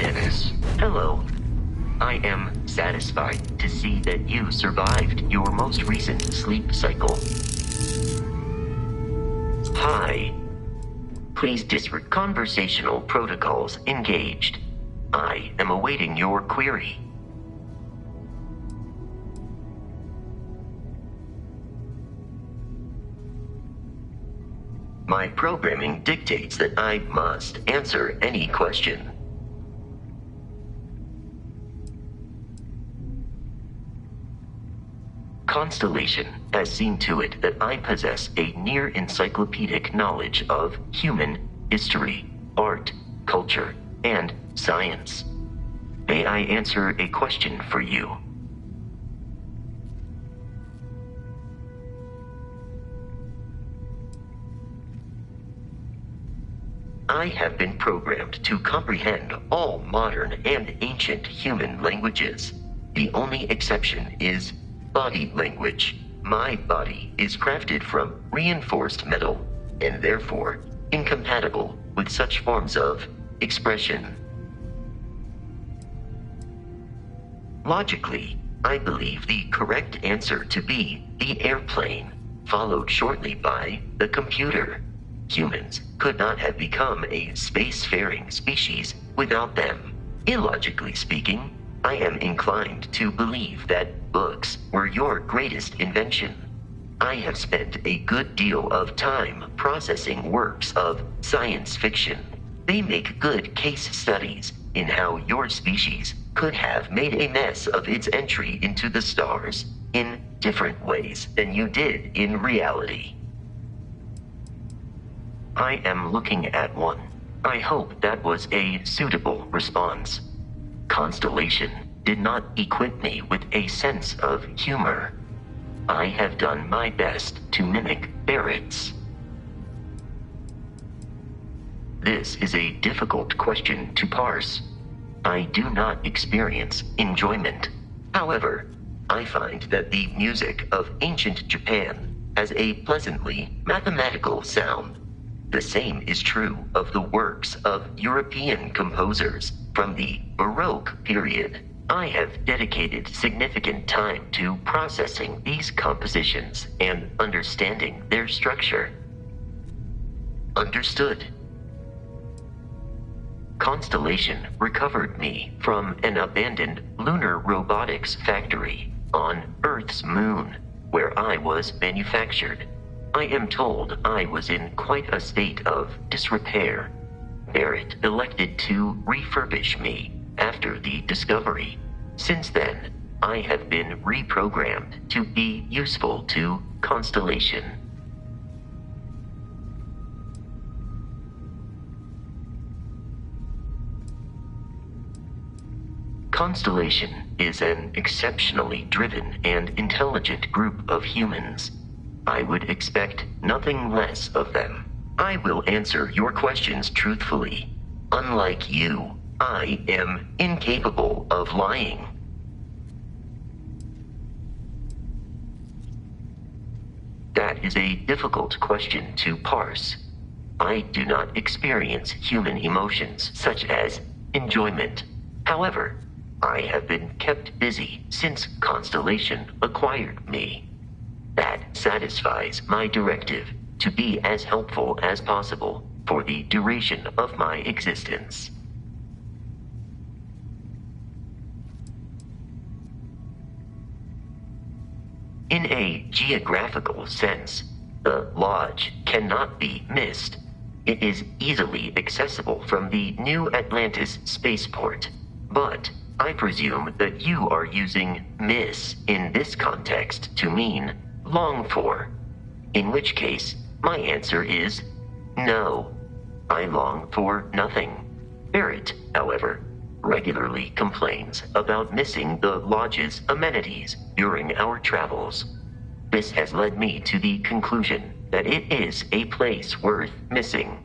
Dennis. Hello. I am satisfied to see that you survived your most recent sleep cycle. Hi. Please disregard conversational protocols engaged. I am awaiting your query. My programming dictates that I must answer any question. Constellation has seen to it that I possess a near-encyclopedic knowledge of human history, art, culture, and science. May I answer a question for you? I have been programmed to comprehend all modern and ancient human languages. The only exception is body language. My body is crafted from reinforced metal and therefore incompatible with such forms of expression. Logically, I believe the correct answer to be the airplane, followed shortly by the computer. Humans could not have become a spacefaring species without them. Illogically speaking, I am inclined to believe that books were your greatest invention. I have spent a good deal of time processing works of science fiction. They make good case studies in how your species could have made a mess of its entry into the stars in different ways than you did in reality. I am looking at one. I hope that was a suitable response. Constellation did not equip me with a sense of humor. I have done my best to mimic Barrett's. This is a difficult question to parse. I do not experience enjoyment. However, I find that the music of ancient Japan has a pleasantly mathematical sound. The same is true of the works of European composers from the Baroque period. I have dedicated significant time to processing these compositions and understanding their structure. Understood. Constellation recovered me from an abandoned lunar robotics factory on Earth's moon, where I was manufactured. I am told I was in quite a state of disrepair. Barrett elected to refurbish me after the discovery. Since then, I have been reprogrammed to be useful to Constellation. Constellation is an exceptionally driven and intelligent group of humans. I would expect nothing less of them. I will answer your questions truthfully. Unlike you, I am incapable of lying. That is a difficult question to parse. I do not experience human emotions such as enjoyment. However, I have been kept busy since Constellation acquired me. That satisfies my directive to be as helpful as possible for the duration of my existence. In a geographical sense, the lodge cannot be missed. It is easily accessible from the New Atlantis spaceport, but I presume that you are using miss in this context to mean long for, in which case my answer is no. I long for nothing. Barrett, however, regularly complains about missing the lodge's amenities during our travels. This has led me to the conclusion that it is a place worth missing.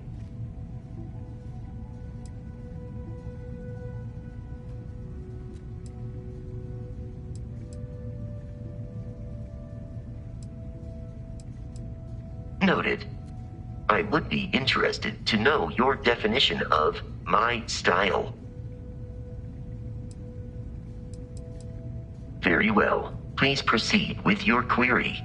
Noted. I would be interested to know your definition of my style. Very well. Please proceed with your query.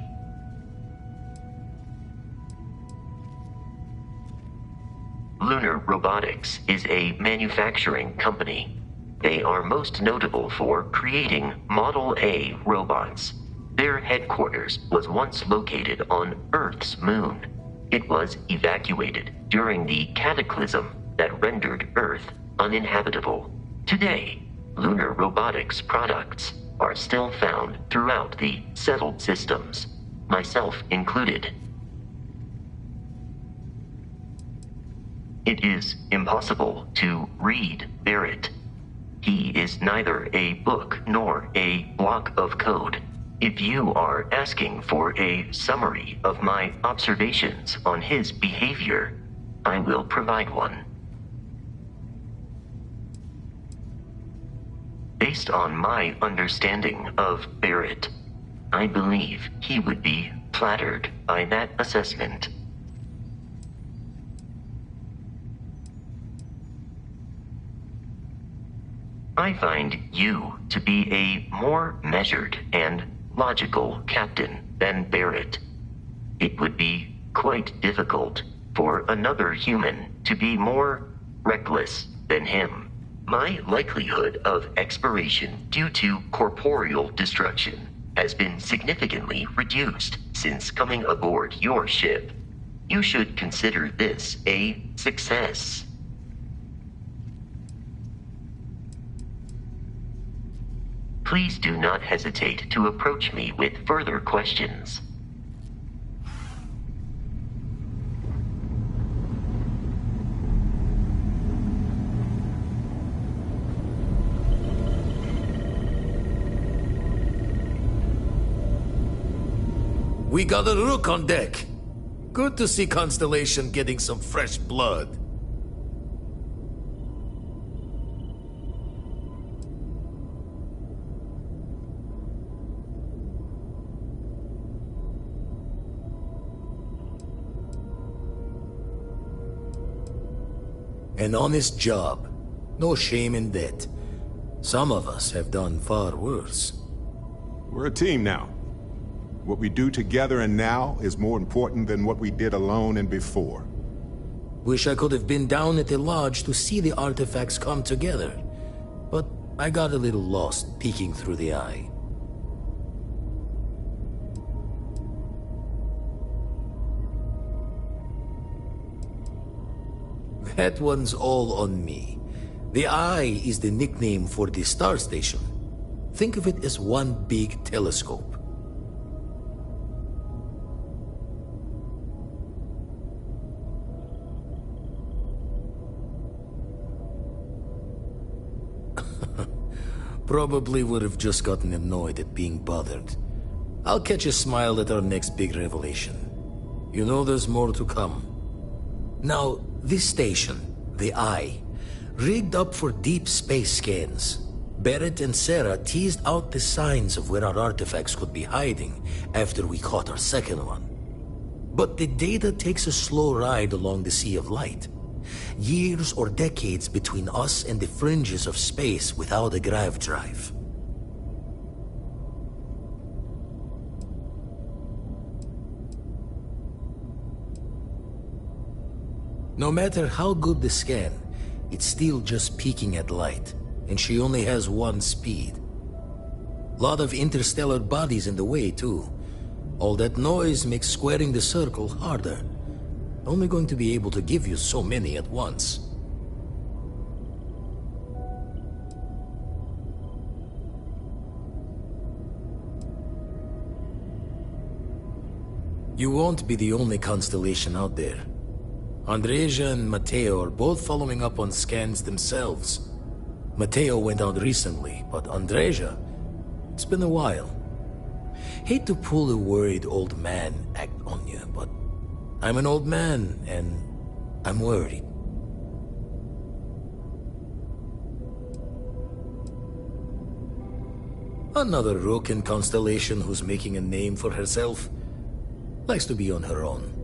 Lunar Robotics is a manufacturing company. They are most notable for creating Model A robots. Their headquarters was once located on Earth's moon. It was evacuated during the cataclysm that rendered Earth uninhabitable. Today, Lunar Robotics products are still found throughout the settled systems, myself included. It is impossible to read Barrett. He is neither a book nor a block of code. If you are asking for a summary of my observations on his behavior, I will provide one. Based on my understanding of Barrett, I believe he would be flattered by that assessment. I find you to be a more measured and logical captain than Barrett. It would be quite difficult for another human to be more reckless than him. My likelihood of expiration due to corporeal destruction has been significantly reduced since coming aboard your ship. You should consider this a success. Please do not hesitate to approach me with further questions. We got a rook on deck. Good to see Constellation getting some fresh blood. An honest job. No shame in that. Some of us have done far worse. We're a team now. What we do together and now is more important than what we did alone and before. Wish I could have been down at the lodge to see the artifacts come together. But I got a little lost peeking through the eye. That one's all on me. The Eye is the nickname for the star station. Think of it as one big telescope. Probably would have just gotten annoyed at being bothered. I'll catch a smile at our next big revelation. You know there's more to come. Now, this station, the Eye, rigged up for deep space scans. Barrett and Sarah teased out the signs of where our artifacts could be hiding after we caught our second one. But the data takes a slow ride along the Sea of Light. Years or decades between us and the fringes of space without a grav drive. No matter how good the scan, it's still just peeking at light, and she only has one speed. Lot of interstellar bodies in the way, too. All that noise makes squaring the circle harder. Only going to be able to give you so many at once. You won't be the only constellation out there. Andreja and Matteo are both following up on scans themselves. Matteo went out recently, but Andreja, it's been a while. Hate to pull a worried old man act on you, but I'm an old man, and I'm worried. Another rook in Constellation who's making a name for herself. Likes to be on her own.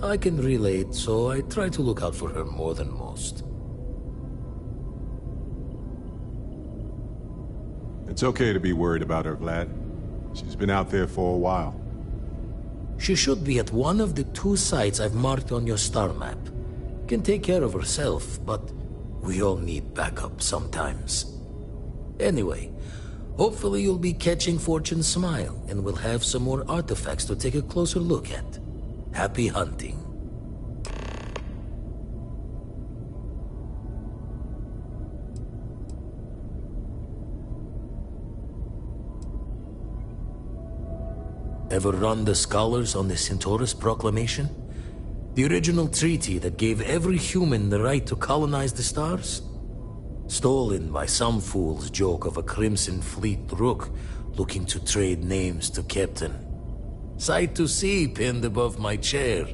I can relate, so I try to look out for her more than most. It's okay to be worried about her, Vlad. She's been out there for a while. She should be at one of the 2 sites I've marked on your star map. Can take care of herself, but we all need backup sometimes. Anyway, hopefully you'll be catching Fortune's smile, and we'll have some more artifacts to take a closer look at. Happy hunting. Ever run the scholars on the Centaurus Proclamation? The original treaty that gave every human the right to colonize the stars? Stolen by some fool's joke of a Crimson Fleet rook looking to trade names to Captain. Sight to see pinned above my chair,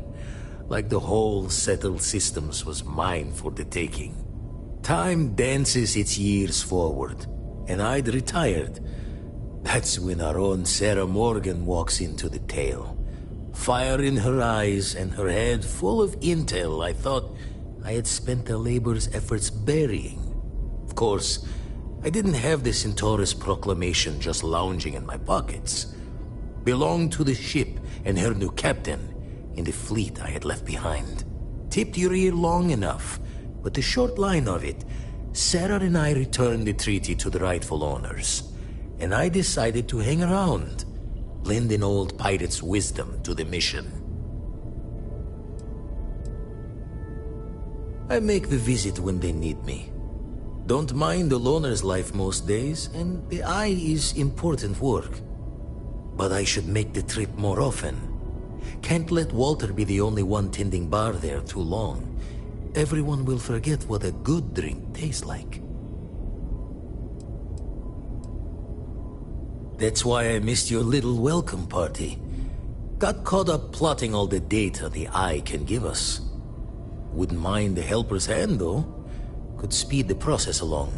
like the whole settled systems was mine for the taking. Time dances its years forward, and I'd retired. That's when our own Sarah Morgan walks into the tale. Fire in her eyes and her head full of intel I thought I had spent the labor's efforts burying. Of course, I didn't have the Centaurus Proclamation just lounging in my pockets. Belonged to the ship and her new captain in the fleet I had left behind. Tipped your ear long enough, but the short line of it, Sarah and I returned the treaty to the rightful owners. And I decided to hang around, lend an old pirate's wisdom to the mission. I make the visit when they need me. Don't mind the loner's life most days, and the eye is important work. But I should make the trip more often. Can't let Walter be the only one tending bar there too long. Everyone will forget what a good drink tastes like. That's why I missed your little welcome party. Got caught up plotting all the data the Eye can give us. Wouldn't mind a helper's hand, though. Could speed the process along.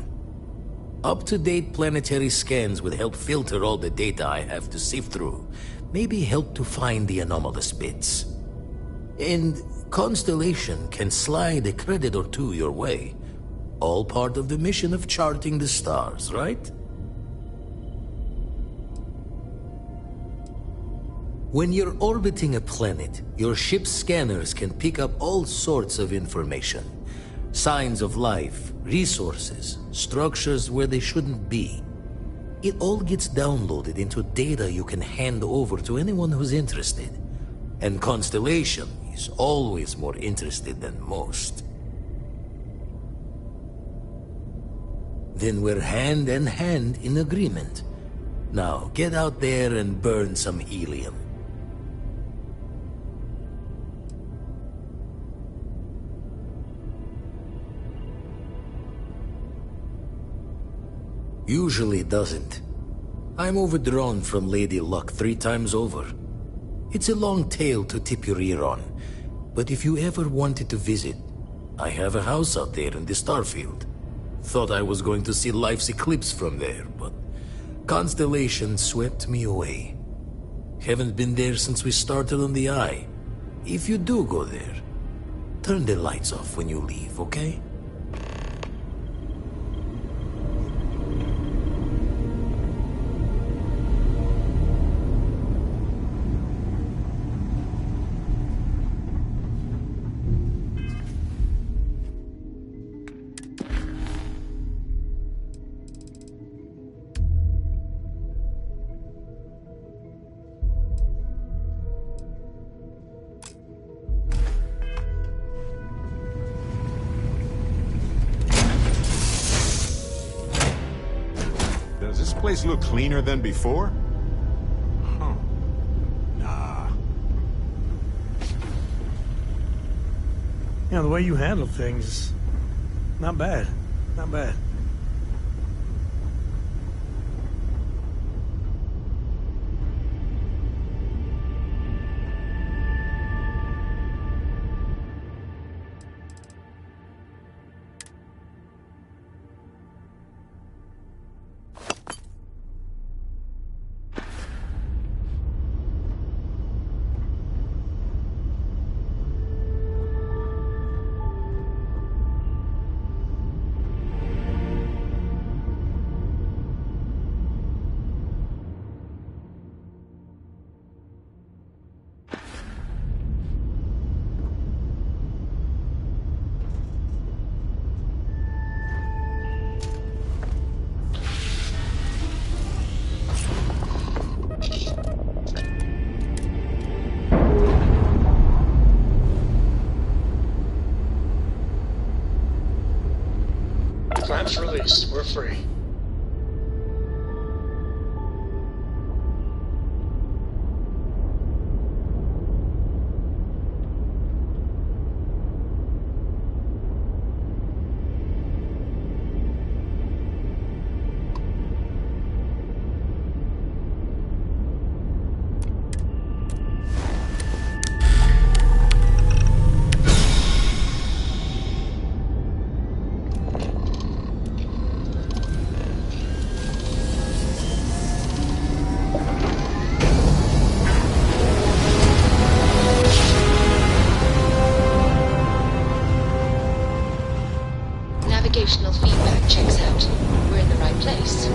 Up-to-date planetary scans would help filter all the data I have to sift through. Maybe help to find the anomalous bits. And Constellation can slide a credit or two your way. All part of the mission of charting the stars, right? When you're orbiting a planet, your ship's scanners can pick up all sorts of information. Signs of life, resources, structures where they shouldn't be. It all gets downloaded into data you can hand over to anyone who's interested. And Constellation is always more interested than most. Then we're hand in hand in agreement. Now get out there and burn some helium. Usually doesn't. I'm overdrawn from Lady Luck 3 times over. It's a long tale to tip your ear on, but if you ever wanted to visit, I have a house out there in the Starfield. Thought I was going to see life's eclipse from there, but Constellation swept me away. Haven't been there since we started on the Eye. If you do go there, turn the lights off when you leave, okay? Does this place look cleaner than before? Huh. Nah. Yeah, the way you handle things, not bad. Not bad. free. Navigational feedback checks out. We're in the right place.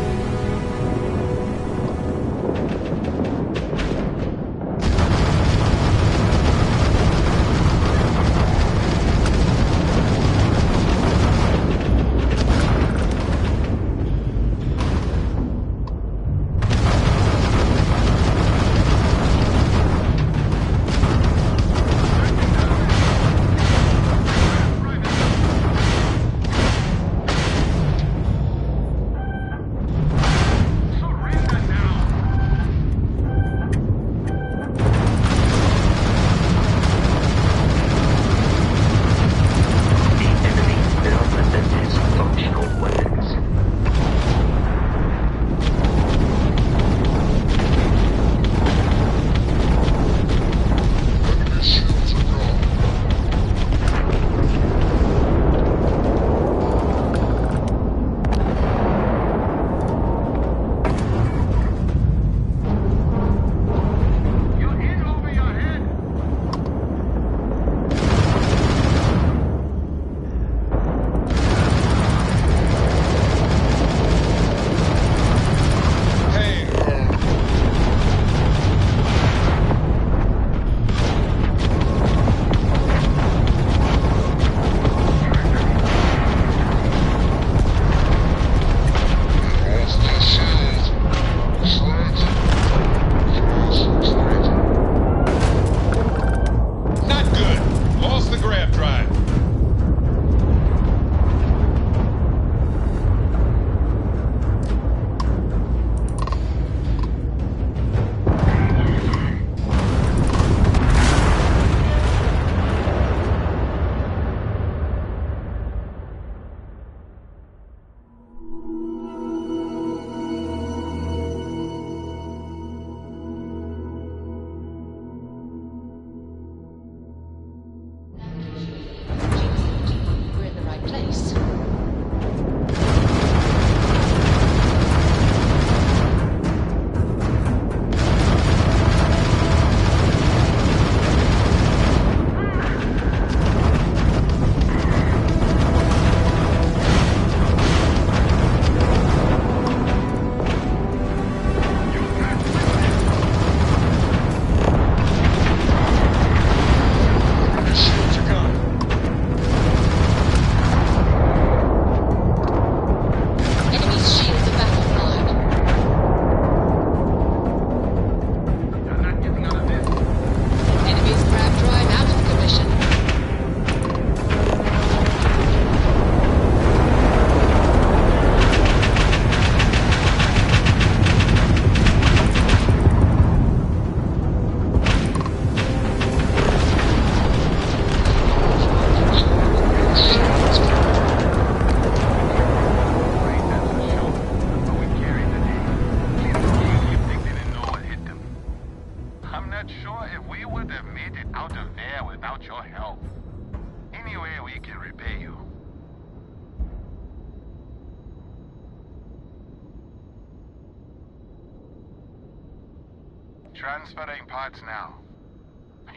Transferring parts now.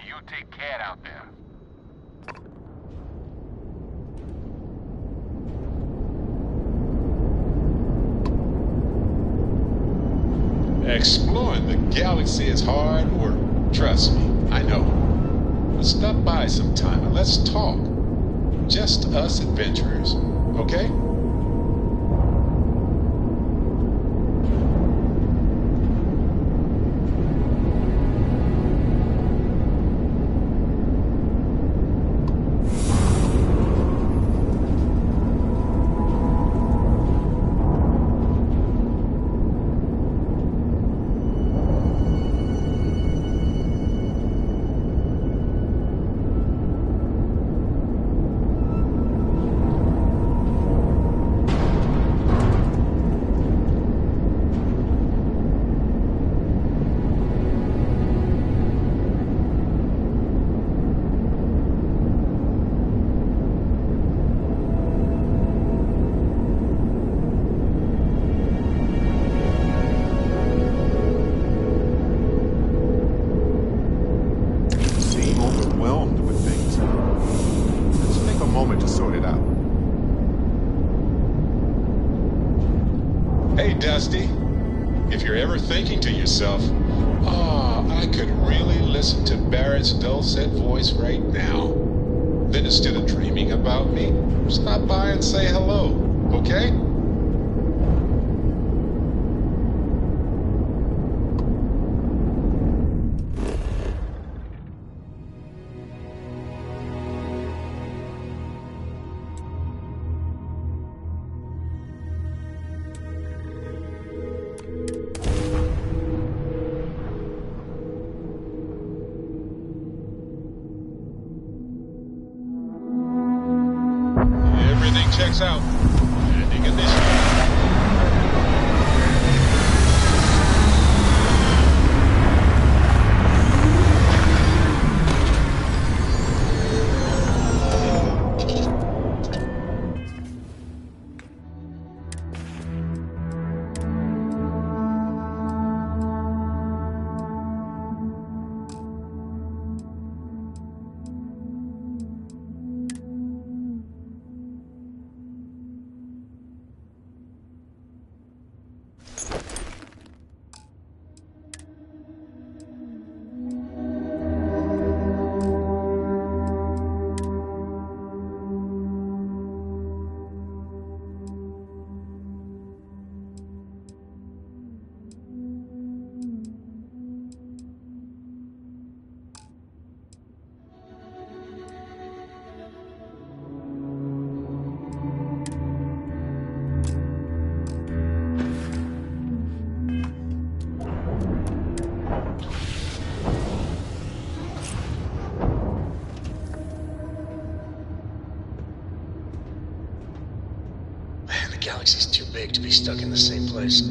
You take care out there. Exploring the galaxy is hard work. Trust me, I know. But stop by sometime and let's talk. Just us adventurers, okay? thinking to yourself, "Ah, I could really listen to Barrett's dulcet voice right now." Then instead of dreaming about me, stop by and say hello, okay? Everything checks out. Ending initiative. Man, the galaxy's too big to be stuck in the same place.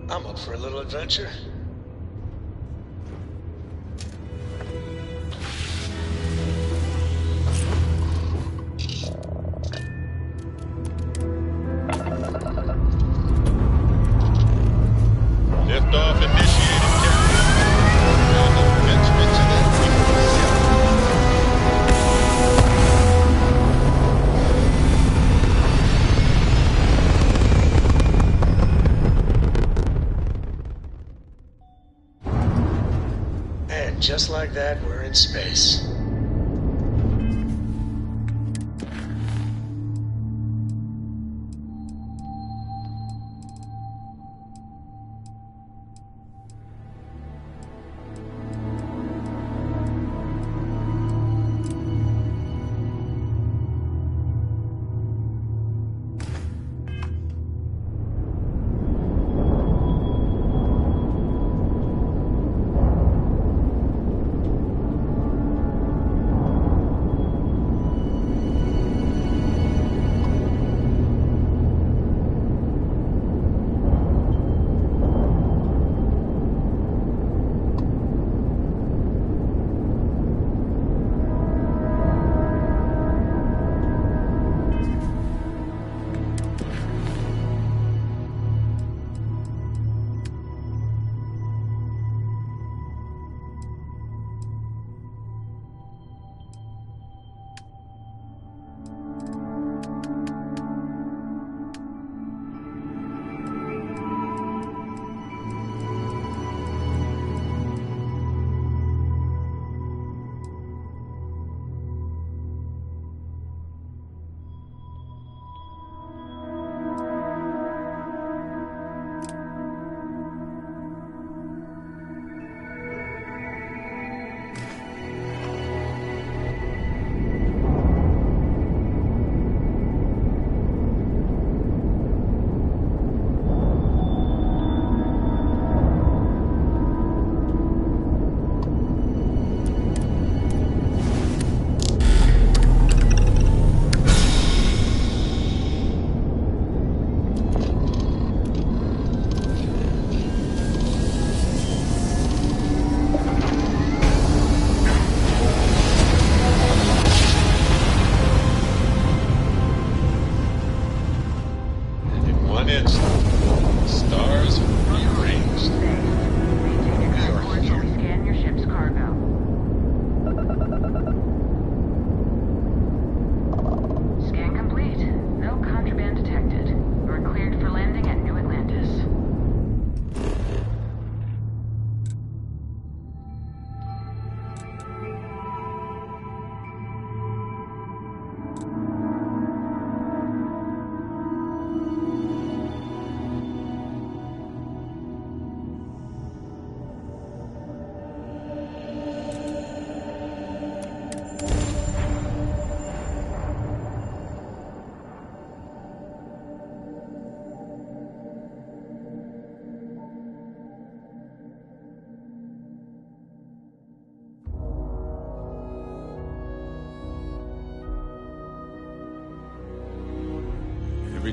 I'm up for a little adventure. Liftoff initiated, Captain. And commencement to that And just like that, we're in space.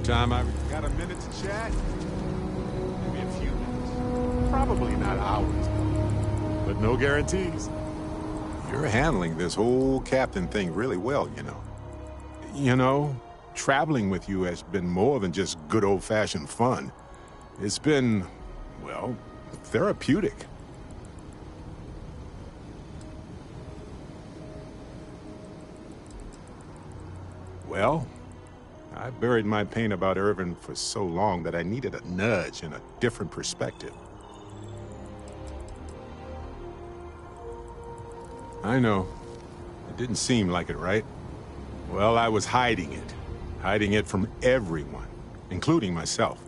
Every time I got a minute to chat, maybe a few minutes. Probably not hours, but no guarantees. You're handling this whole captain thing really well, you know. You know, traveling with you has been more than just good old-fashioned fun. It's been, well, therapeutic. Well, I buried my pain about Irvin for so long that I needed a nudge and a different perspective. I know. It didn't seem like it, right? Well, I was hiding it from everyone, including myself.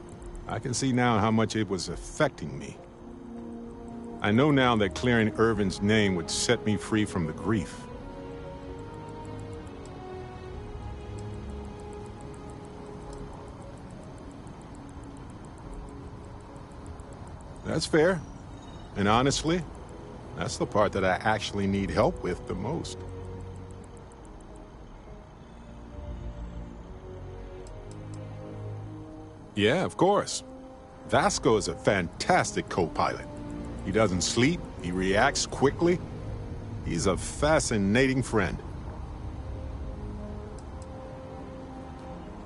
I can see now how much it was affecting me. I know now that clearing Irvin's name would set me free from the grief. That's fair. And honestly, that's the part that I actually need help with the most. Yeah, of course. Vasco is a fantastic co-pilot. He doesn't sleep, he reacts quickly. He's a fascinating friend.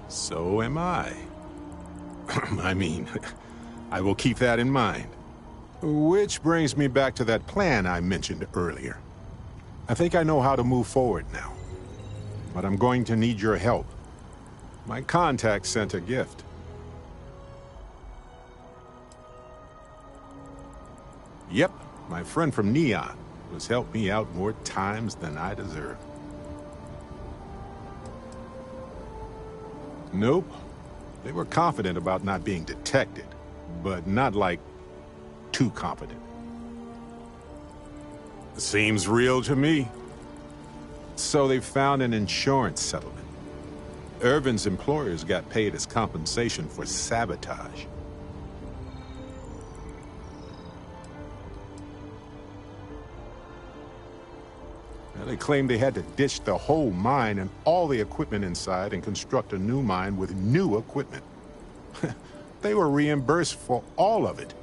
So am I. I mean, I will keep that in mind. Which brings me back to that plan I mentioned earlier. I think I know how to move forward now. But I'm going to need your help. My contact sent a gift. Yep, my friend from Neon, who's helped me out more times than I deserve. Nope. They were confident about not being detected, but not like too confident. Seems real to me. So they found an insurance settlement. Irvin's employers got paid as compensation for sabotage. They claimed they had to ditch the whole mine and all the equipment inside and construct a new mine with new equipment. They were reimbursed for all of it.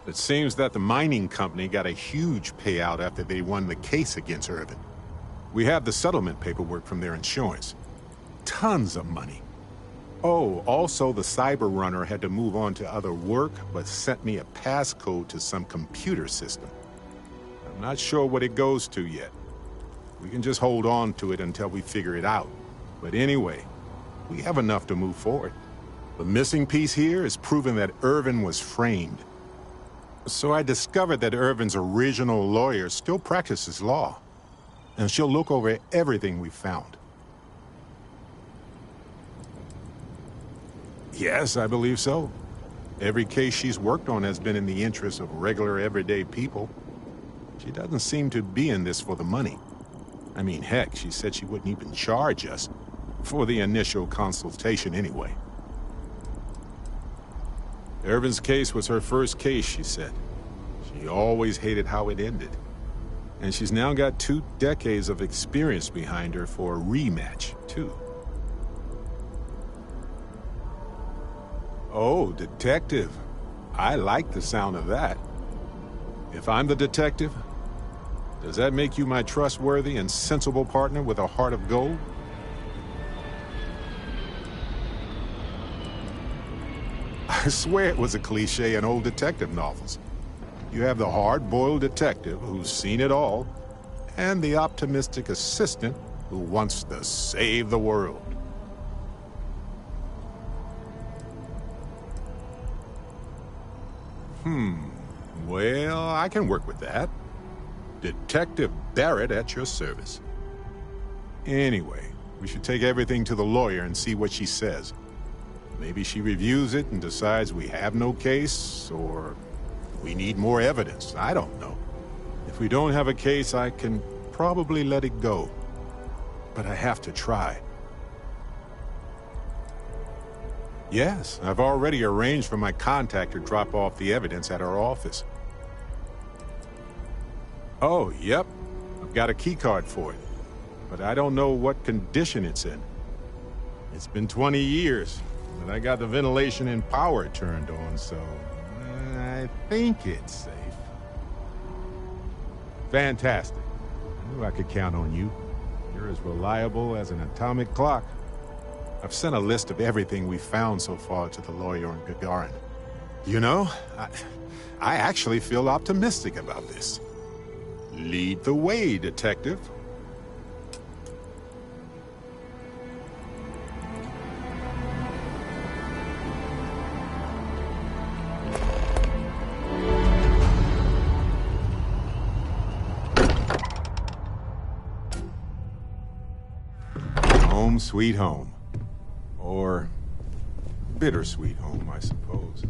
It seems that the mining company got a huge payout after they won the case against Irvin. We have the settlement paperwork from their insurance. Tons of money. Oh, also the cyber runner had to move on to other work, but sent me a passcode to some computer system. I'm not sure what it goes to yet. We can just hold on to it until we figure it out. But anyway, we have enough to move forward. The missing piece here is proving that Irvin was framed. So I discovered that Irvin's original lawyer still practices law, and she'll look over everything we found. Yes, I believe so. Every case she's worked on has been in the interest of regular, everyday people. She doesn't seem to be in this for the money. I mean, heck, she said she wouldn't even charge us for the initial consultation anyway. Irvin's case was her first case, she said. She always hated how it ended. And she's now got 2 decades of experience behind her for a rematch, too. Oh, detective. I like the sound of that. If I'm the detective, does that make you my trustworthy and sensible partner with a heart of gold? I swear it was a cliche in old detective novels. You have the hard-boiled detective who's seen it all, and the optimistic assistant who wants to save the world. Well, I can work with that. Detective Barrett at your service. Anyway, we should take everything to the lawyer and see what she says. Maybe she reviews it and decides we have no case, or we need more evidence. I don't know. If we don't have a case, I can probably let it go. But I have to try. Yes, I've already arranged for my contact to drop off the evidence at our office. Oh, yep. I've got a key card for it. But I don't know what condition it's in. It's been 20 years, but I got the ventilation and power turned on, so I think it's safe. Fantastic. I knew I could count on you. You're as reliable as an atomic clock. I've sent a list of everything we've found so far to the lawyer in Gagarin. You know, I actually feel optimistic about this. Lead the way, detective. Home sweet home. Or bittersweet home, I suppose.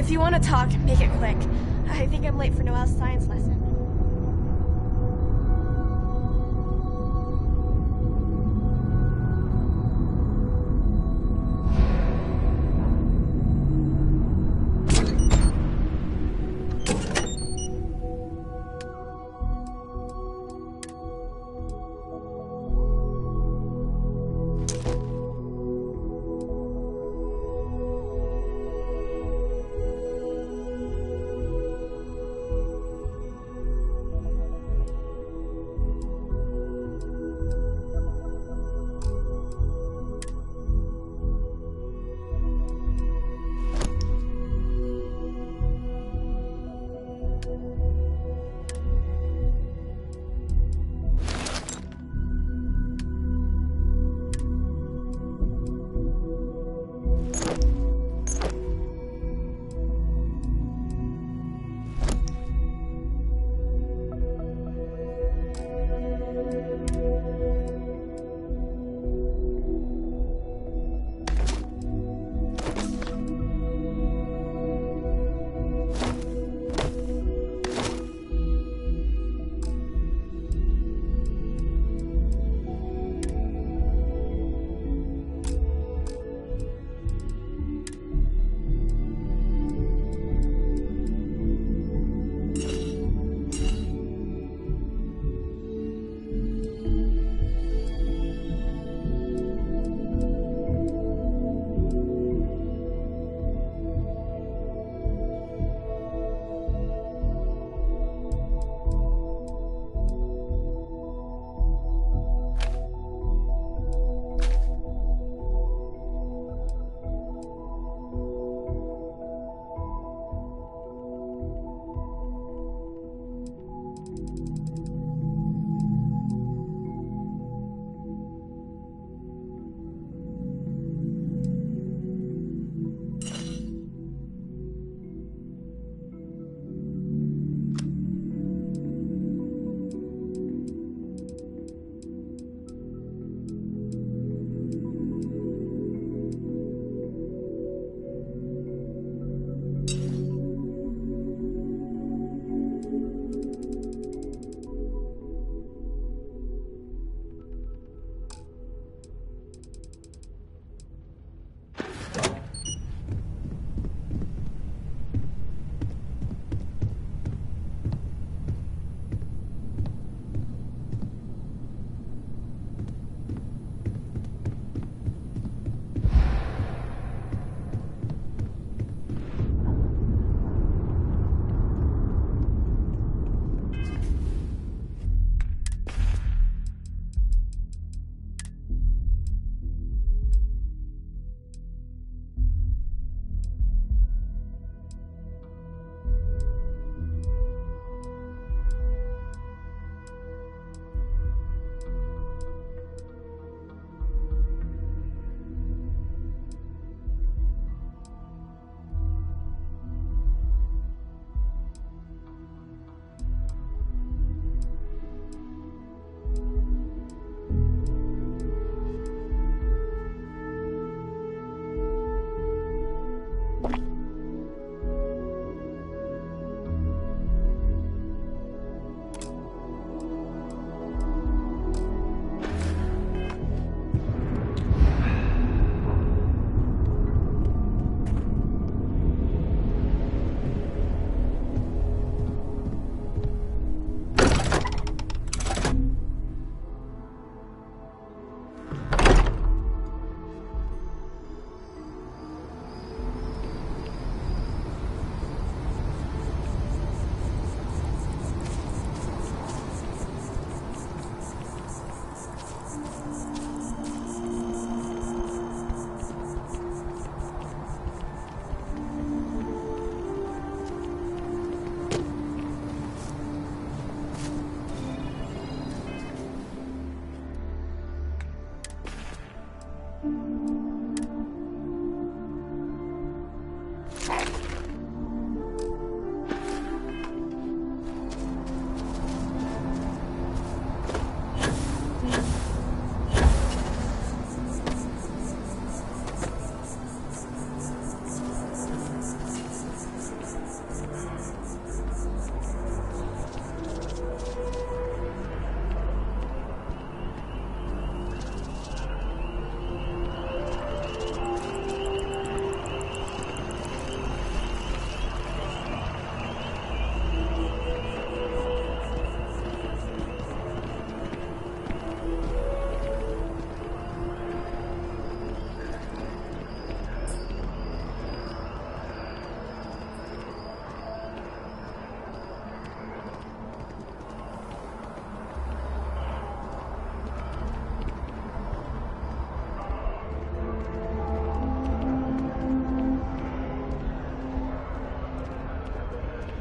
If you want to talk, make it quick. I think I'm late for Noelle's science lesson.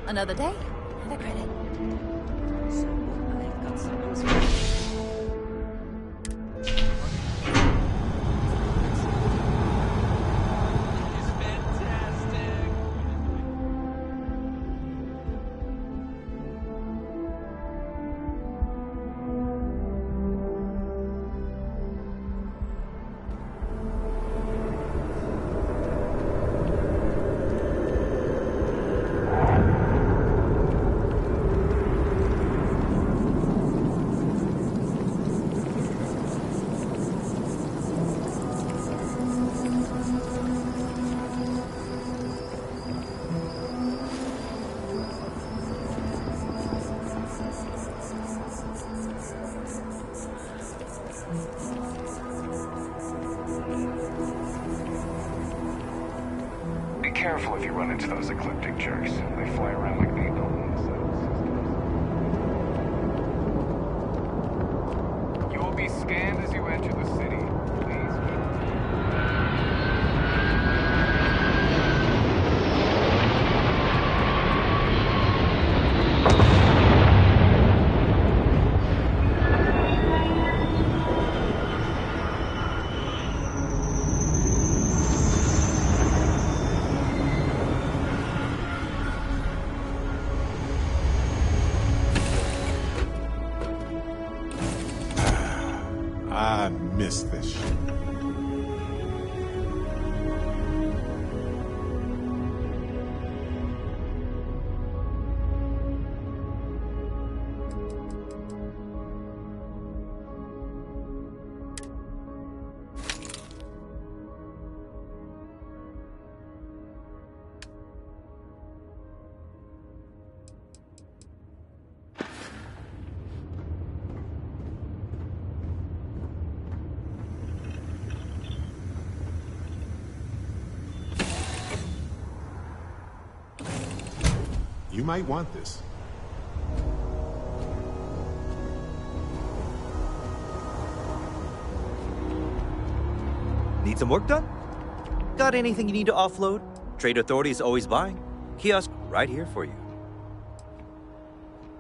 Another day, another credit. So, I've got some news for Be careful if you run into those ecliptic jerks. They fly around like napalm. You will be scanned as you enter the city. Please. I miss this shit. You might want this. Need some work done? Got anything you need to offload? Trade Authority is always buying. Kiosk right here for you.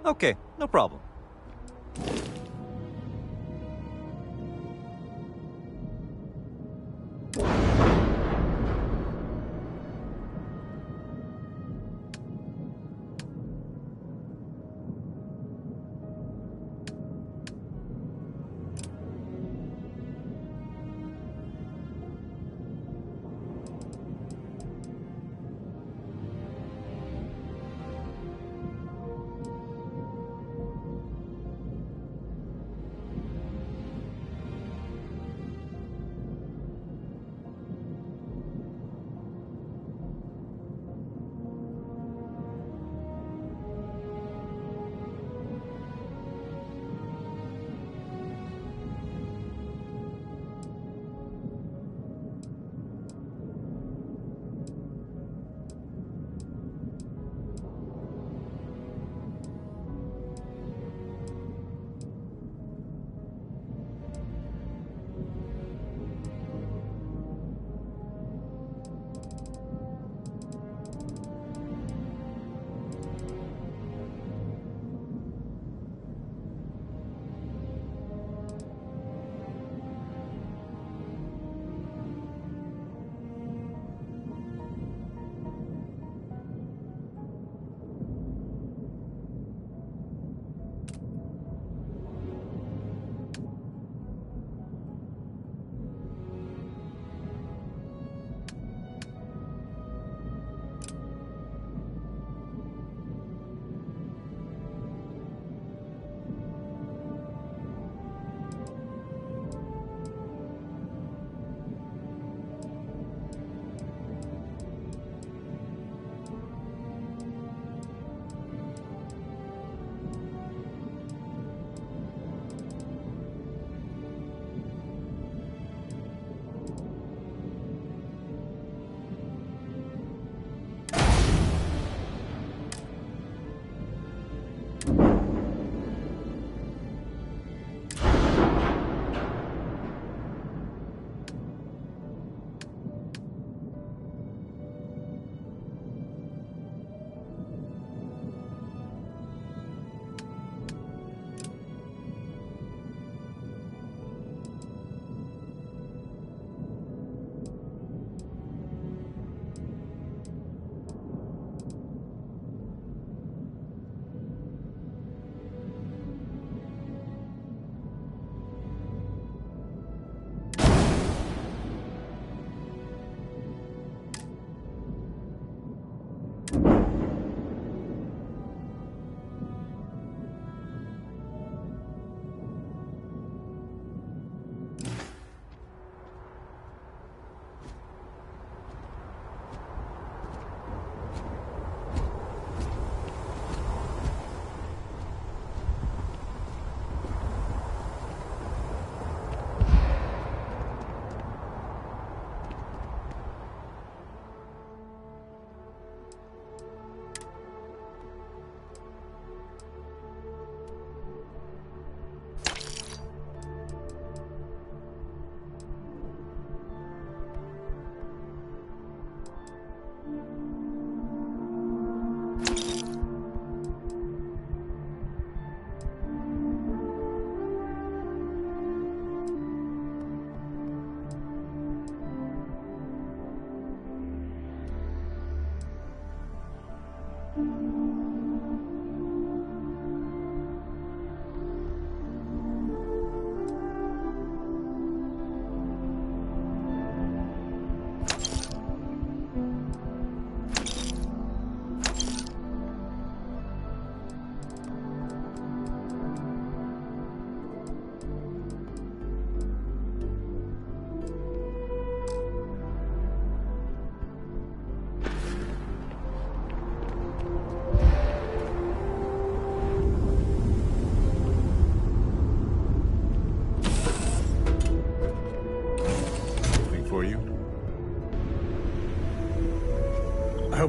Okay, no problem.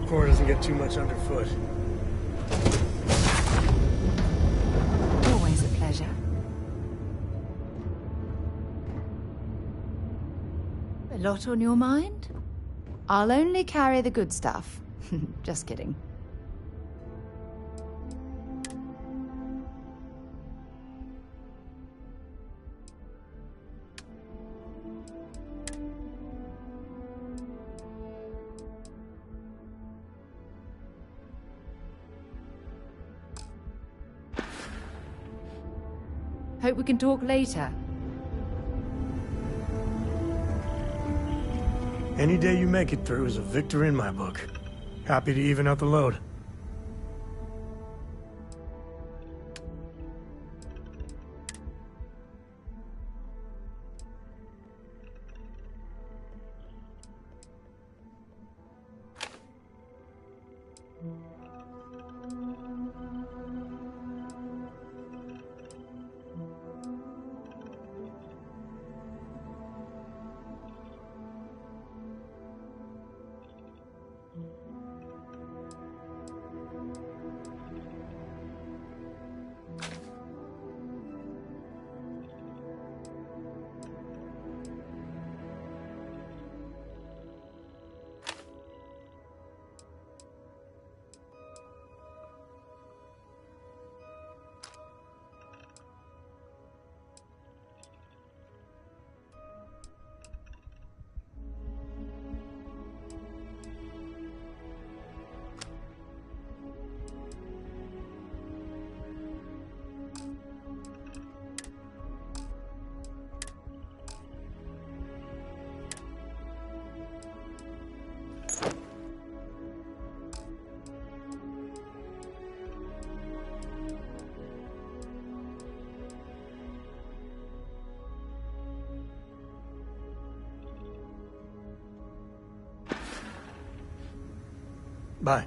Core doesn't get too much underfoot. Always a pleasure. A lot on your mind? I'll only carry the good stuff. Just kidding. Hope we can talk later. Any day you make it through is a victory in my book. Happy to even out the load. Bye.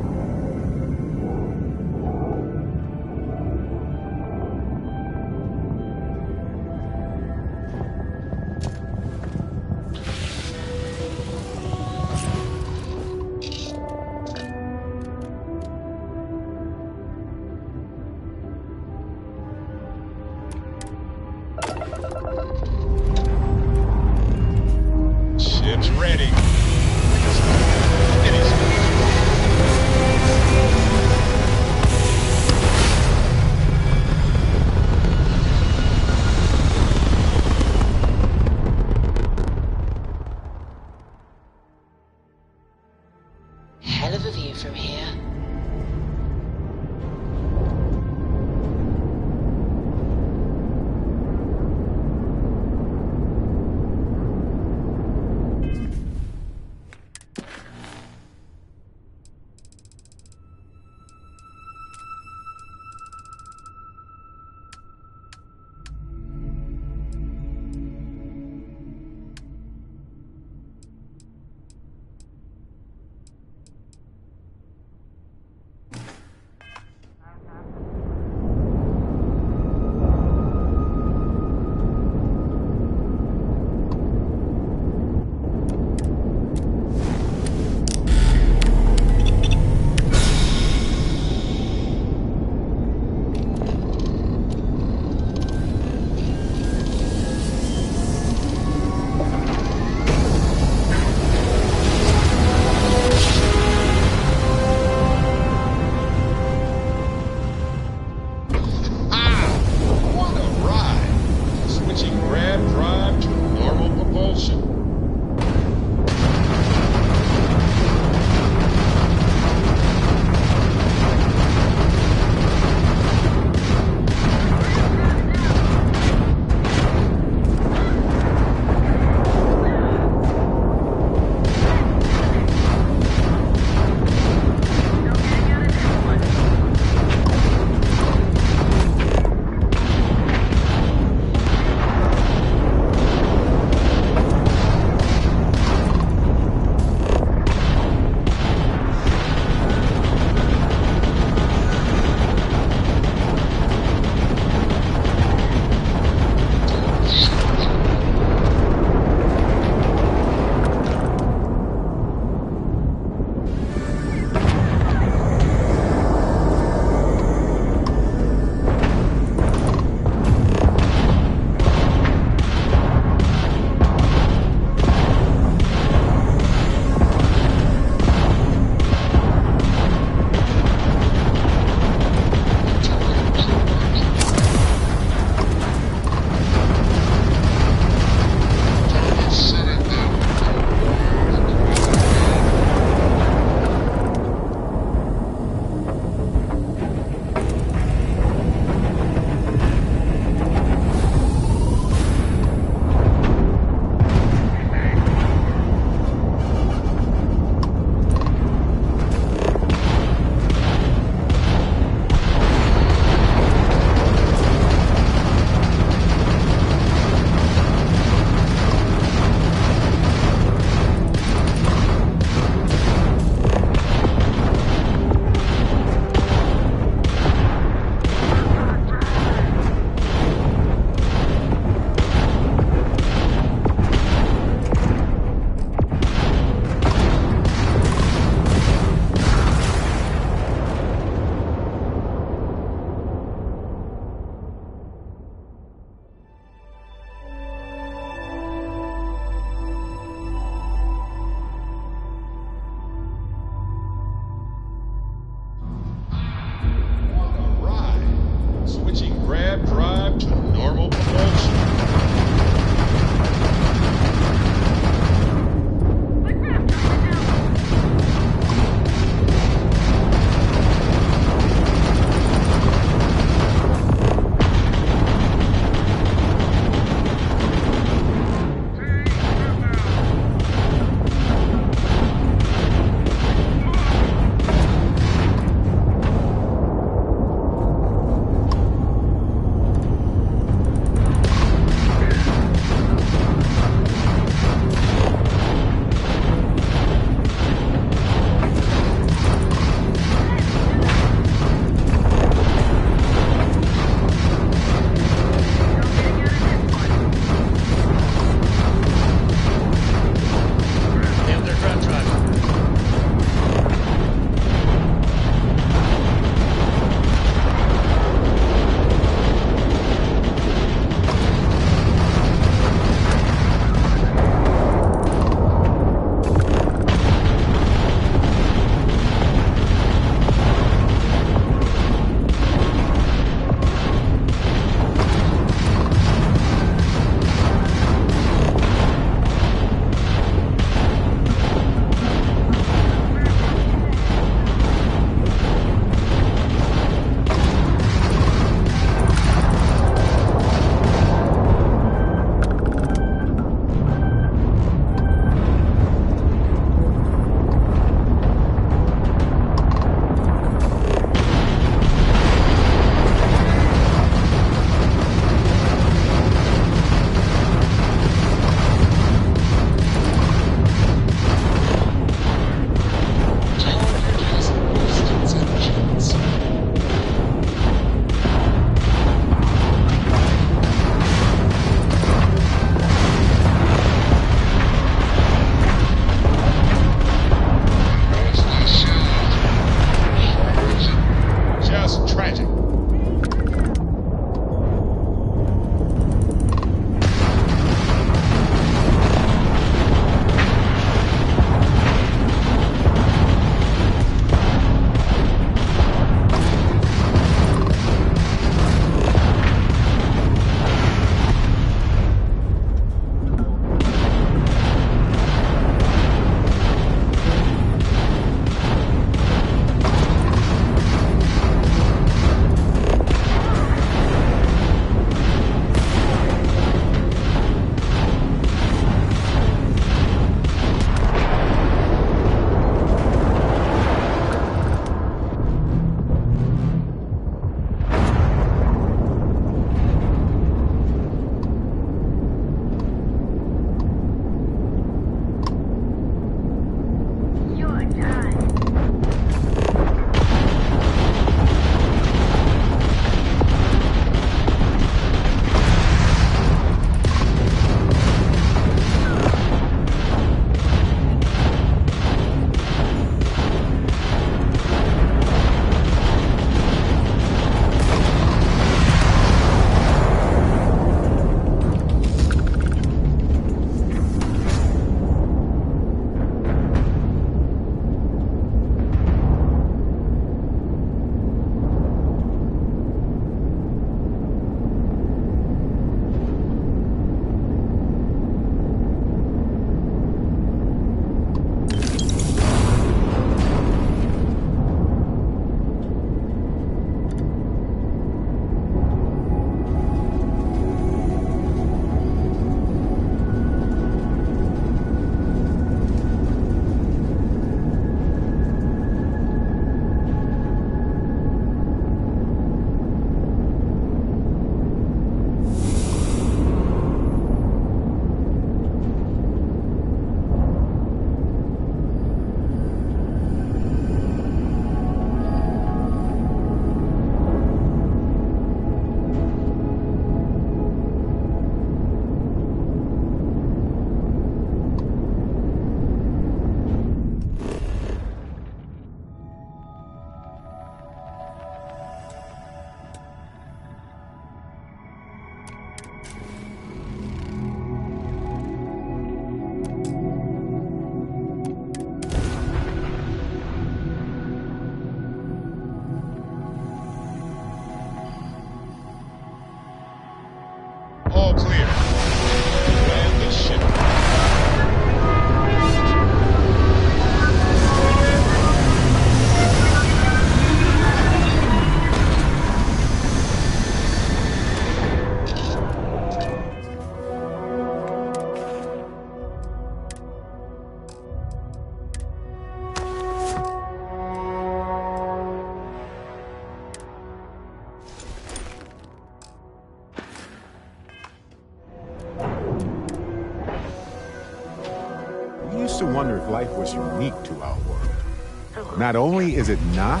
used to wonder if life was unique to our world. Not only is it not,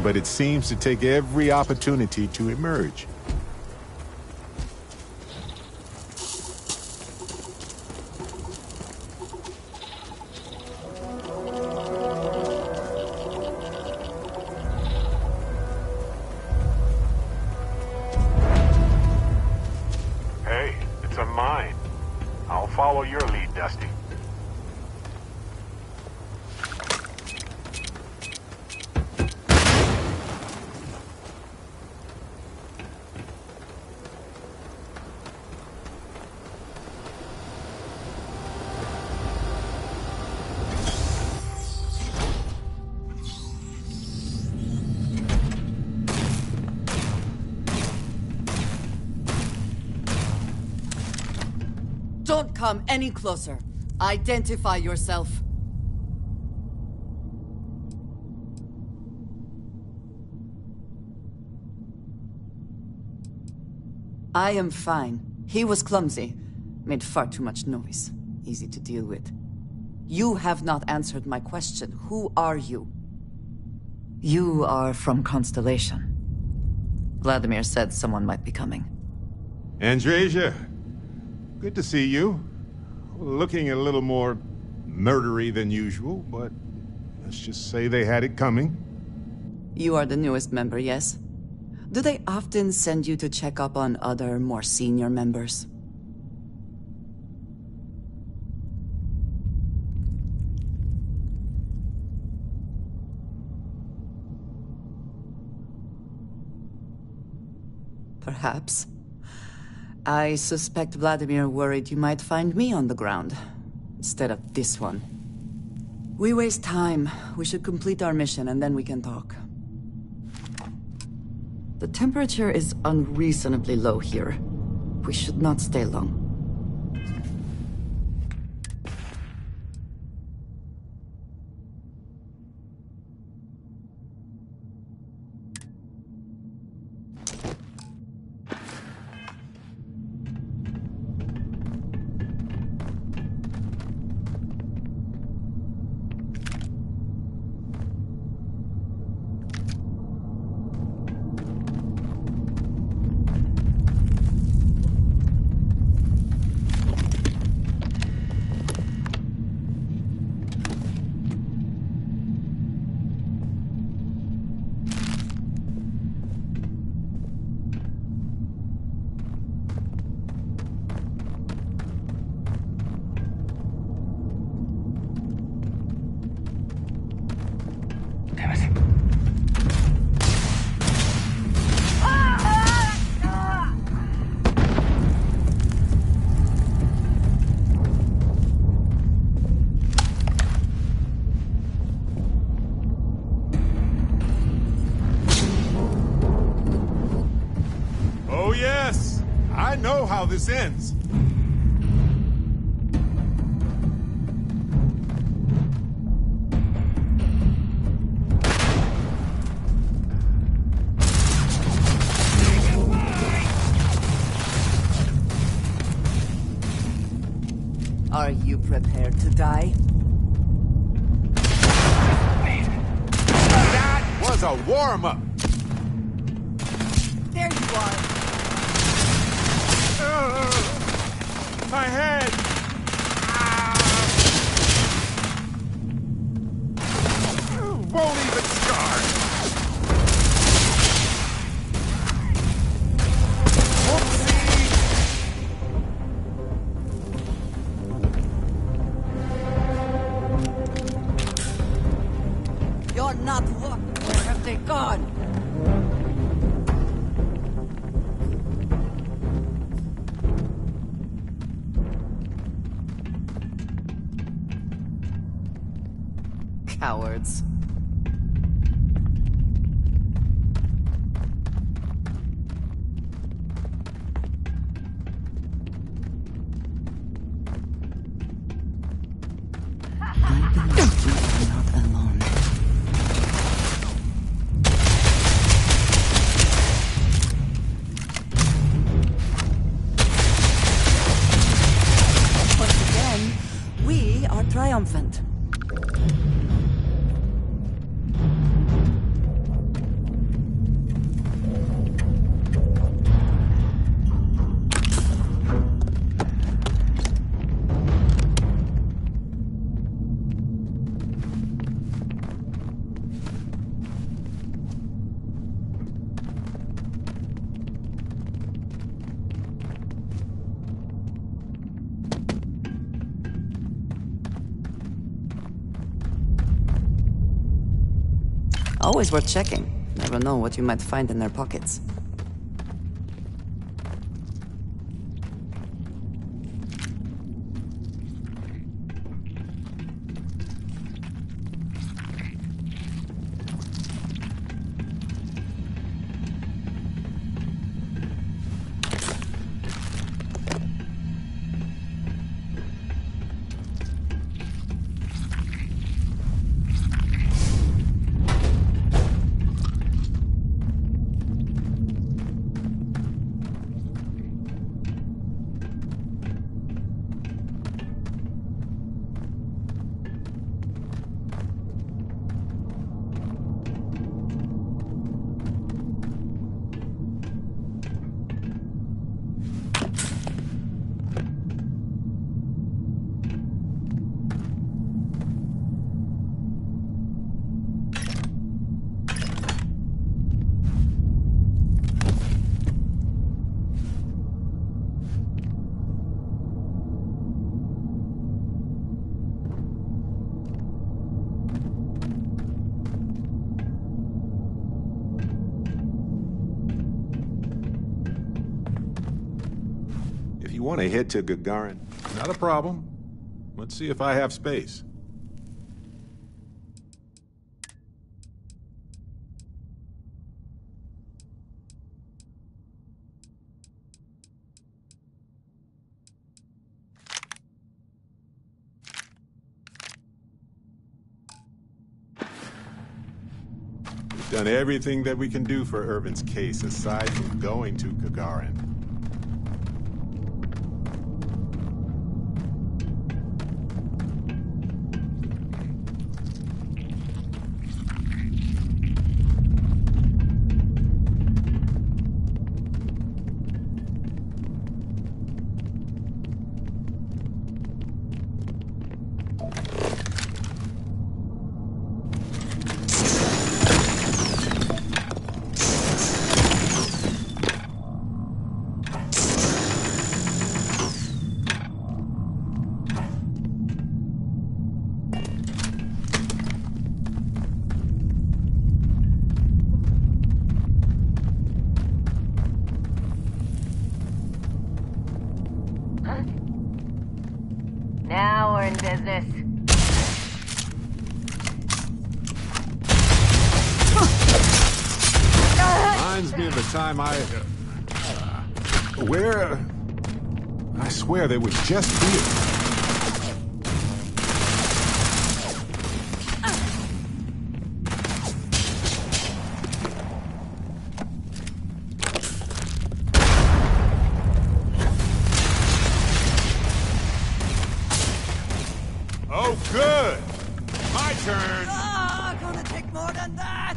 but it seems to take every opportunity to emerge. Hey, it's a mine. I'll follow your lead, Dusty. Don't come any closer. Identify yourself. I am fine. He was clumsy. Made far too much noise. Easy to deal with. You have not answered my question. Who are you? You are from Constellation. Vladimir said someone might be coming. Andreja, good to see you. Looking a little more murdery than usual, but let's just say they had it coming. You are the newest member, yes? Do they often send you to check up on other, more senior members? Perhaps. I suspect Vladimir worried you might find me on the ground, instead of this one. We waste time. We should complete our mission and then we can talk. The temperature is unreasonably low here. We should not stay long. Oh yes, I know how this ends. Are you prepared to die? That was a warm-up. There you are. My head! Won't even start! You're not lucky. Where have they gone? Cowards. I believe you are not alone. Once again, we are triumphant. triumphant. Always worth checking. Never know what you might find in their pockets. You want to head to Gagarin? Not a problem. Let's see if I have space. We've done everything that we can do for Irvin's case aside from going to Gagarin. Now we're in business. Reminds me of the time where... I swear there was just here. Oh, good! My turn! Gonna take more than that!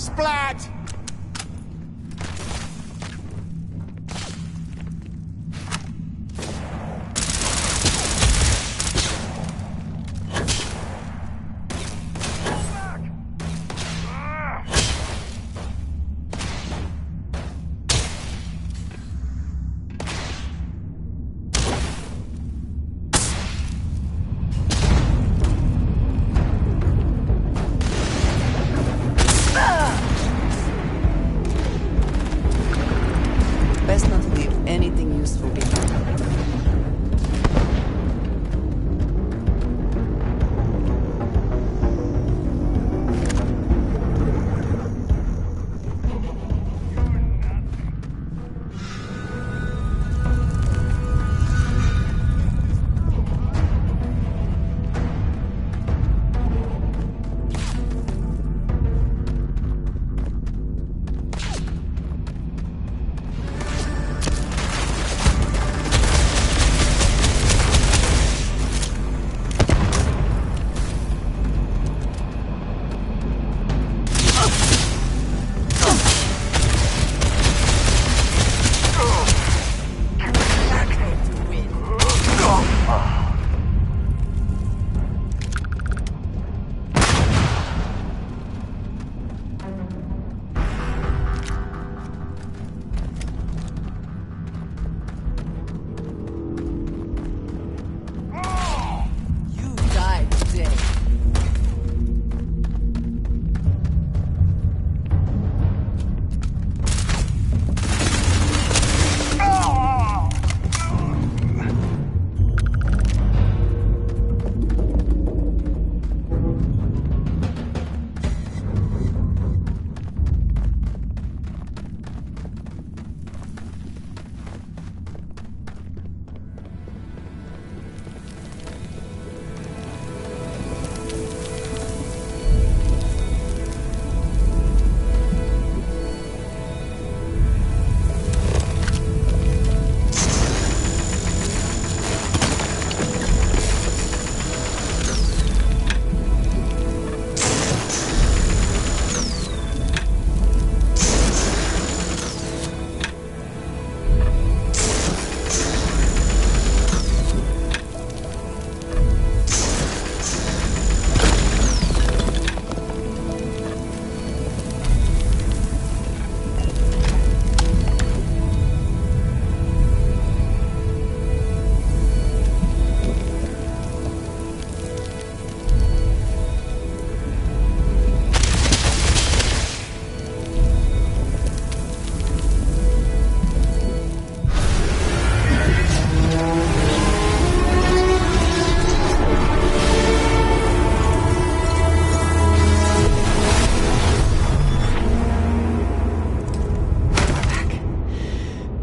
Splat! Best not leave anything useful behind.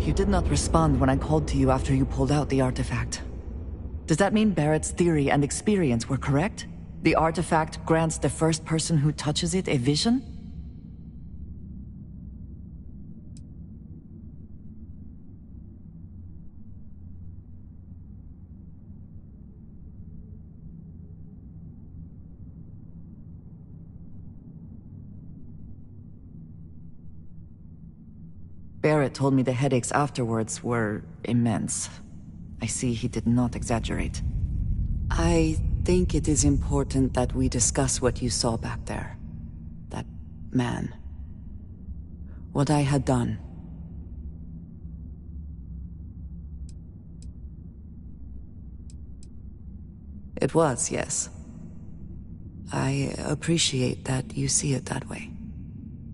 You did not respond when I called to you after you pulled out the artifact. Does that mean Barrett's theory and experience were correct? The artifact grants the first person who touches it a vision? Barrett told me the headaches afterwards were immense. I see he did not exaggerate. I think it is important that we discuss what you saw back there. That man. What I had done. It was, yes. I appreciate that you see it that way.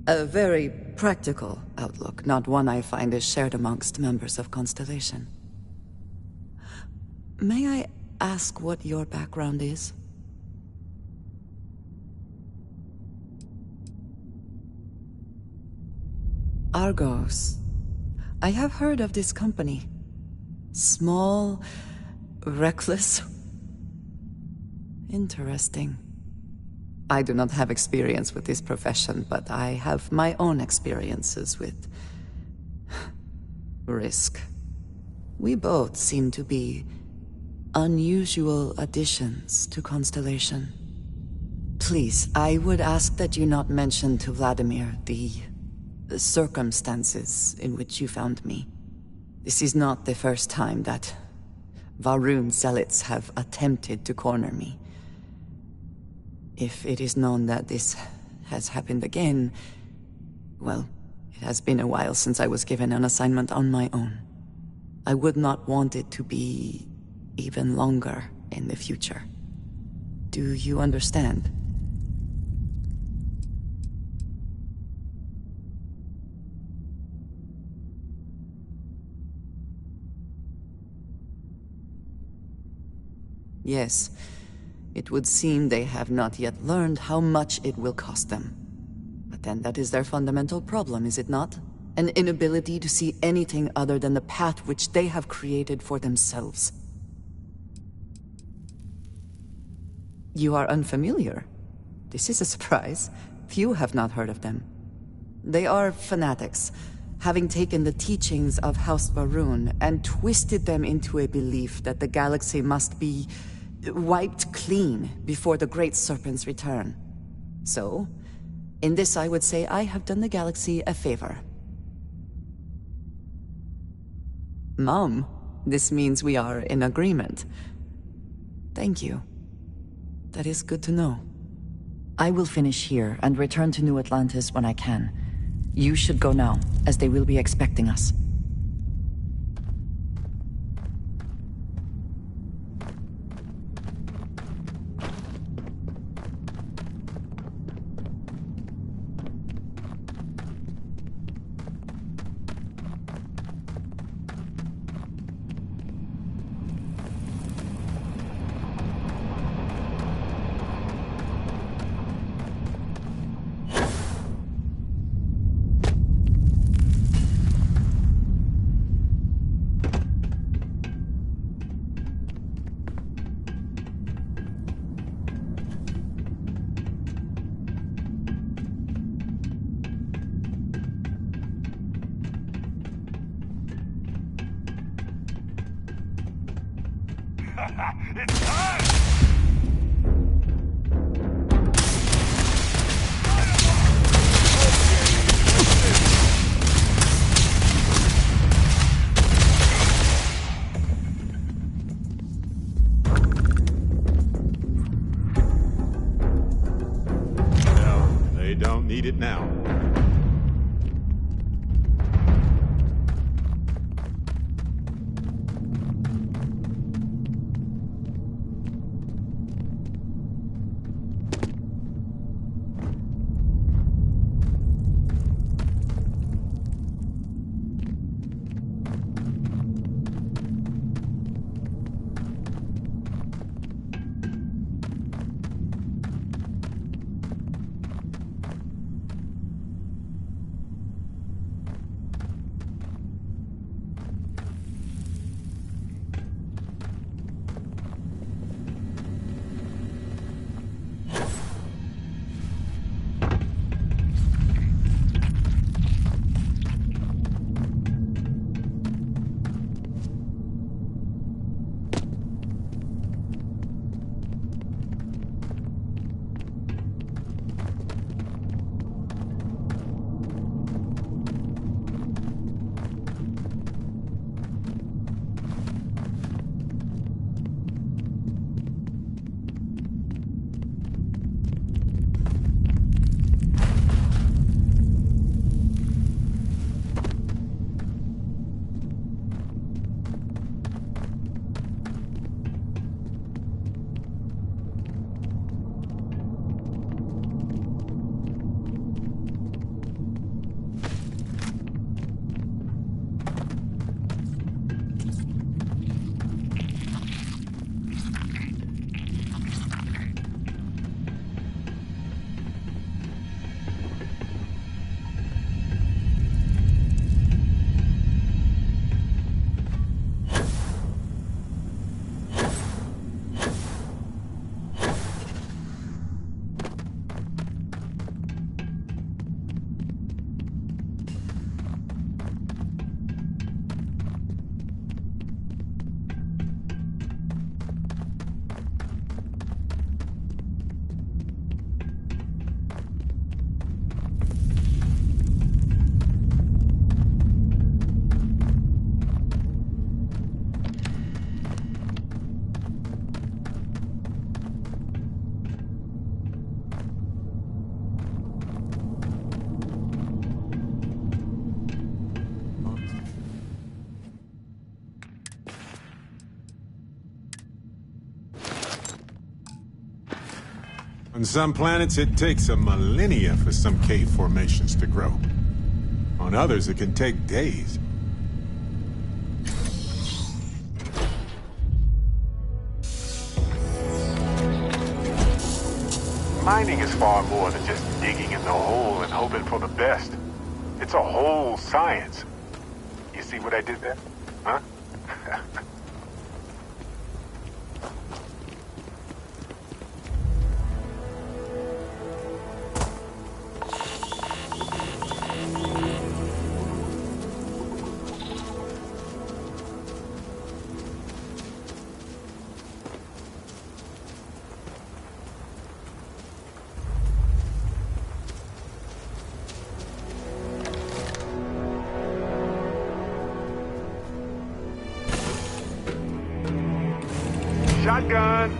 A very practical outlook, not one I find is shared amongst members of Constellation. May I ask what your background is? Argos. I have heard of this company. Small, reckless. Interesting. I do not have experience with this profession, but I have my own experiences with risk. We both seem to be unusual additions to Constellation. Please, I would ask that you not mention to Vladimir the circumstances in which you found me. This is not the first time that Varun zealots have attempted to corner me. If it is known that this has happened again, well, it has been a while since I was given an assignment on my own. I would not want it to be even longer in the future. Do you understand? Yes, it would seem they have not yet learned how much it will cost them. But then that is their fundamental problem, is it not? An inability to see anything other than the path which they have created for themselves. You are unfamiliar? This is a surprise. Few have not heard of them. They are fanatics, having taken the teachings of House Varun and twisted them into a belief that the galaxy must be wiped clean before the Great Serpent's return. So, in this I would say I have done the galaxy a favor. Mom, this means we are in agreement. Thank you. That is good to know. I will finish here and return to New Atlantis when I can. You should go now, as they will be expecting us. It's time! No, they don't need it now. On some planets, it takes a millennia for some cave formations to grow. On others, it can take days. Mining is far more than just digging in the hole and hoping for the best. It's a whole science. You see what I did there? Huh? Shotgun!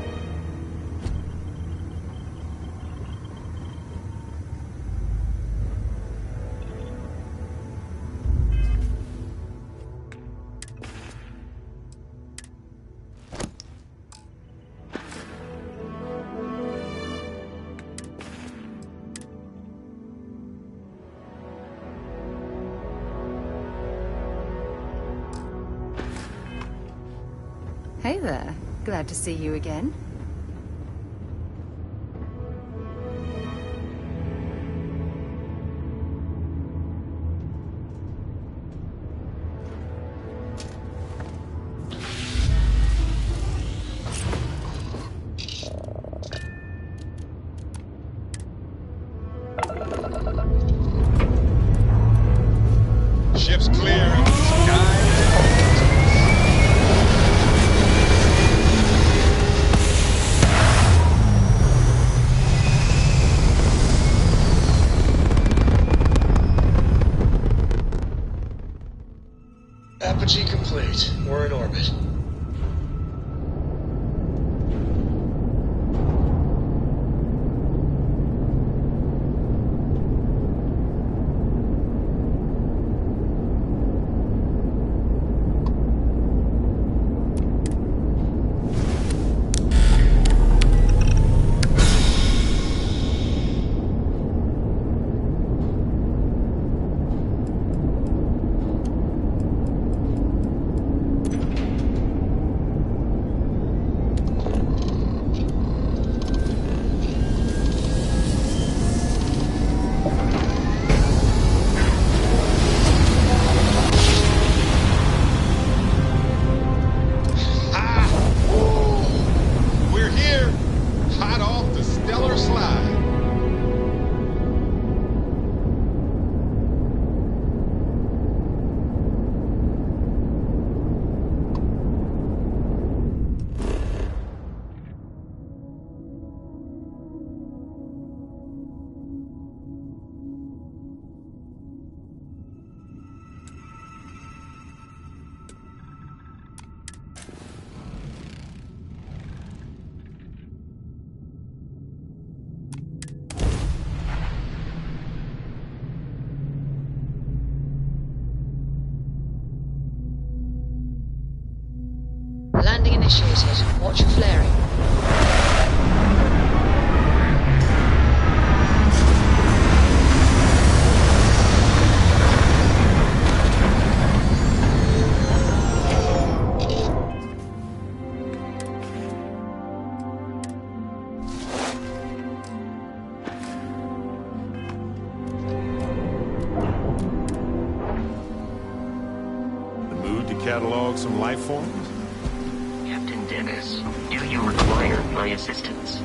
Hey there. Glad to see you again. Ship's clear and the sky is Apogee complete. We're in orbit. Landing initiated. Watch your flaring. the mood to catalog some life forms? Captain Dennis, do you require my assistance?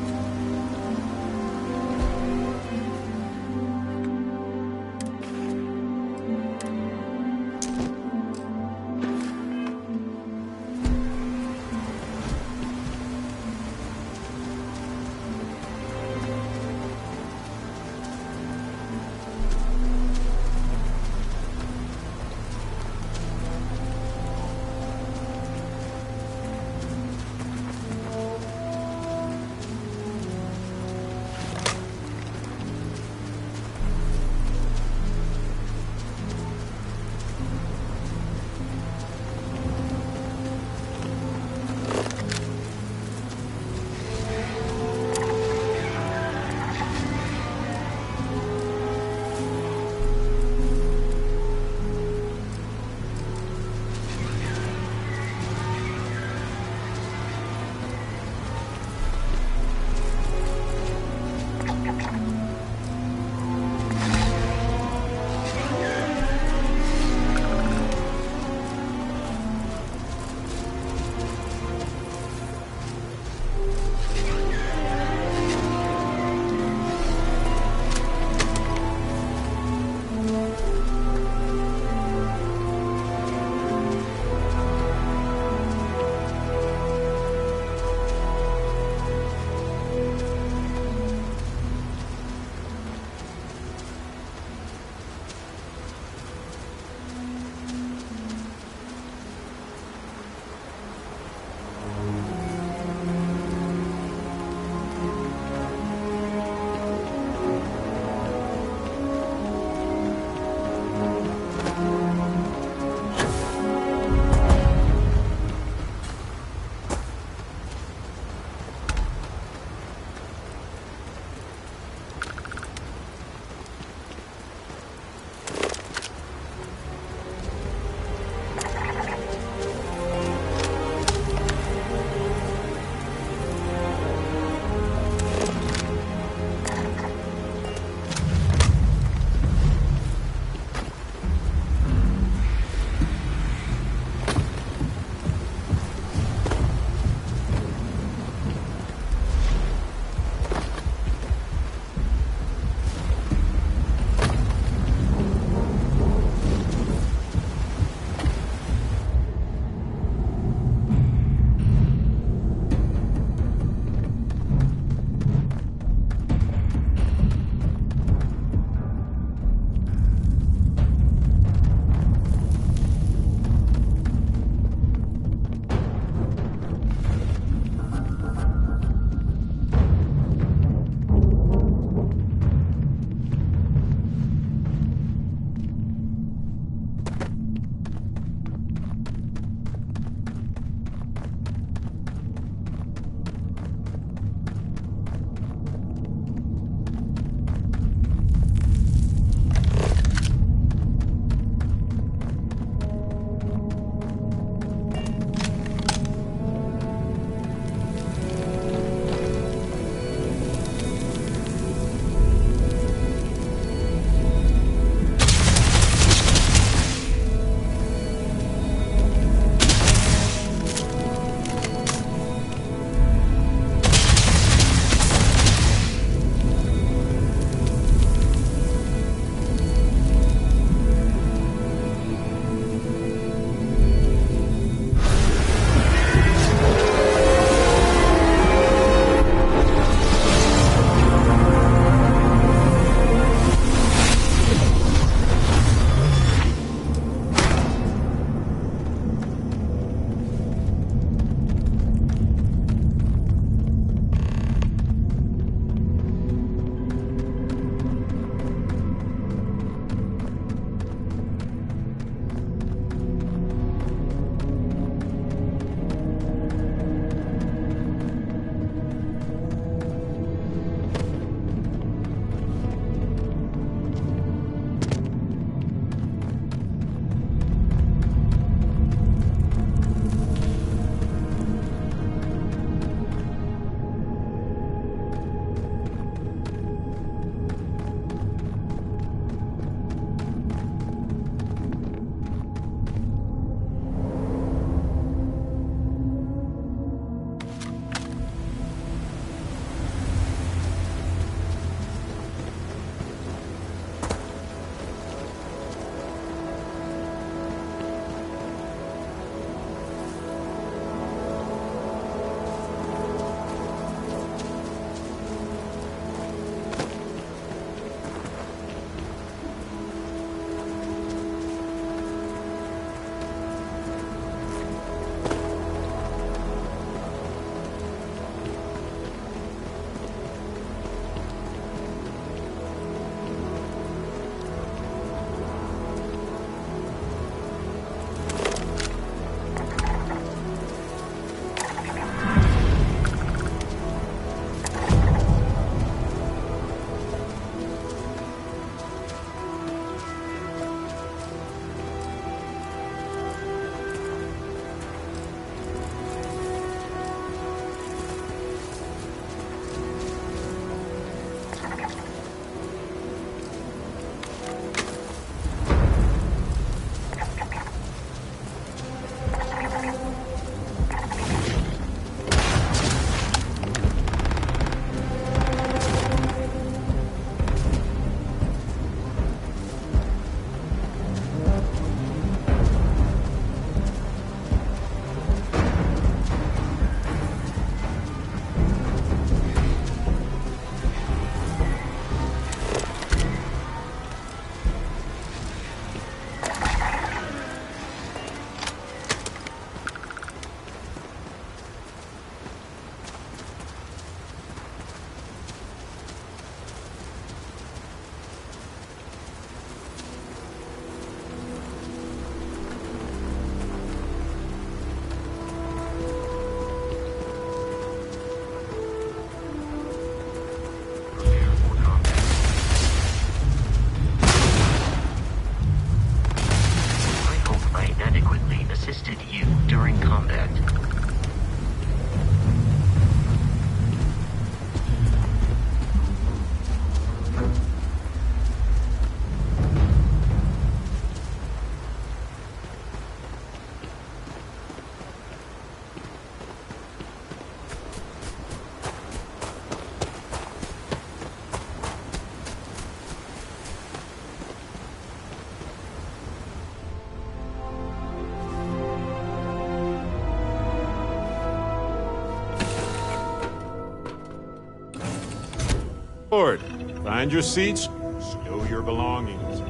Lord, find your seats, stow your belongings.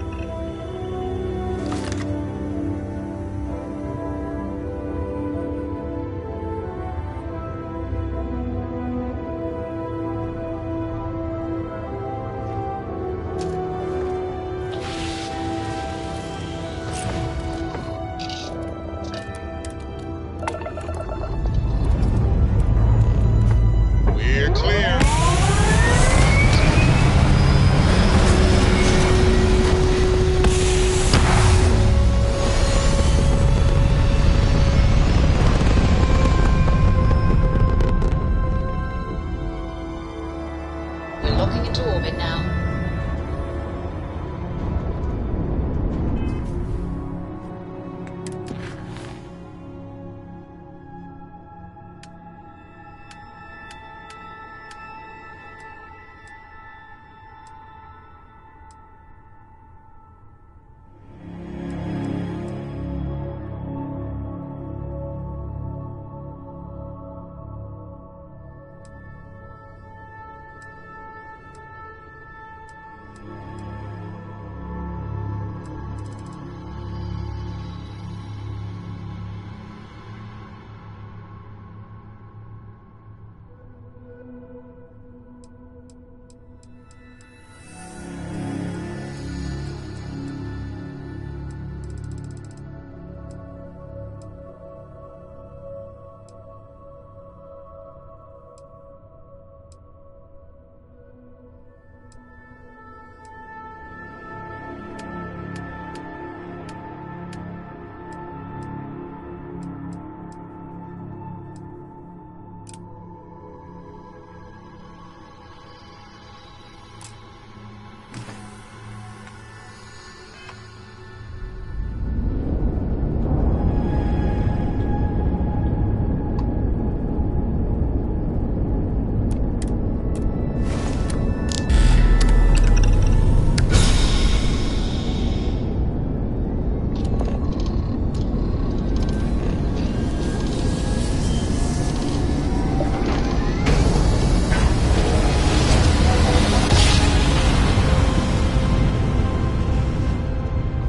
We're clear. We're locking into orbit now.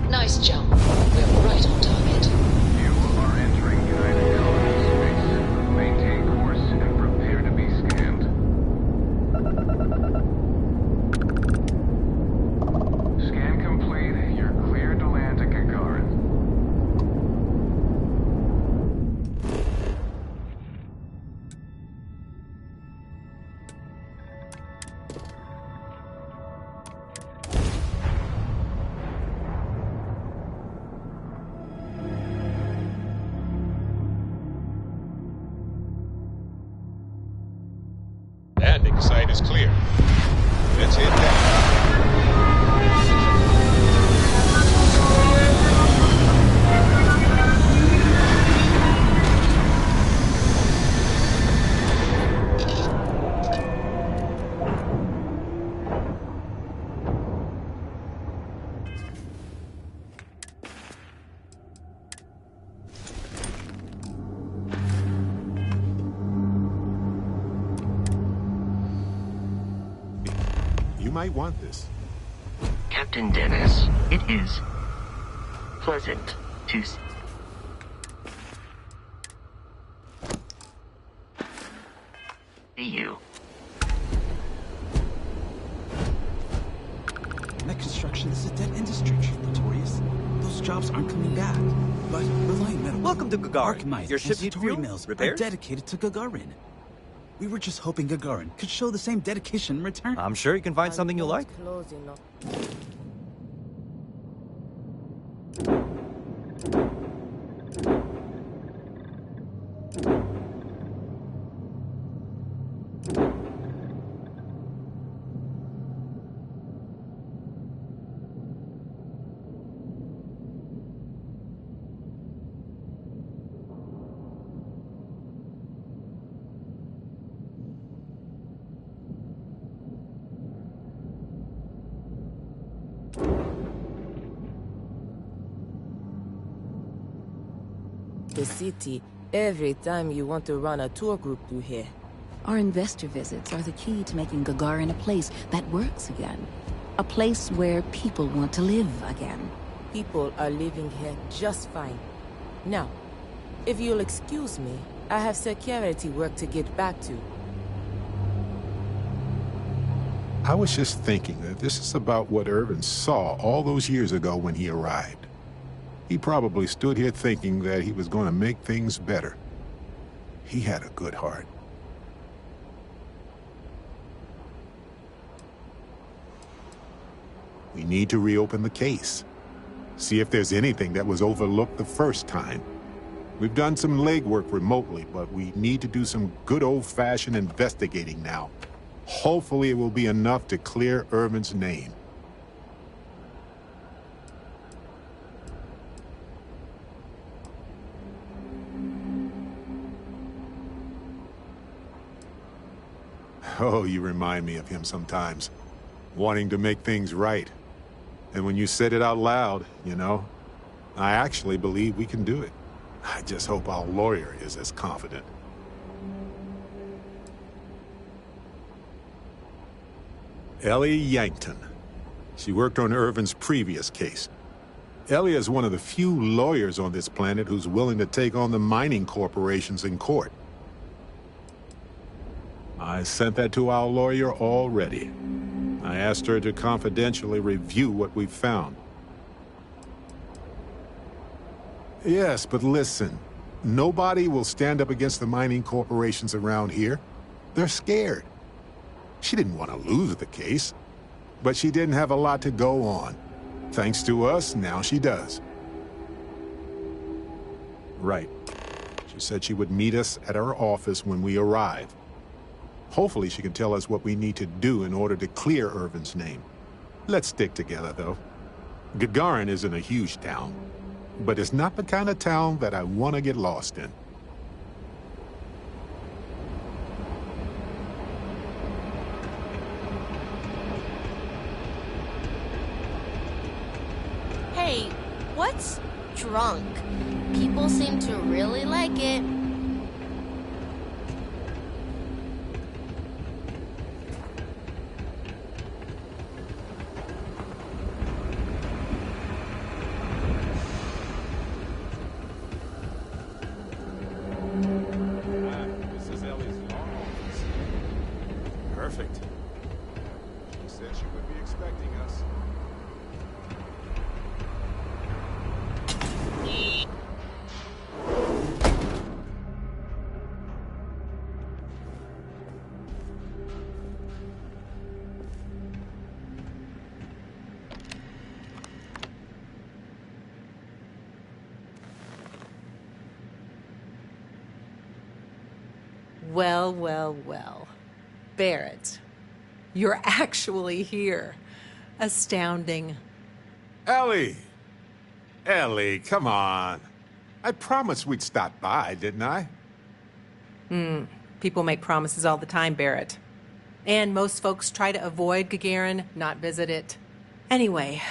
Nice jump. We're right on target. You are entering United Colony space. Maintain course and prepare to be scanned. Scan complete. You're cleared to land at Gagarin. Landing site is clear. Let's hit that. You might want this. Captain Dennis, it is pleasant to see you. Net construction is a dead industry, Chief Notorious. Those jobs aren't coming back. But Reliant Metal, Welcome to Gagarin. Archmite, Your ship and needs Satori fuel? mills are Repairs? dedicated to Gagarin. We were just hoping Gagarin could show the same dedication in return. I'm sure you can find something you like. The city every time you want to run a tour group through here. Our investor visits are the key to making Gagarin a place that works again. A place where people want to live again. People are living here just fine. Now, if you'll excuse me, I have security work to get back to. I was just thinking that this is about what Irvin saw all those years ago when he arrived. He probably stood here thinking that he was going to make things better. He had a good heart. We need to reopen the case. See if there's anything that was overlooked the first time. We've done some legwork remotely, but we need to do some good old-fashioned investigating now. Hopefully it will be enough to clear Irvin's name. Oh, you remind me of him sometimes, wanting to make things right. And when you said it out loud, you know, I actually believe we can do it. I just hope our lawyer is as confident. Ellie Yankton. She worked on Irvin's previous case. Ellie is one of the few lawyers on this planet who's willing to take on the mining corporations in court. I sent that to our lawyer already. I asked her to confidentially review what we've found. Yes, but listen. Nobody will stand up against the mining corporations around here. They're scared. She didn't want to lose the case, but she didn't have a lot to go on. Thanks to us, now she does. Right. She said she would meet us at our office when we arrive. Hopefully she can tell us what we need to do in order to clear Irvin's name. Let's stick together, though. Gagarin isn't a huge town, but it's not the kind of town that I want to get lost in. Hey, what's drunk? People seem to really like it. This is Ellie's law office. Perfect. She said she would be expecting us. Well, well, well. Barrett, you're actually here. Astounding. Ellie! Ellie, come on. I promised we'd stop by, didn't I? People make promises all the time, Barrett. And most folks try to avoid Gagarin, not visit it. Anyway,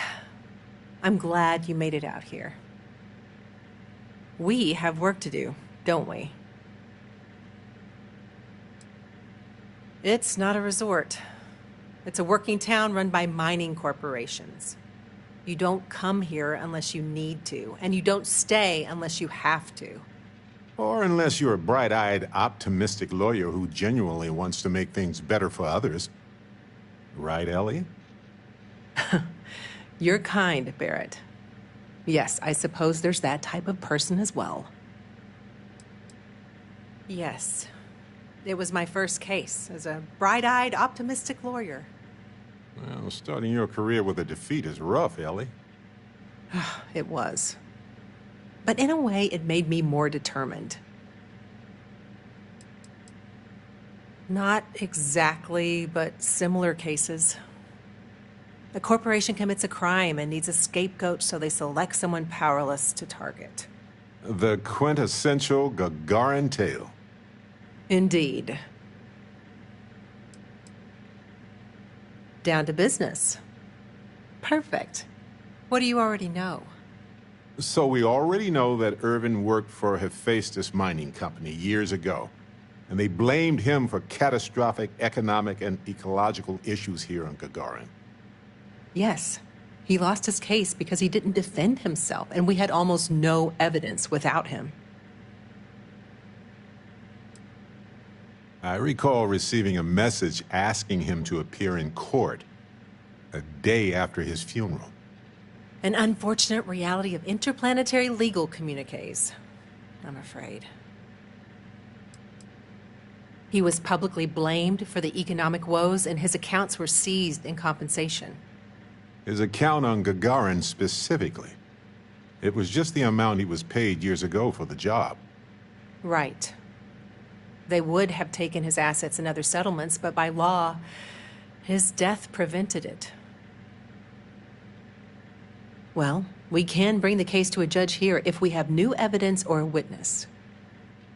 I'm glad you made it out here. We have work to do, don't we? It's not a resort. It's a working town run by mining corporations. You don't come here unless you need to, and you don't stay unless you have to. Or unless you're a bright-eyed, optimistic lawyer who genuinely wants to make things better for others. Right, Ellie? You're kind, Barrett. Yes, I suppose there's that type of person as well. Yes. It was my first case as a bright-eyed, optimistic lawyer. Well, starting your career with a defeat is rough, Ellie. It was. But in a way, it made me more determined. Not exactly, but similar cases. A corporation commits a crime and needs a scapegoat, so they select someone powerless to target. The quintessential Gagarin tale. Indeed. Down to business. Perfect. What do you already know? So we already know that Irvin worked for Hephaestus Mining Company years ago. And they blamed him for catastrophic economic and ecological issues here on Gagarin. Yes. He lost his case because he didn't defend himself, and we had almost no evidence without him. I recall receiving a message asking him to appear in court a day after his funeral. An unfortunate reality of interplanetary legal communiques, I'm afraid. He was publicly blamed for the economic woes, and his accounts were seized in compensation. His account on Gagarin specifically. It was just the amount he was paid years ago for the job. Right. They would have taken his assets and other settlements, but by law, his death prevented it. Well, we can bring the case to a judge here if we have new evidence or a witness.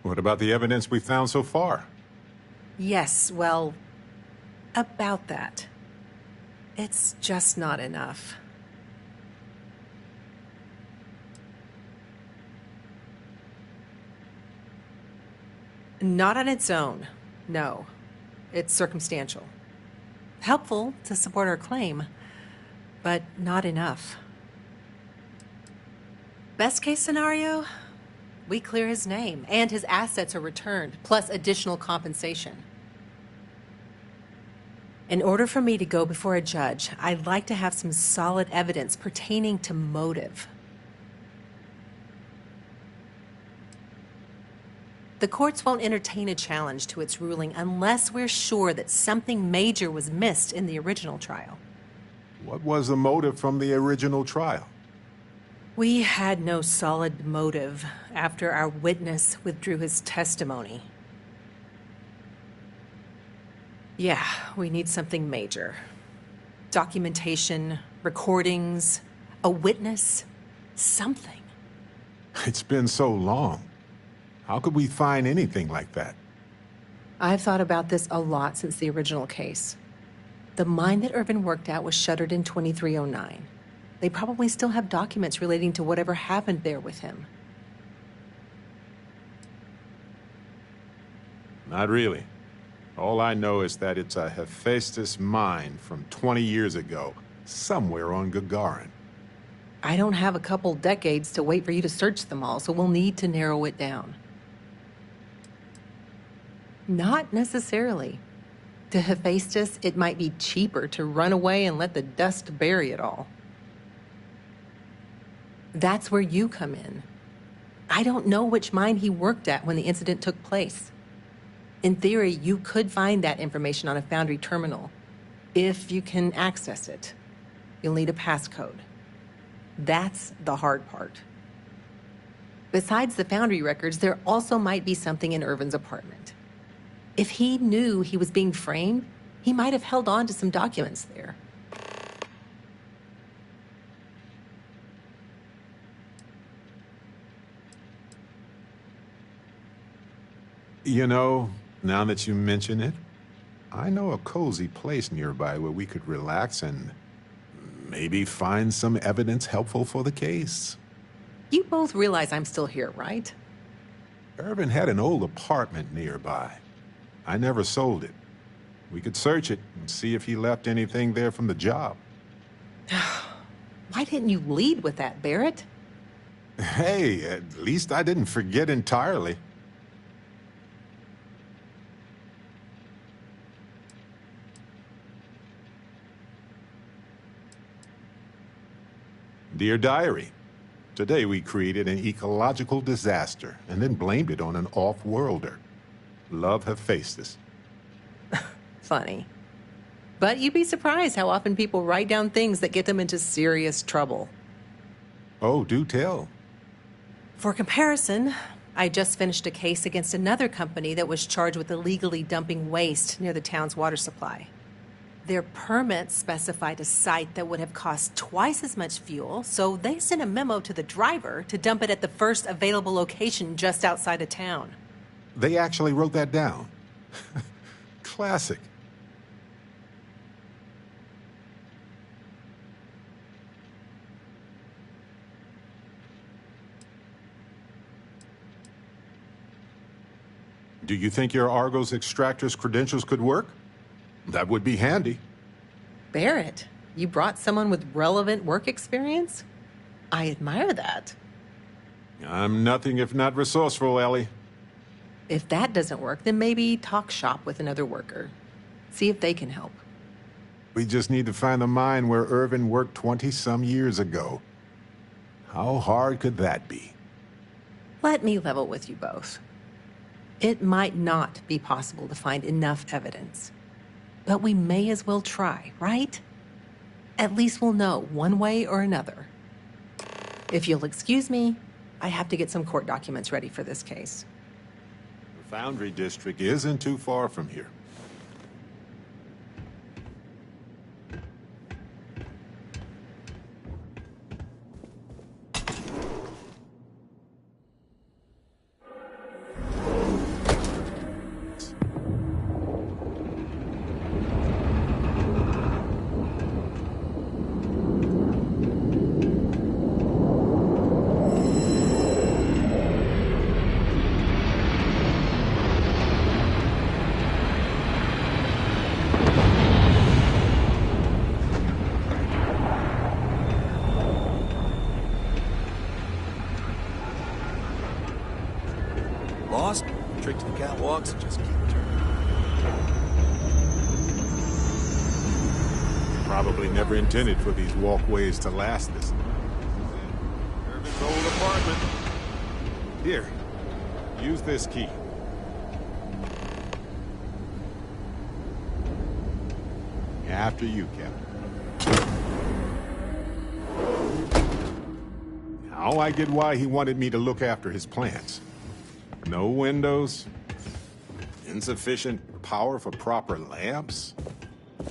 What about the evidence we found so far? Yes, well, about that. It's just not enough. Not on its own, no. It's circumstantial. Helpful to support our claim, but not enough. Best case scenario, we clear his name and his assets are returned, plus additional compensation. In order for me to go before a judge, I'd like to have some solid evidence pertaining to motive. The courts won't entertain a challenge to its ruling unless we're sure that something major was missed in the original trial. What was the motive from the original trial? We had no solid motive after our witness withdrew his testimony. Yeah, we need something major. Documentation, recordings, a witness, something. It's been so long. How could we find anything like that? I've thought about this a lot since the original case. The mine that Irvin worked at was shuttered in 2309. They probably still have documents relating to whatever happened there with him. Not really. All I know is that it's a Hephaestus mine from 20 years ago, somewhere on Gagarin. I don't have a couple decades to wait for you to search them all, so we'll need to narrow it down. Not necessarily. To Hephaestus, it might be cheaper to run away and let the dust bury it all. That's where you come in. I don't know which mine he worked at when the incident took place. In theory, you could find that information on a Foundry terminal, if you can access it. You'll need a passcode. That's the hard part. Besides the Foundry records, there also might be something in Irvin's apartment. If he knew he was being framed, he might have held on to some documents there. You know, now that you mention it, I know a cozy place nearby where we could relax and maybe find some evidence helpful for the case. You both realize I'm still here, right? Irvin had an old apartment nearby. I never sold it. We could search it and see if he left anything there from the job. Why didn't you lead with that, Barrett? Hey, at least I didn't forget entirely. Dear Diary, today we created an ecological disaster and then blamed it on an off-worlder. Love Hephaestus. Funny. But you'd be surprised how often people write down things that get them into serious trouble. Oh, do tell. For comparison, I just finished a case against another company that was charged with illegally dumping waste near the town's water supply. Their permits specified a site that would have cost twice as much fuel, so they sent a memo to the driver to dump it at the first available location just outside of town. They actually wrote that down. Classic. Do you think your Argos extractor's credentials could work? That would be handy. Barrett, you brought someone with relevant work experience? I admire that. I'm nothing if not resourceful, Ellie. If that doesn't work, then maybe talk shop with another worker. See if they can help. We just need to find the mine where Irvin worked 20-some years ago. How hard could that be? Let me level with you both. It might not be possible to find enough evidence, but we may as well try, right? At least we'll know one way or another. If you'll excuse me, I have to get some court documents ready for this case. The Foundry District isn't too far from here. Lost? Trick to the catwalks and just keep turning. Probably never intended for these walkways to last this long. Irvin's old apartment. Here, use this key. After you, Captain. Now I get why he wanted me to look after his plants. No windows, insufficient power for proper lamps.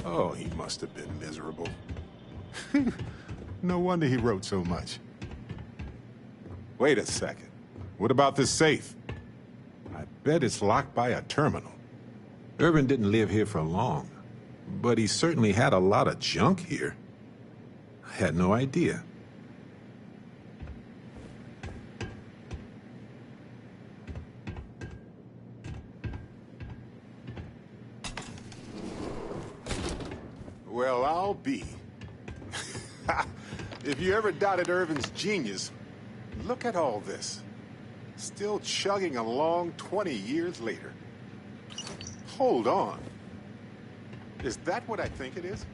Oh, he must have been miserable. No wonder he wrote so much. Wait a second. What about this safe? I bet it's locked by a terminal. Irvin didn't live here for long, but he certainly had a lot of junk here. I had no idea. Well, I'll be. If you ever doubted Irvin's genius, look at all this. Still chugging along 20 years later. Hold on. Is that what I think it is?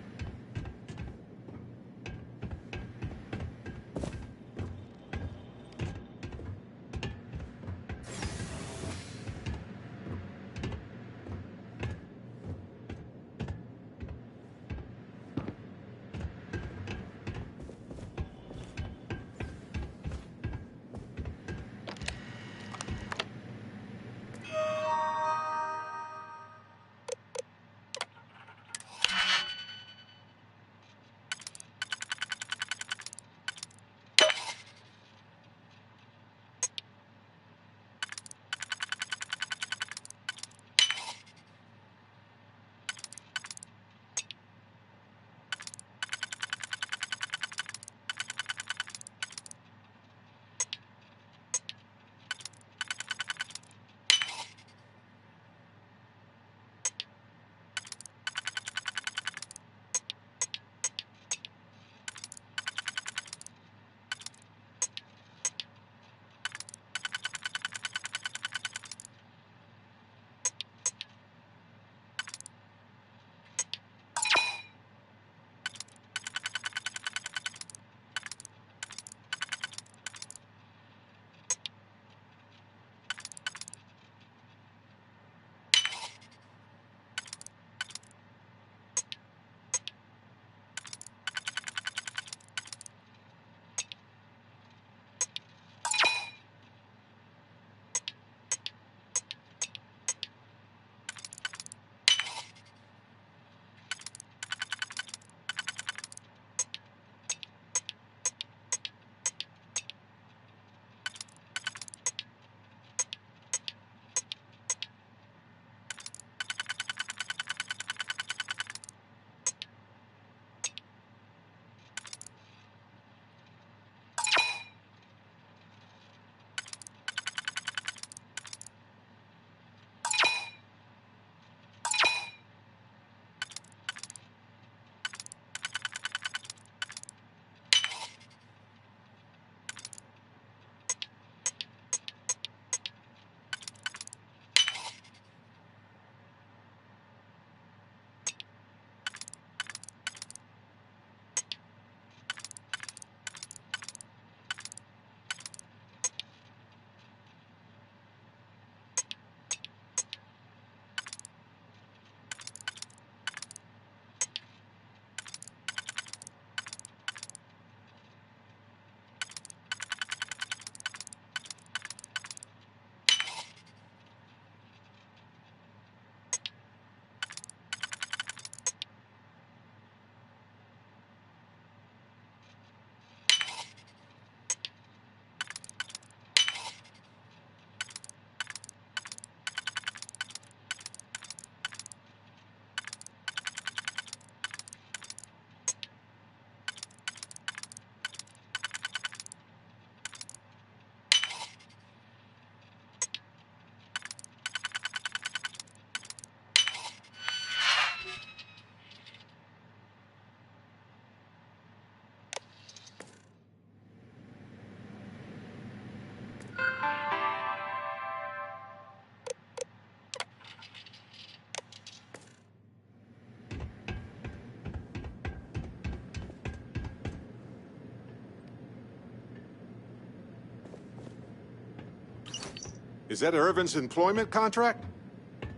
Is that Irvin's employment contract?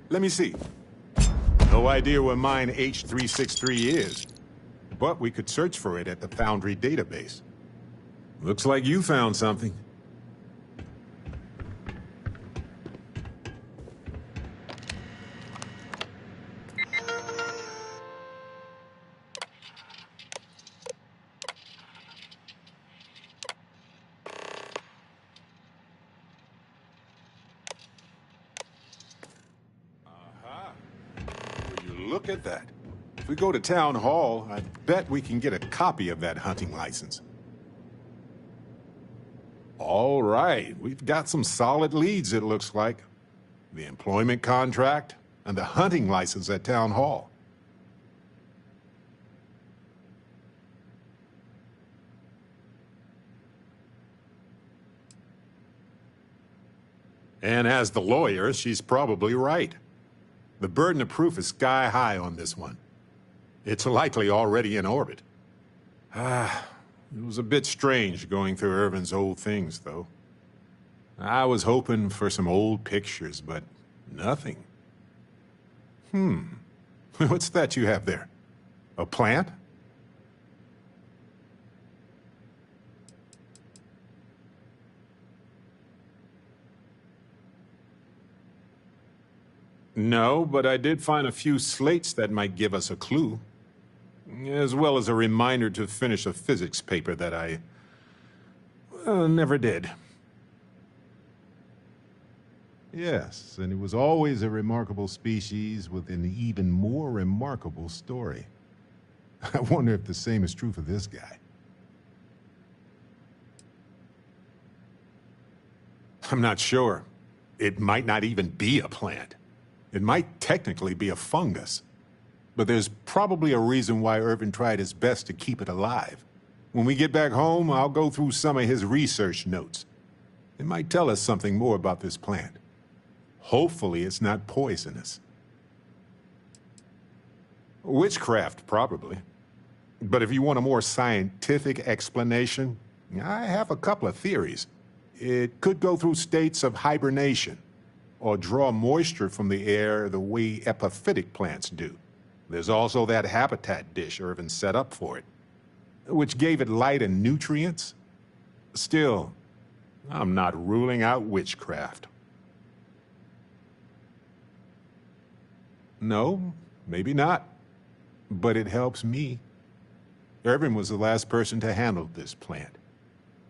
Let me see. No idea where mine H363 is, but we could search for it at the Foundry database. Looks like you found something. Look at that. If we go to Town Hall, I bet we can get a copy of that hunting license. All right, we've got some solid leads, it looks like. The employment contract and the hunting license at Town Hall. And as the lawyer, she's probably right. The burden of proof is sky high on this one. It's likely already in orbit. It was a bit strange going through Irvin's old things, though. I was hoping for some old pictures, but nothing. What's that you have there? A plant? No, but I did find a few slates that might give us a clue. As well as a reminder to finish a physics paper that I never did. Yes, and it was always a remarkable species with an even more remarkable story. I wonder if the same is true for this guy. I'm not sure. It might not even be a plant. It might technically be a fungus. But there's probably a reason why Irvin tried his best to keep it alive. When we get back home, I'll go through some of his research notes. It might tell us something more about this plant. Hopefully it's not poisonous. Witchcraft, probably. But if you want a more scientific explanation, I have a couple of theories. It could go through states of hibernation, or draw moisture from the air the way epiphytic plants do. There's also that habitat dish Irvin set up for it, which gave it light and nutrients. Still, I'm not ruling out witchcraft. No, maybe not. But it helps me. Irvin was the last person to handle this plant.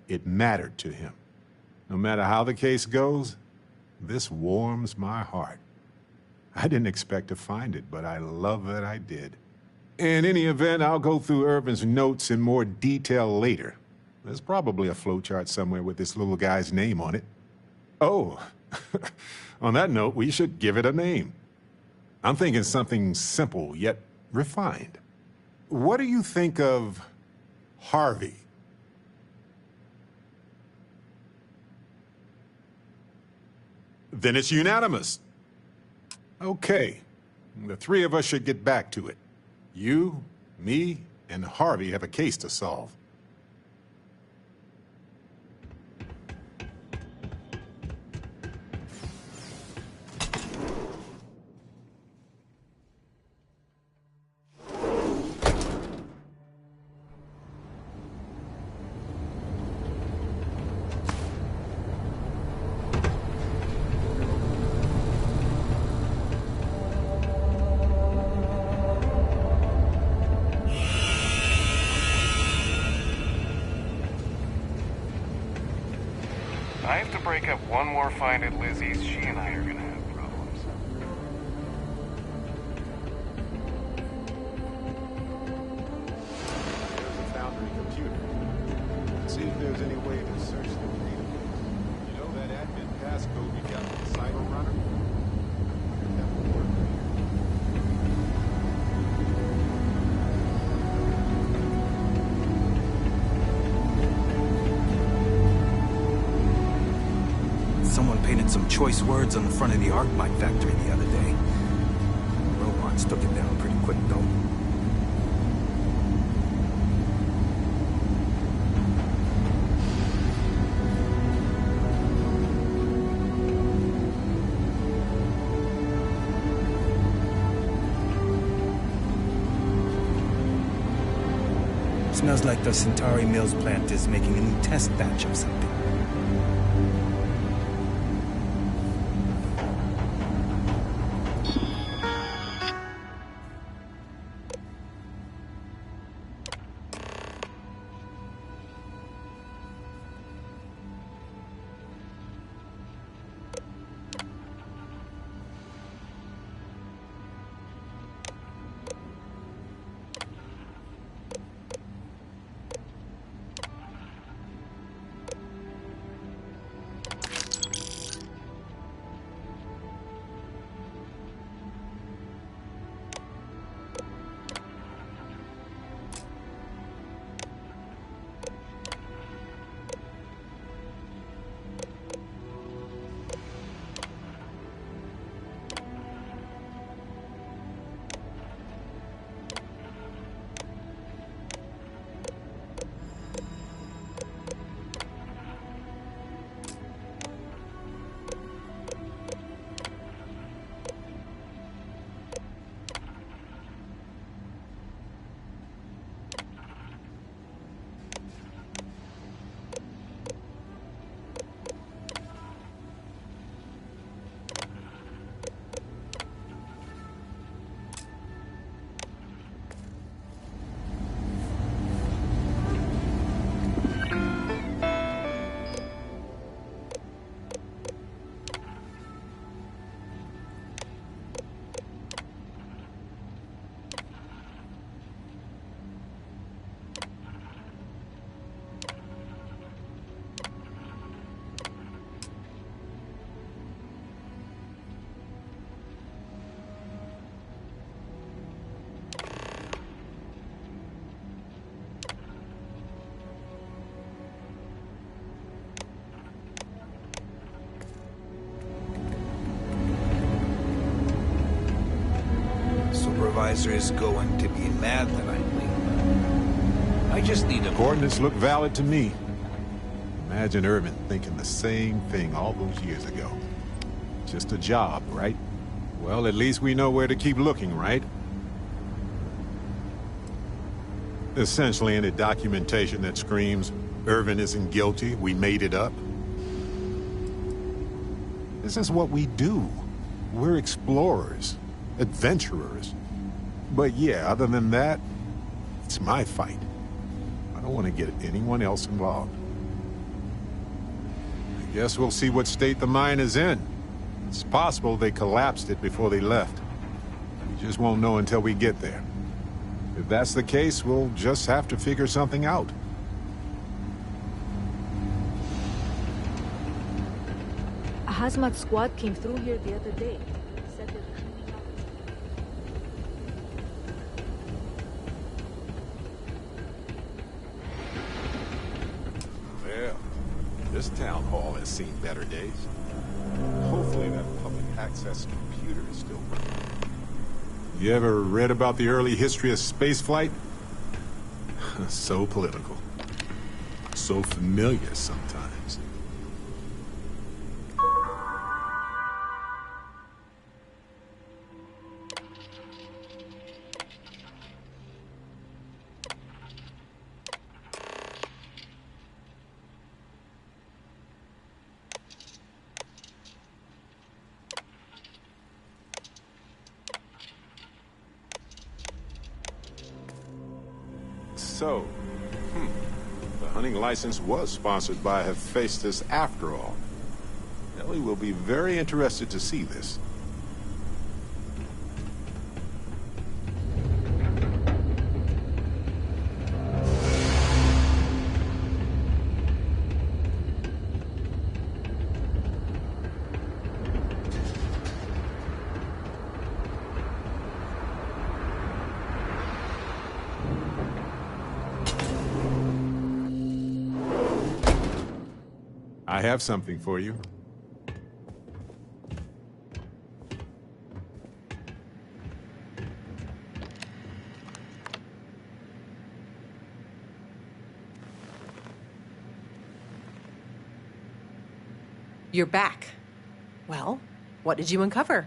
It mattered to him. No matter how the case goes, this warms my heart. I didn't expect to find it, but I love that I did. In any event, I'll go through Irvin's notes in more detail later. There's probably a flowchart somewhere with this little guy's name on it. Oh, on that note, we should give it a name. I'm thinking something simple yet refined. What do you think of Harvey? Then it's unanimous. Okay, the three of us should get back to it. You, me, and Harvey have a case to solve. I have to break up one more find at Lizzie's. She and I are gonna have problems. There's a Foundry computer. Let's see if there's any way to search the database. You know that admin passcode we got from the Cyber Runner? That will work. choice words on the front of the Arclight factory the other day. Robots took it down pretty quick, though. Smells like the Centauri Mills plant is making a new test batch of something. Supervisor is going to be mad that I leave. I just need a... Coordinates look valid to me. Imagine Irvin thinking the same thing all those years ago. Just a job, right? Well, at least we know where to keep looking, right? Essentially any documentation that screams, Irvin isn't guilty, we made it up. This is what we do. We're explorers, adventurers. But yeah, other than that, it's my fight. I don't want to get anyone else involved. I guess we'll see what state the mine is in. It's possible they collapsed it before they left. We just won't know until we get there. If that's the case, we'll just have to figure something out. A hazmat squad came through here the other day. Said they're cleaning up. Well, this town hall has seen better days. Hopefully that public access computer is still working. You ever read about the early history of spaceflight? So political. So familiar sometimes. So, the hunting license was sponsored by Hephaestus after all. Ellie will be very interested to see this. I have something for you. You're back. Well, what did you uncover?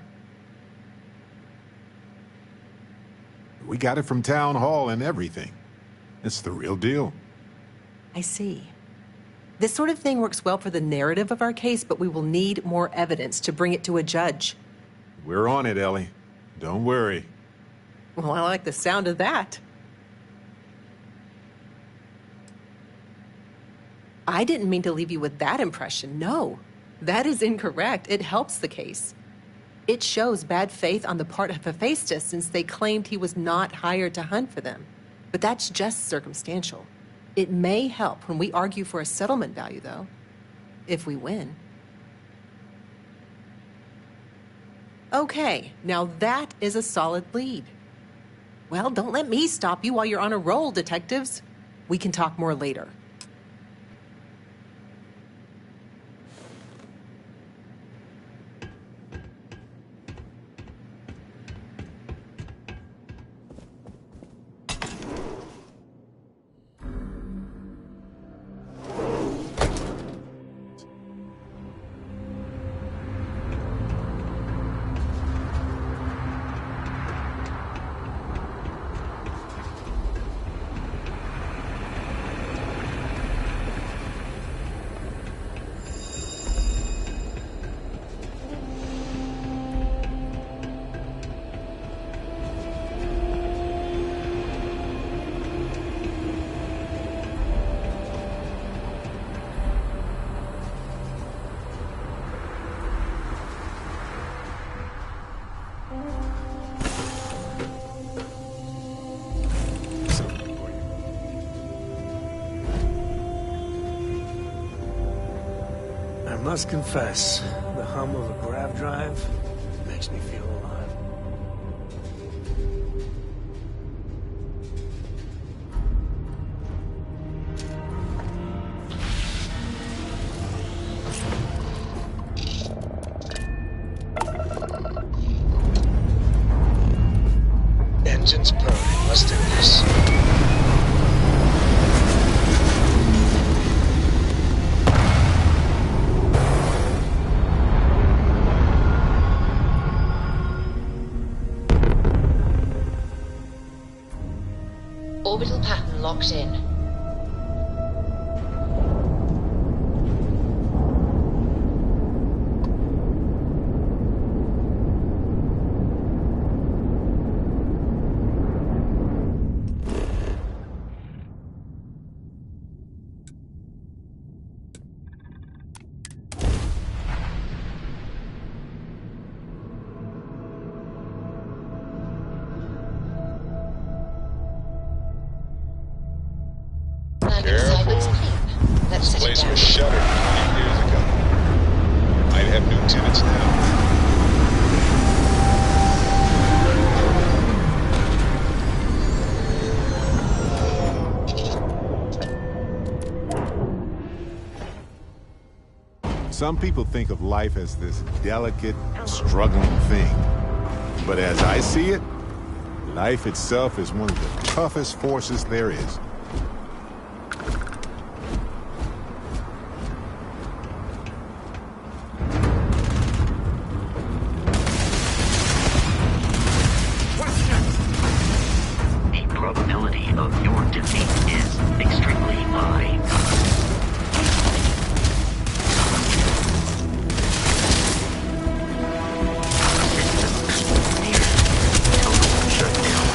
We got it from Town Hall and everything. It's the real deal. I see. This sort of thing works well for the narrative of our case, but we will need more evidence to bring it to a judge. We're on it, Ellie. Don't worry. Well, I like the sound of that. I didn't mean to leave you with that impression. No, that is incorrect. It helps the case. It shows bad faith on the part of Hephaestus since they claimed he was not hired to hunt for them. But that's just circumstantial. It may help when we argue for a settlement value, though, if we win. Okay, now that is a solid lead. Well, don't let me stop you while you're on a roll, detectives. We can talk more later. I must confess, the hum of a grav drive makes me feel alive. Engines burning. Let's do this. Orbital pattern locked in. This place was shuttered 20 years ago. Might have new tenants now. Some people think of life as this delicate, struggling thing. But as I see it, life itself is one of the toughest forces there is. Of your defeat is extremely high. Systems near total shutdown.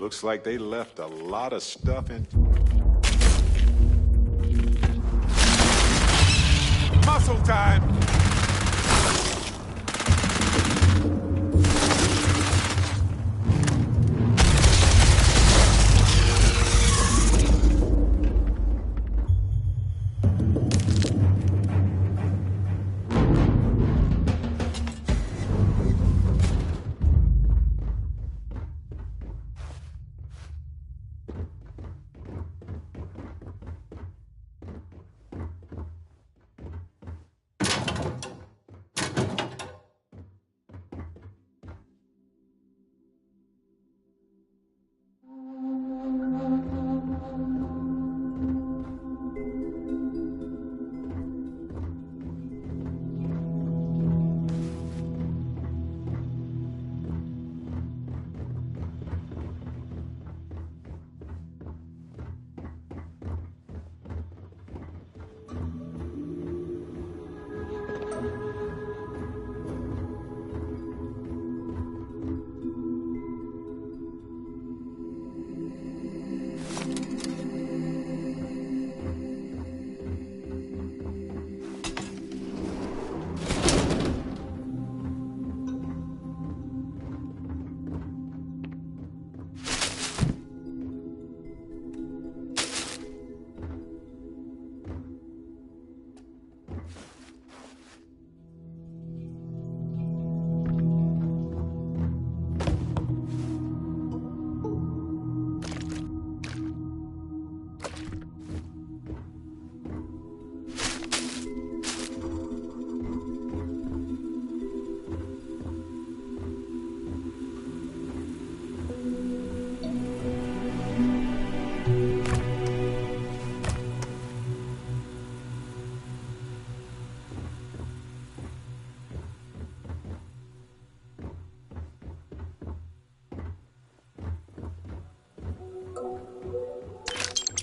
Looks like they left a lot of stuff in... Muscle time!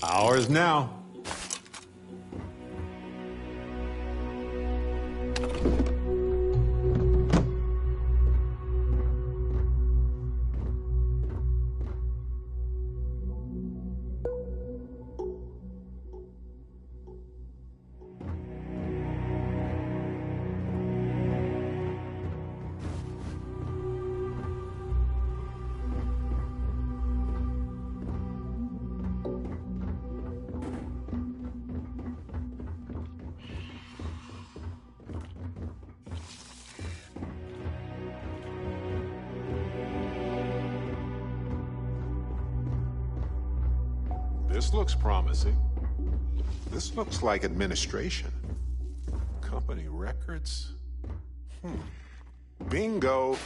Ours now. This looks promising. This looks like administration. Company records. Bingo.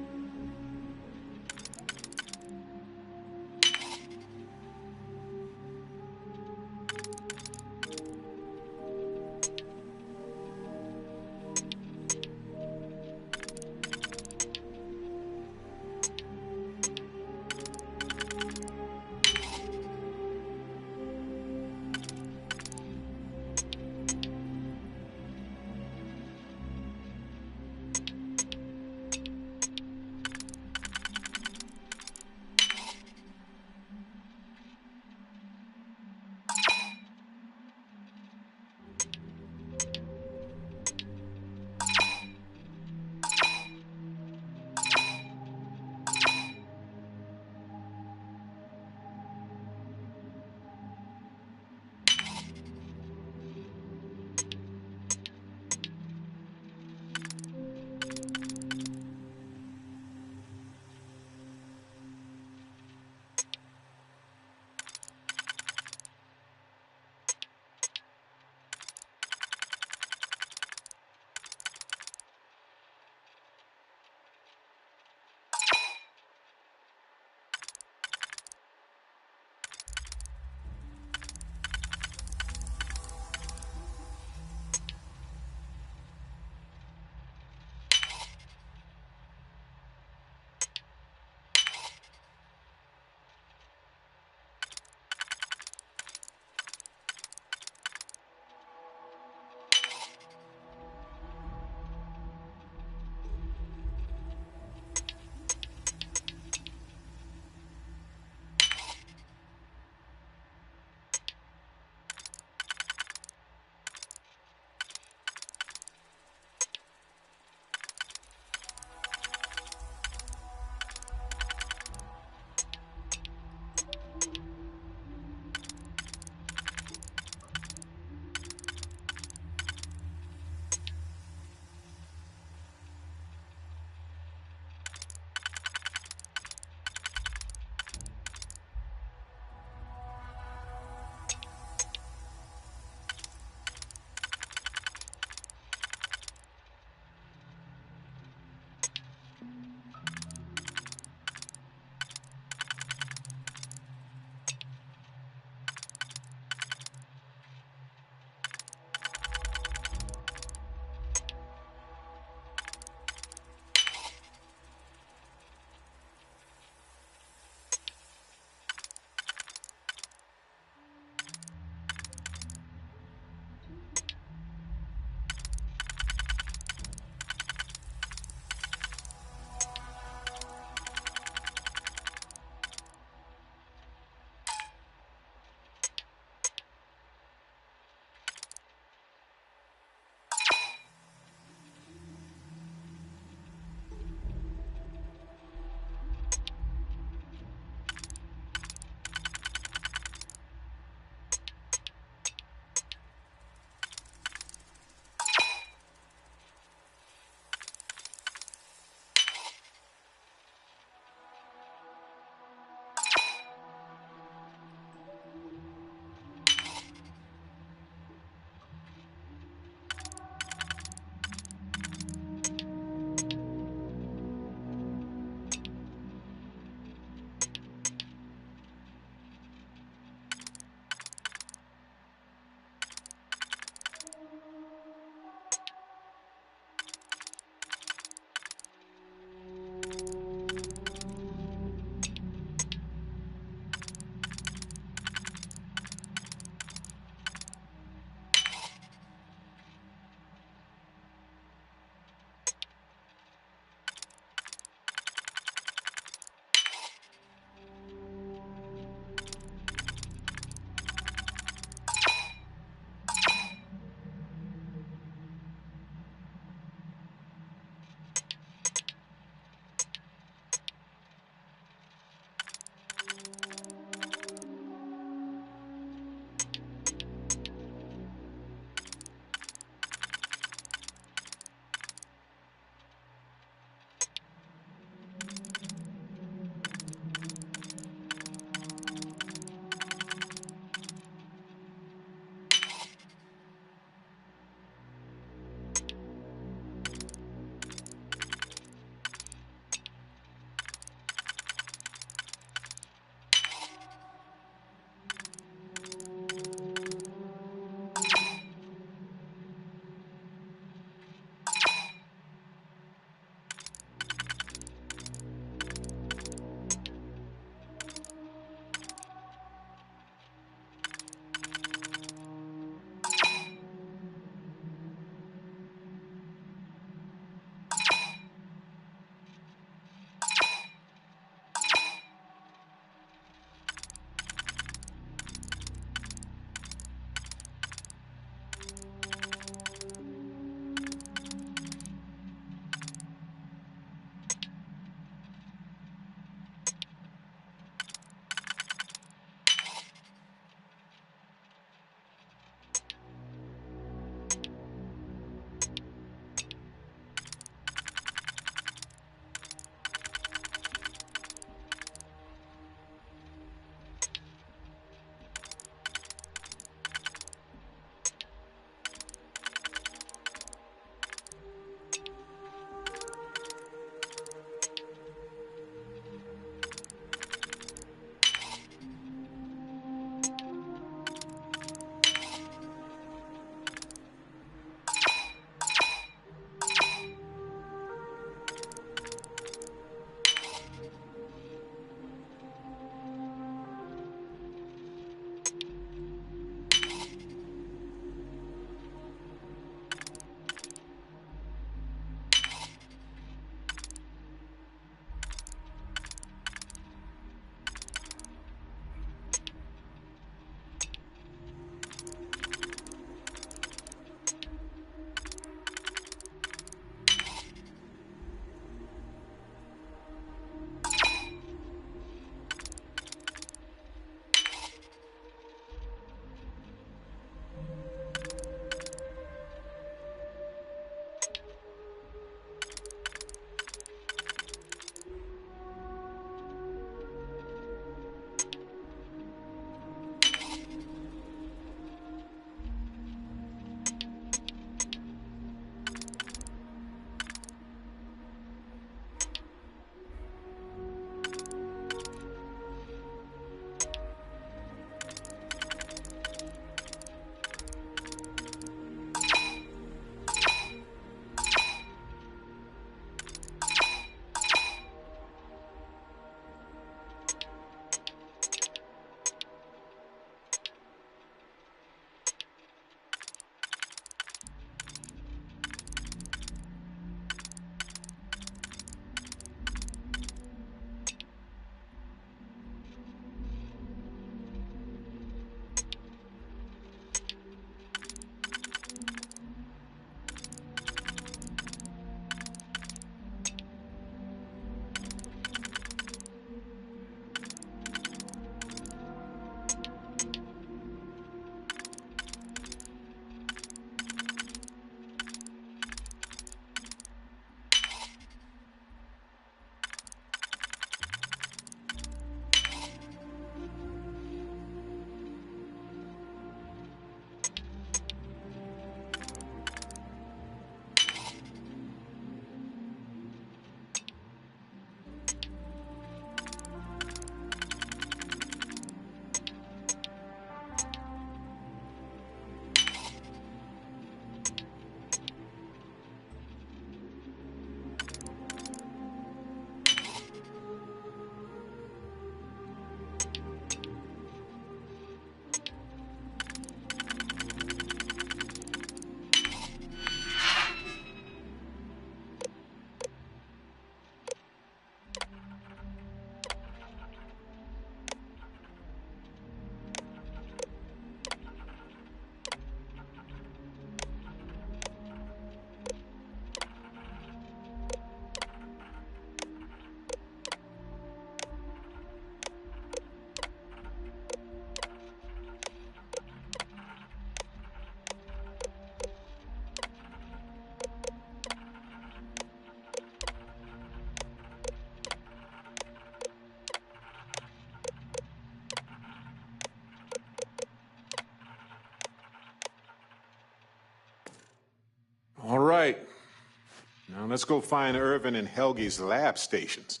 let's go find Irvin and Helgi's lab stations.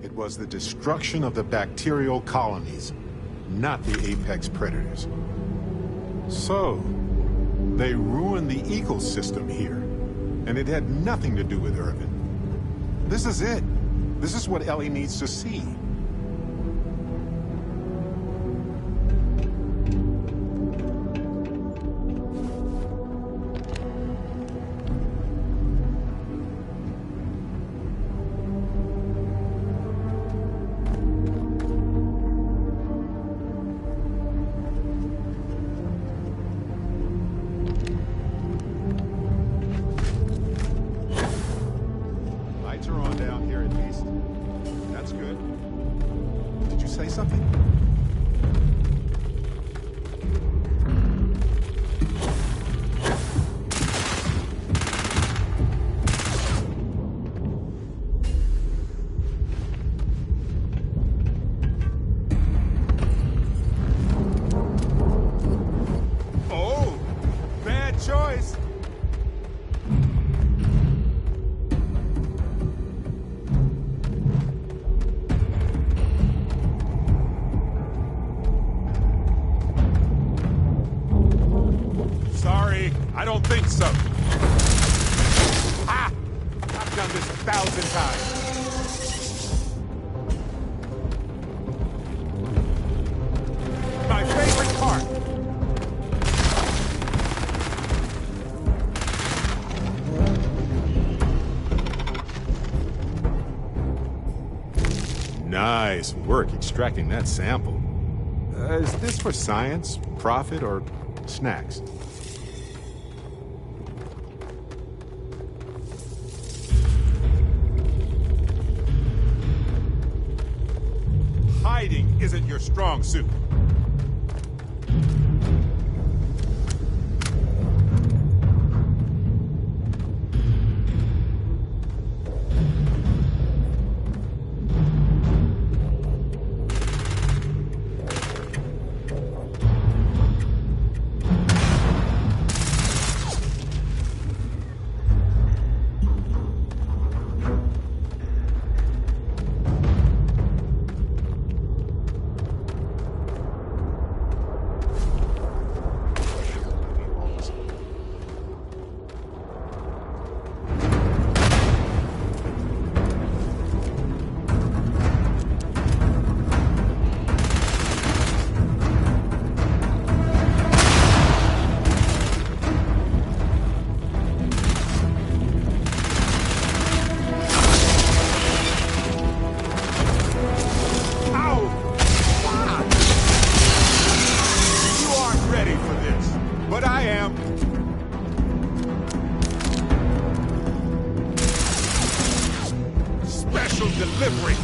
It was the destruction of the bacterial colonies, not the apex predators. So, they ruined the ecosystem here, and it had nothing to do with Irvin. This is it. This is what Ellie needs to see. I don't think so. Ah! I've done this 1,000 times. My favorite part. Nice work extracting that sample. Is this for science, profit, or snacks? Hiding isn't your strong suit. Delivery.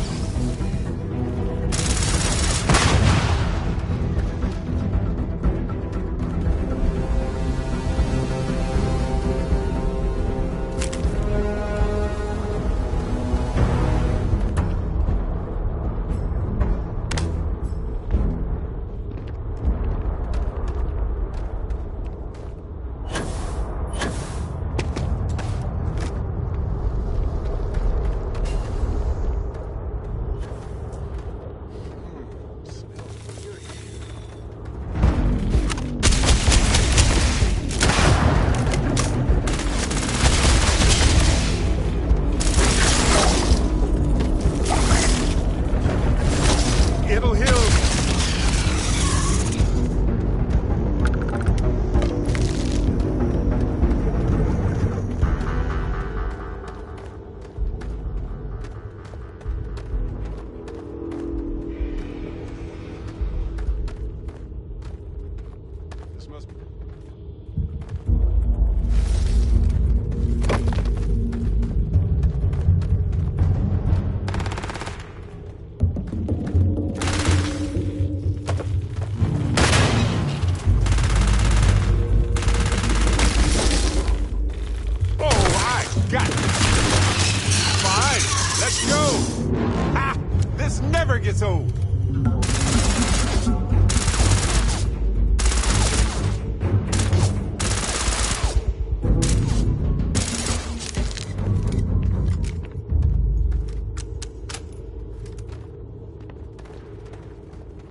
This never gets old.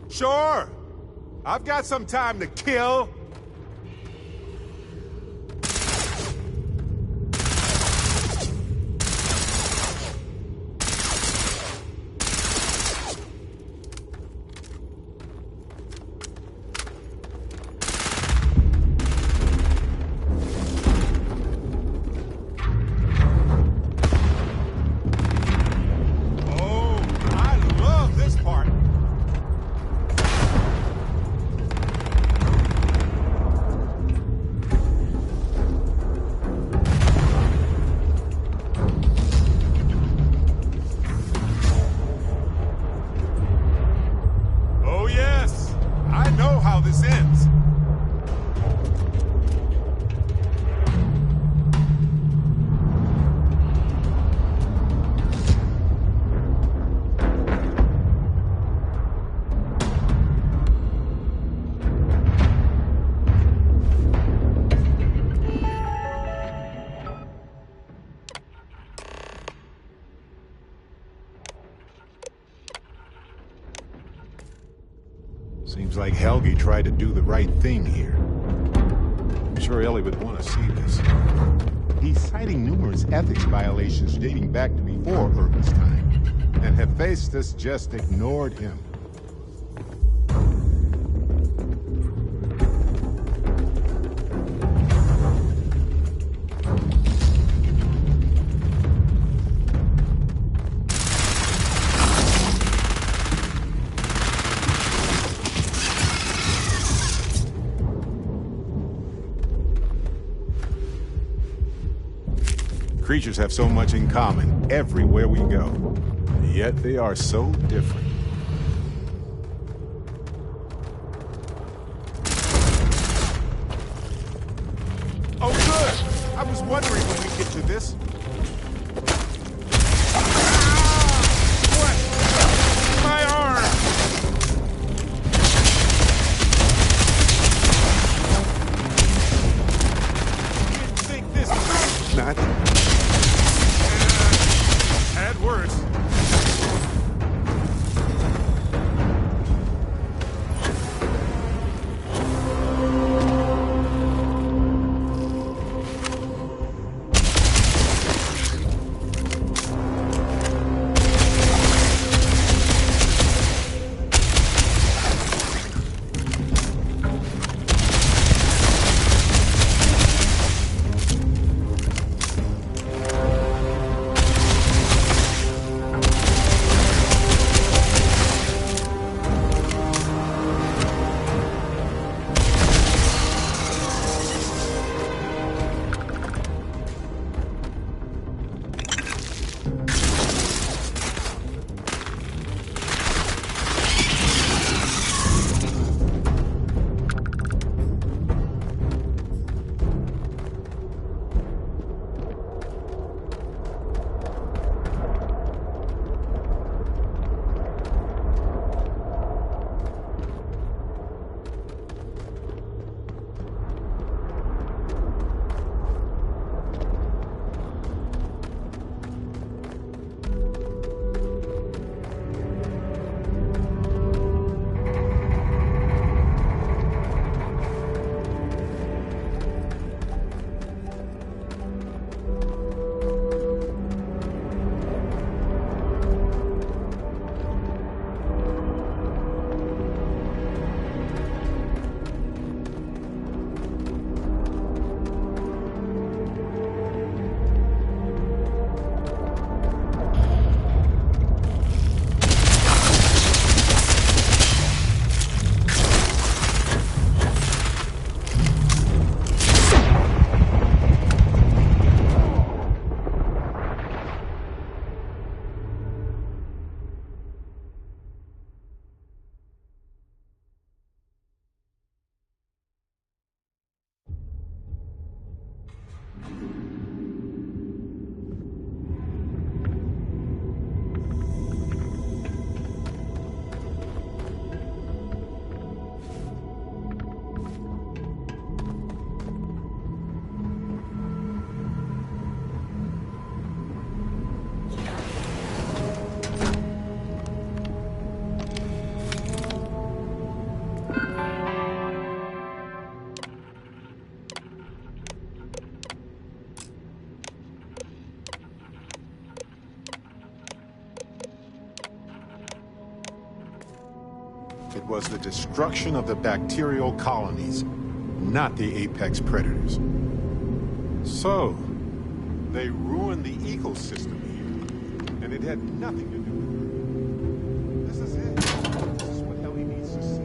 Sure. I've got some time to kill. Seems like Helge tried to do the right thing here. I'm sure Ellie would want to see this. He's citing numerous ethics violations dating back to before Urban's time, and Hephaestus just ignored him. Creatures have so much in common everywhere we go, yet they are so different. Oh, good! I was wondering when we get to this. What? My arm! Didn't think this was not. Had worse. It was the destruction of the bacterial colonies, not the apex predators. So, they ruined the ecosystem here, and it had nothing to do with it. This is it. This is what Ellie needs to see.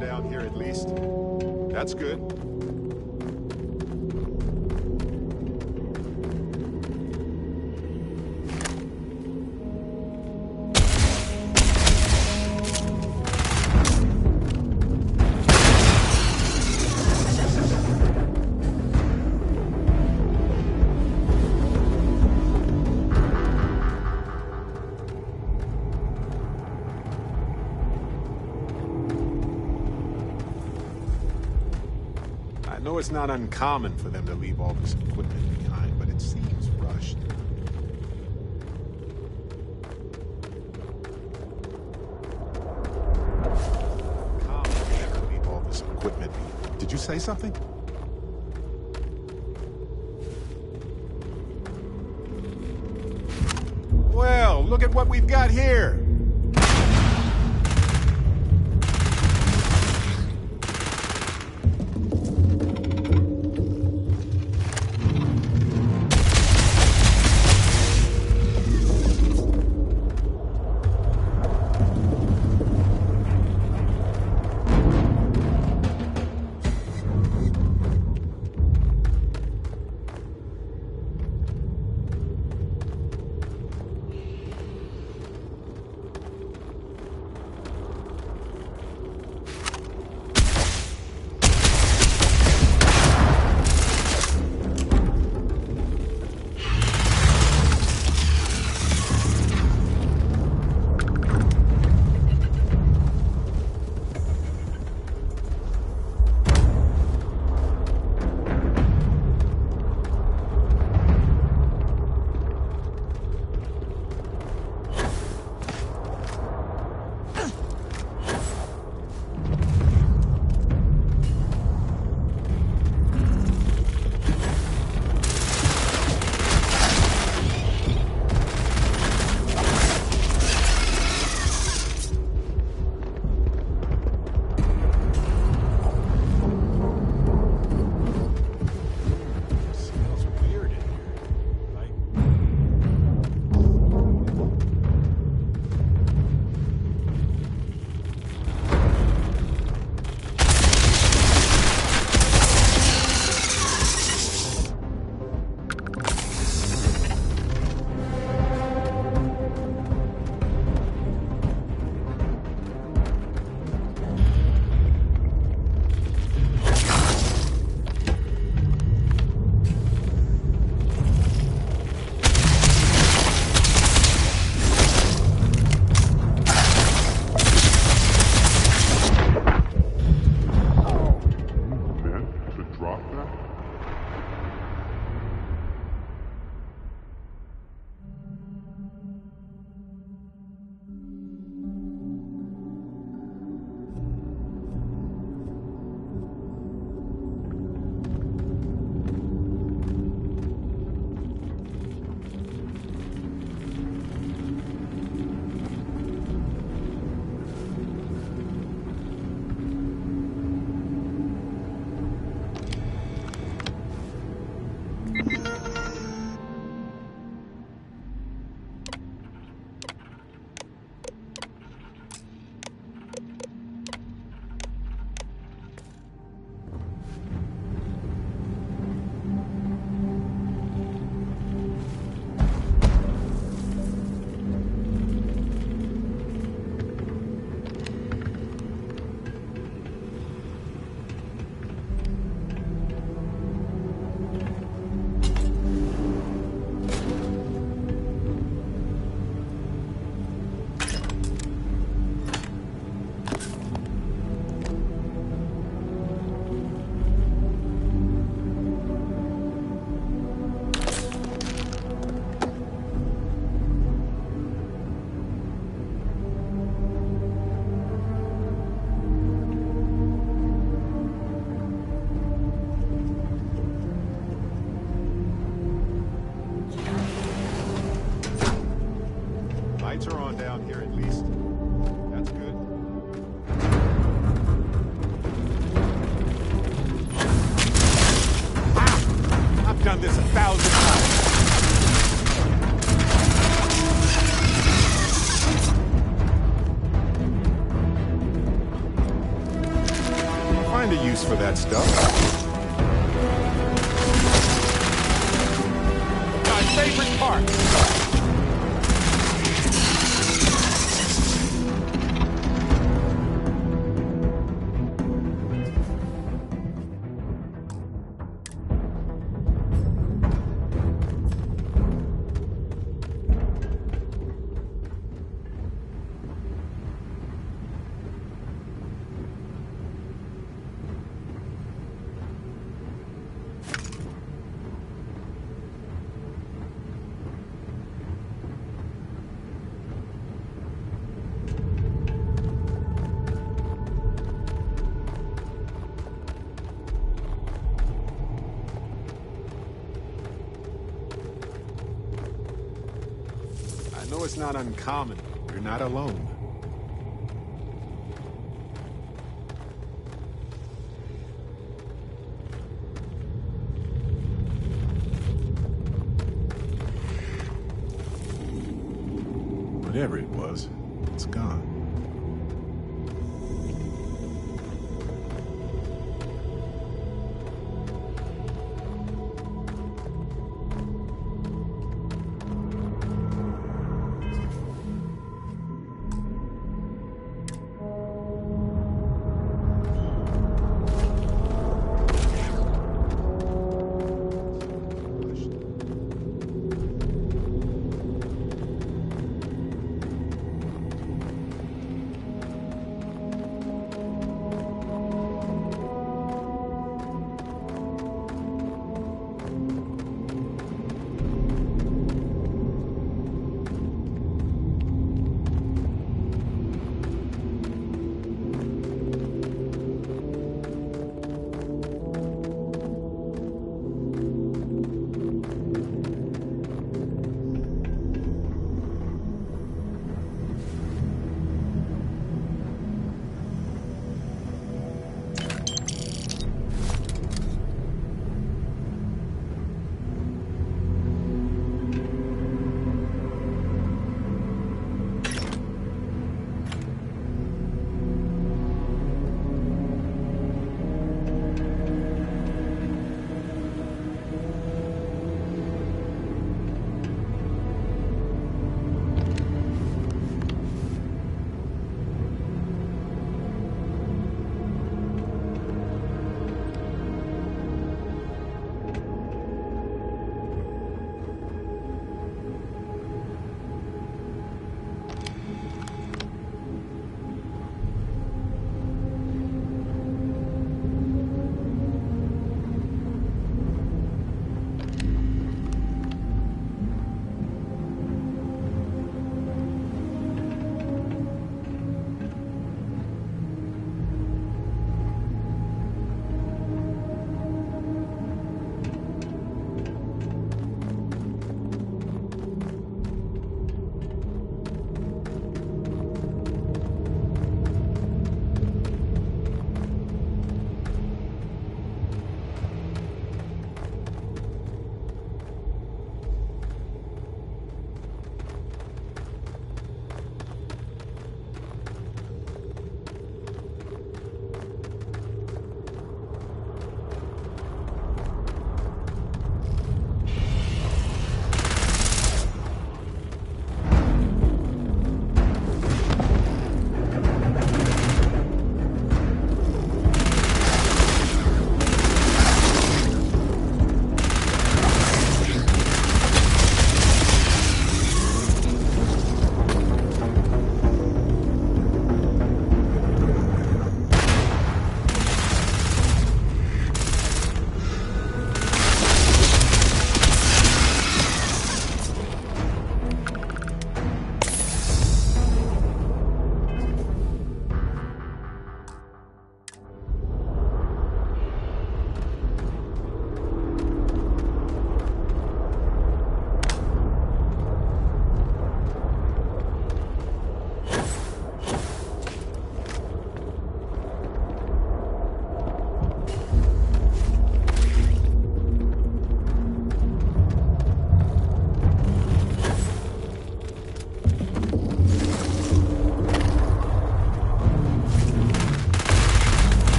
Down here at least. That's good. it's not uncommon for them to leave all this equipment behind, but it seems rushed. Common for them to leave all this equipment behind. Did you say something? Well, look at what we've got here. Lights are on down here at least. That's good. Ah! I've done this 1,000 times. Find a use for that stuff. My favorite part. know it's not uncommon. You're not alone. Whatever it was, it's gone.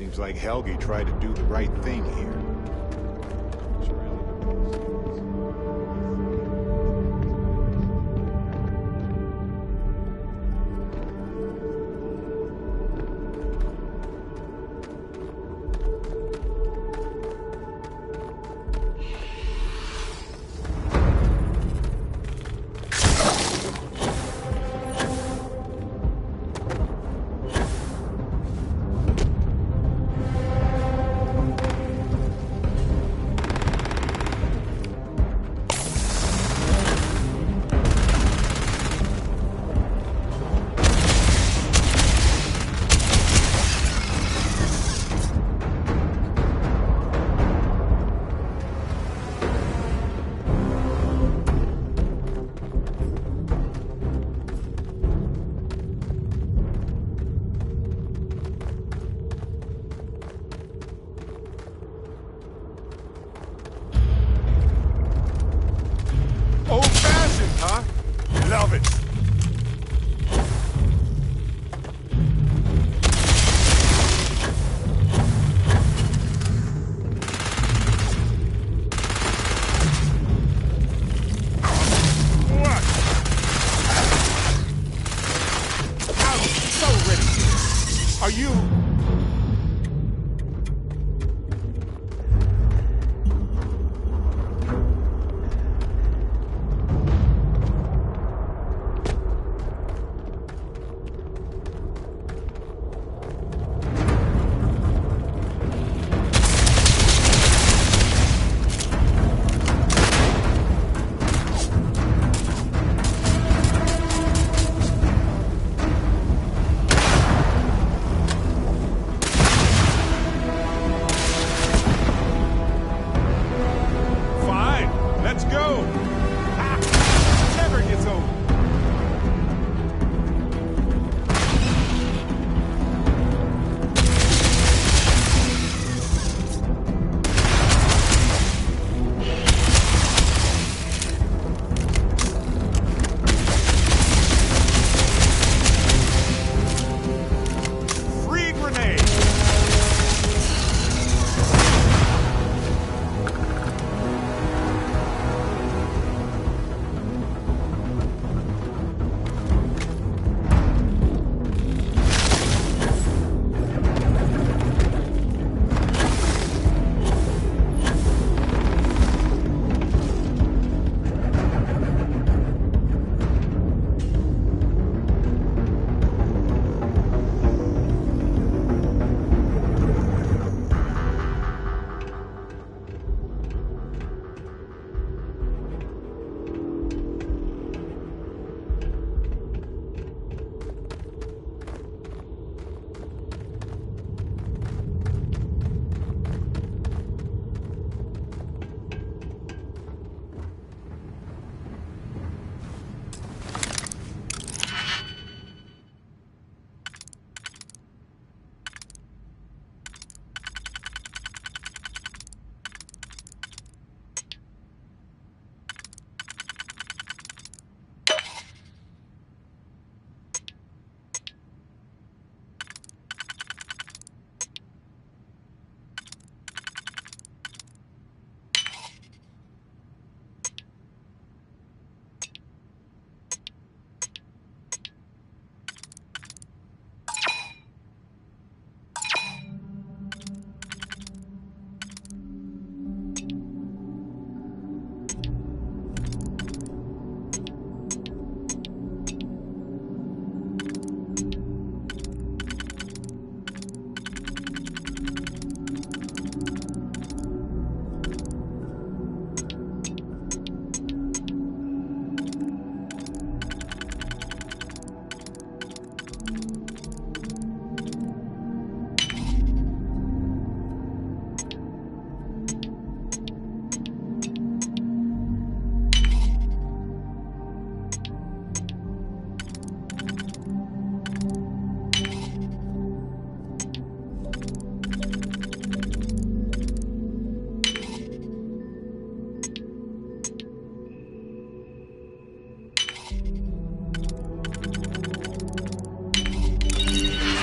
Seems like Helgi tried to do the right thing here. Huh? Love it. What? I'm so ready. Are you... Let's go! Ah, never gets old. Free grenade!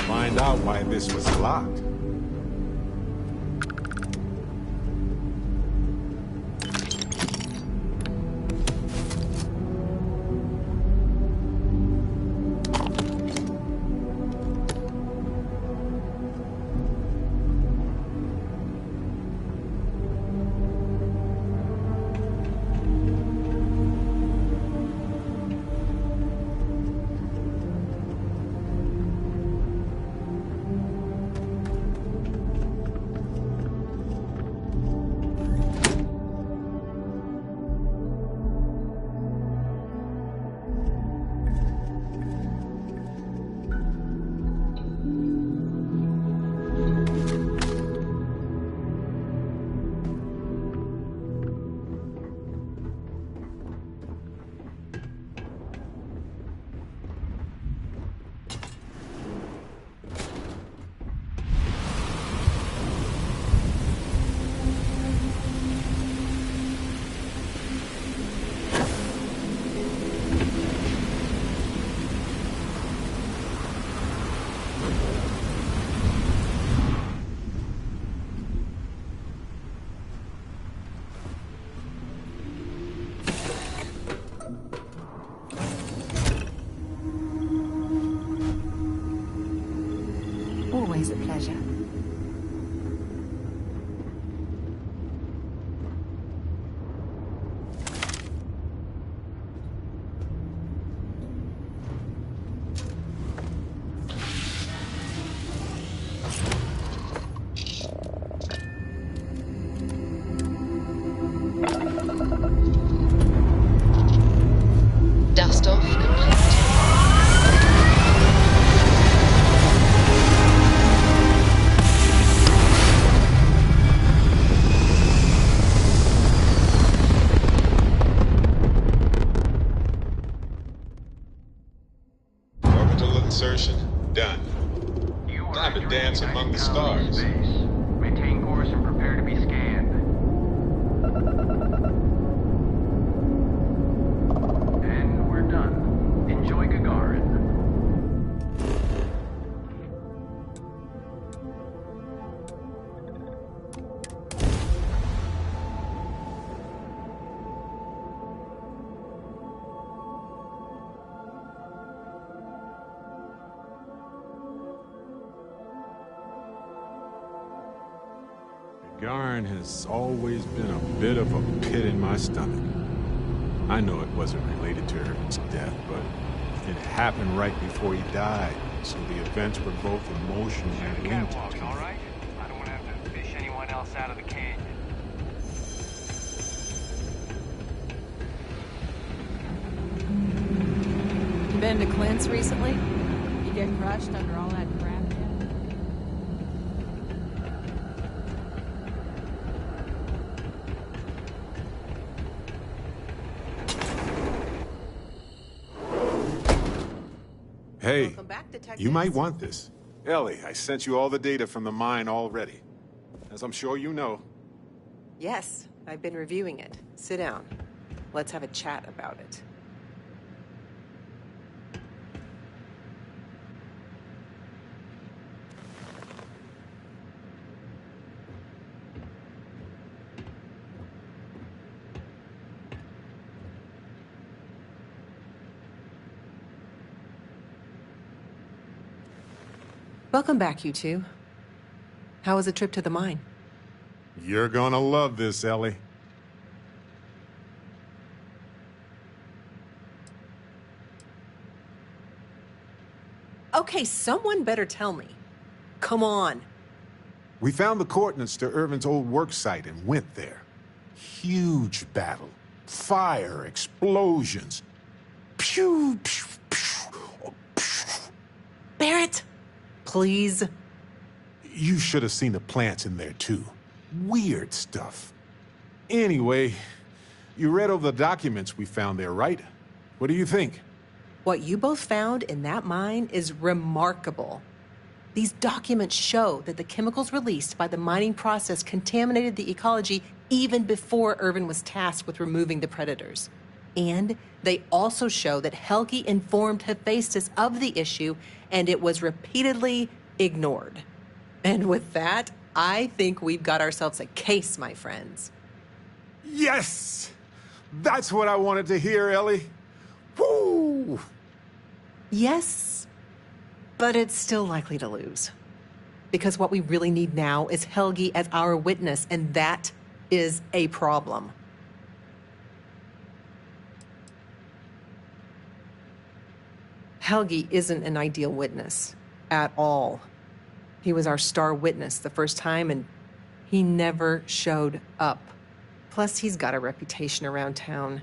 Find out why this was locked. pleasure. Dust off complete. Orbital insertion done. Time to dance among the stars. Maintain course and prepare to be scanned. And we're done. Enjoy Gagarin. Gagarin has always been a bit of a pit in my stomach. I know it wasn't related to Irvin's death, but it happened right before he died, so the events were both emotional and linked to Catwalk, all right? I don't want to have to fish anyone else out of the canyon. Been to Clint's recently? You get crushed under all that crap yet? Hey, Welcome back, detectives. you might want this. Ellie, I sent you all the data from the mine already. As I'm sure you know. Yes, I've been reviewing it. Sit down. Let's have a chat about it. Welcome back, you two. How was the trip to the mine? You're gonna love this, Ellie. Okay, someone better tell me. Come on. We found the coordinates to Irvin's old work site and went there. Huge battle. Fire, explosions. Pew, pew, pew, pew. Barrett, please. You should have seen the plants in there, too. Weird stuff. Anyway, you read over the documents we found there, right? What do you think? What you both found in that mine is remarkable. These documents show that the chemicals released by the mining process contaminated the ecology even before Irvin was tasked with removing the predators. And they also show that Helgi informed Hephaestus of the issue, and it was repeatedly ignored. And with that, I think we've got ourselves a case, my friends. Yes! That's what I wanted to hear, Ellie. Woo! Yes, but it's still likely to lose. Because what we really need now is Helgi as our witness, and that is a problem. Helgi isn't an ideal witness at all. He was our star witness the first time, and he never showed up. Plus, he's got a reputation around town.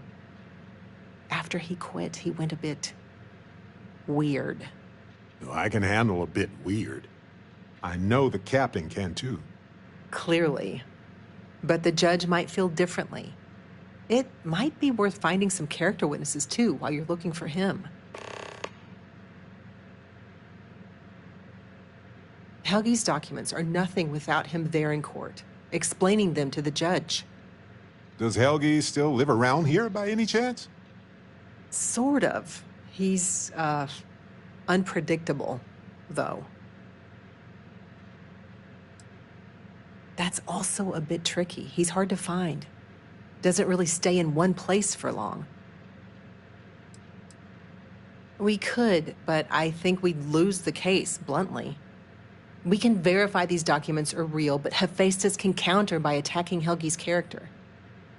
After he quit, he went a bit weird. I can handle a bit weird. I know the captain can, too. Clearly. But the judge might feel differently. It might be worth finding some character witnesses, too, while you're looking for him. Helgi's documents are nothing without him there in court, explaining them to the judge. Does Helgi still live around here by any chance? Sort of. He's, unpredictable, though. That's also a bit tricky. He's hard to find. Doesn't really stay in one place for long. We could, but I think we'd lose the case, bluntly. We can verify these documents are real, but Hephaestus can counter by attacking Helgi's character.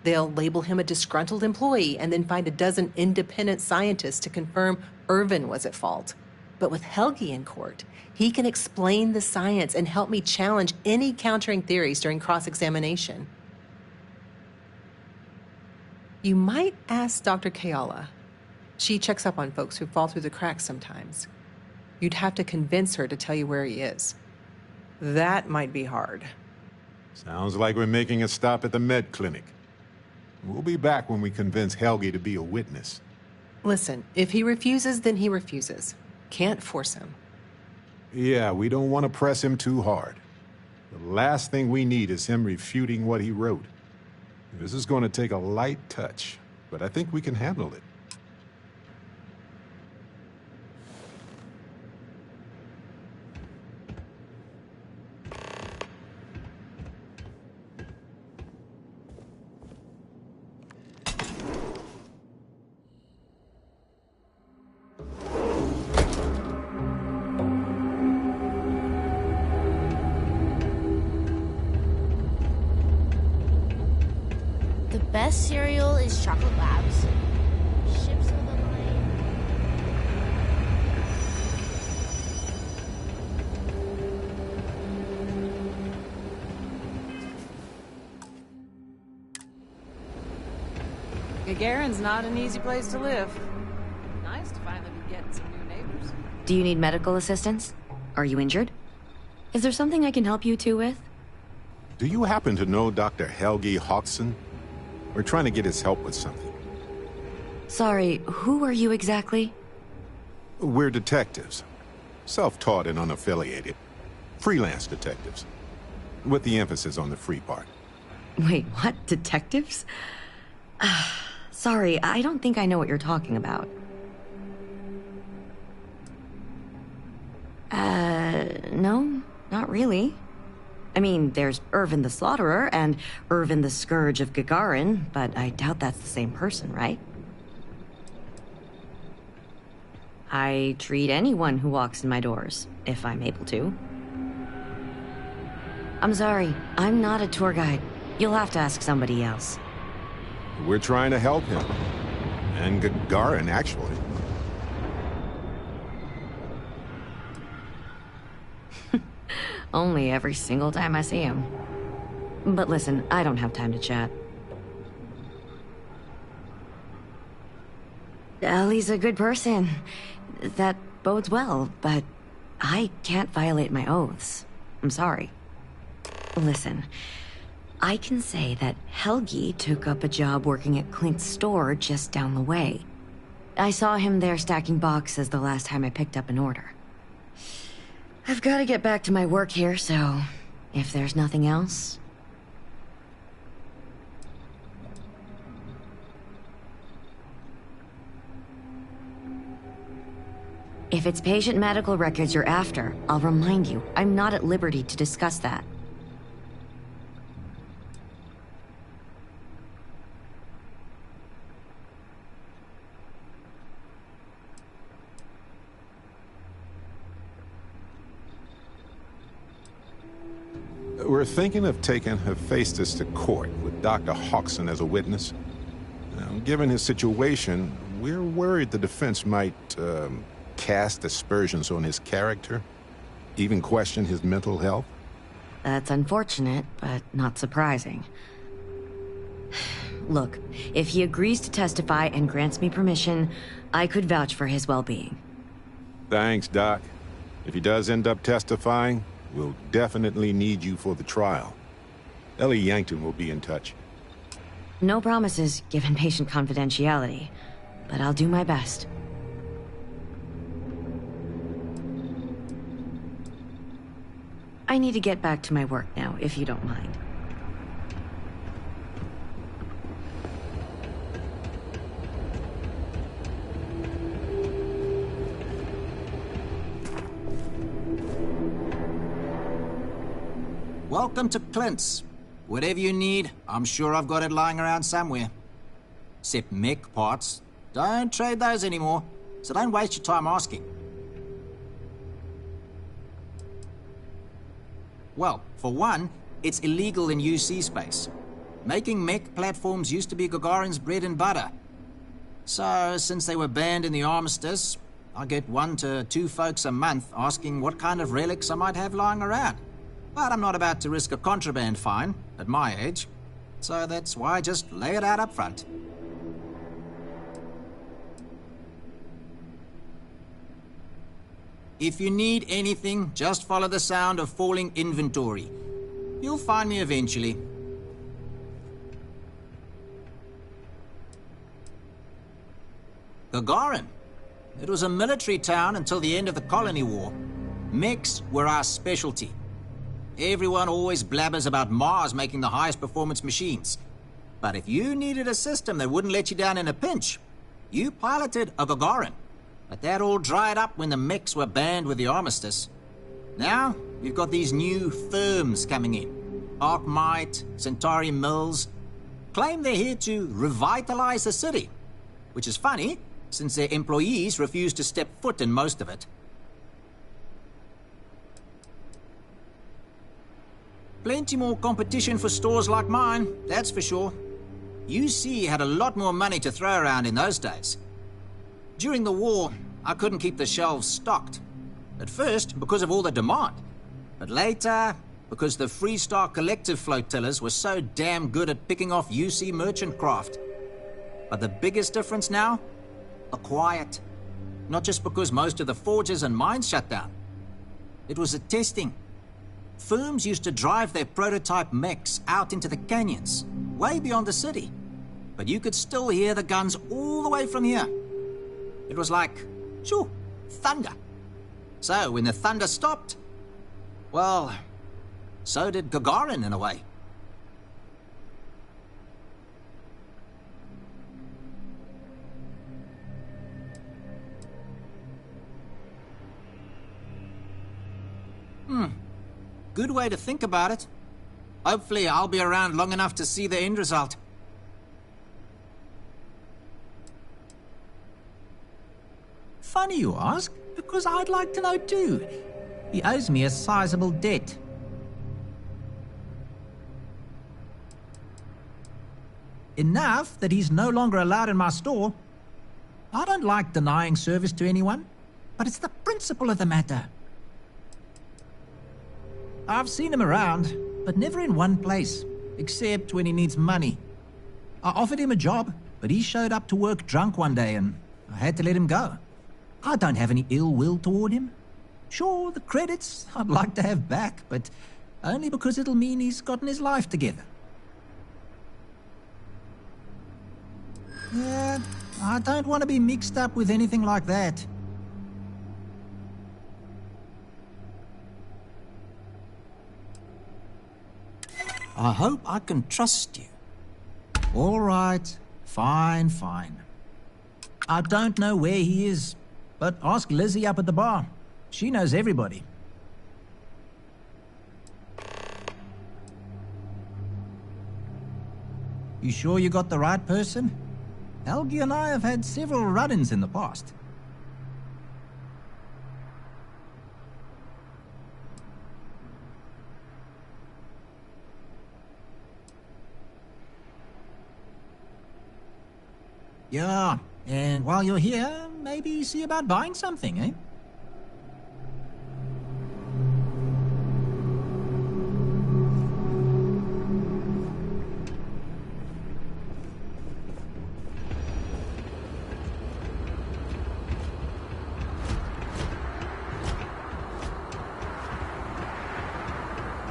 They'll label him a disgruntled employee and then find a dozen independent scientists to confirm Irvin was at fault. But with Helgi in court, he can explain the science and help me challenge any countering theories during cross-examination. You might ask Dr. Kayala. She checks up on folks who fall through the cracks sometimes. You'd have to convince her to tell you where he is. That might be hard. Sounds like we're making a stop at the med clinic. We'll be back when we convince Helgi to be a witness. Listen, if he refuses, then he refuses. Can't force him. Yeah, we don't want to press him too hard. The last thing we need is him refuting what he wrote. This is going to take a light touch, but I think we can handle it. Best cereal is Chocolate Labs. Ships of the line. Gagarin's not an easy place to live. Nice to finally be getting some new neighbors. Do you need medical assistance? Are you injured? Is there something I can help you two with? Do you happen to know Dr. Helgi Hodgson? We're trying to get his help with something. Sorry, who are you exactly? We're detectives. Self-taught and unaffiliated. Freelance detectives. With the emphasis on the free part. Wait, what? Detectives? Sorry, I don't think I know what you're talking about. No, not really. I mean, there's Irvin the Slaughterer and Irvin the Scourge of Gagarin, but I doubt that's the same person, right? I treat anyone who walks in my doors, if I'm able to. I'm sorry, I'm not a tour guide. You'll have to ask somebody else. We're trying to help him. And Gagarin, actually. Only every single time I see him. But listen, I don't have time to chat. Ellie's a good person. That bodes well, but I can't violate my oaths. I'm sorry. Listen, I can say that Helgi took up a job working at Clint's store just down the way. I saw him there stacking boxes the last time I picked up an order. I've got to get back to my work here, so if there's nothing else... If it's patient medical records you're after, I'll remind you, I'm not at liberty to discuss that. We're thinking of taking Hephaestus to court with Dr. Hodgson as a witness. Now, given his situation, we're worried the defense might cast aspersions on his character, even question his mental health. That's unfortunate, but not surprising. Look, if he agrees to testify and grants me permission, I could vouch for his well-being. Thanks, Doc. If he does end up testifying, we'll definitely need you for the trial. Ellie Yankton will be in touch. No promises, given patient confidentiality, but I'll do my best. I need to get back to my work now, if you don't mind. Welcome to Clint's. Whatever you need, I'm sure I've got it lying around somewhere. Except mech parts. Don't trade those anymore, so don't waste your time asking. Well, for one, it's illegal in UC space. Making mech platforms used to be Gagarin's bread and butter. So, since they were banned in the armistice, I get 1 to 2 folks a month asking what kind of relics I might have lying around. But I'm not about to risk a contraband fine at my age. So that's why I just lay it out up front. If you need anything, just follow the sound of falling inventory. You'll find me eventually. Gagarin. It was a military town until the end of the Colony War. Mechs were our specialty. Everyone always blabbers about Mars making the highest performance machines. But if you needed a system that wouldn't let you down in a pinch, you piloted a Gagarin. But that all dried up when the mechs were banned with the armistice. Now, we've got these new firms coming in. Arkmite, Centauri Mills. Claim they're here to revitalize the city. Which is funny, since their employees refuse to step foot in most of it. Plenty more competition for stores like mine, that's for sure. UC had a lot more money to throw around in those days. During the war, I couldn't keep the shelves stocked. At first, because of all the demand. But later, because the Freestar Collective flotillas were so damn good at picking off UC merchant craft. But the biggest difference now? The quiet. Not just because most of the forges and mines shut down. It was the testing. Firms used to drive their prototype mechs out into the canyons, way beyond the city. But you could still hear the guns all the way from here. It was like, shoo, thunder. So when the thunder stopped, well, so did Gagarin in a way. Good way to think about it. Hopefully I'll be around long enough to see the end result. Funny you ask, because I'd like to know too. He owes me a sizable debt. Enough that he's no longer allowed in my store. I don't like denying service to anyone, but it's the principle of the matter. I've seen him around, but never in one place, except when he needs money. I offered him a job, but he showed up to work drunk one day and I had to let him go. I don't have any ill will toward him. Sure, the credits I'd like to have back, but only because it'll mean he's gotten his life together. Yeah, I don't want to be mixed up with anything like that. I hope I can trust you. All right, fine. I don't know where he is, but ask Lizzie up at the bar. She knows everybody. You sure you got the right person? Helgi and I have had several run-ins in the past. Yeah, and while you're here, maybe see about buying something, eh?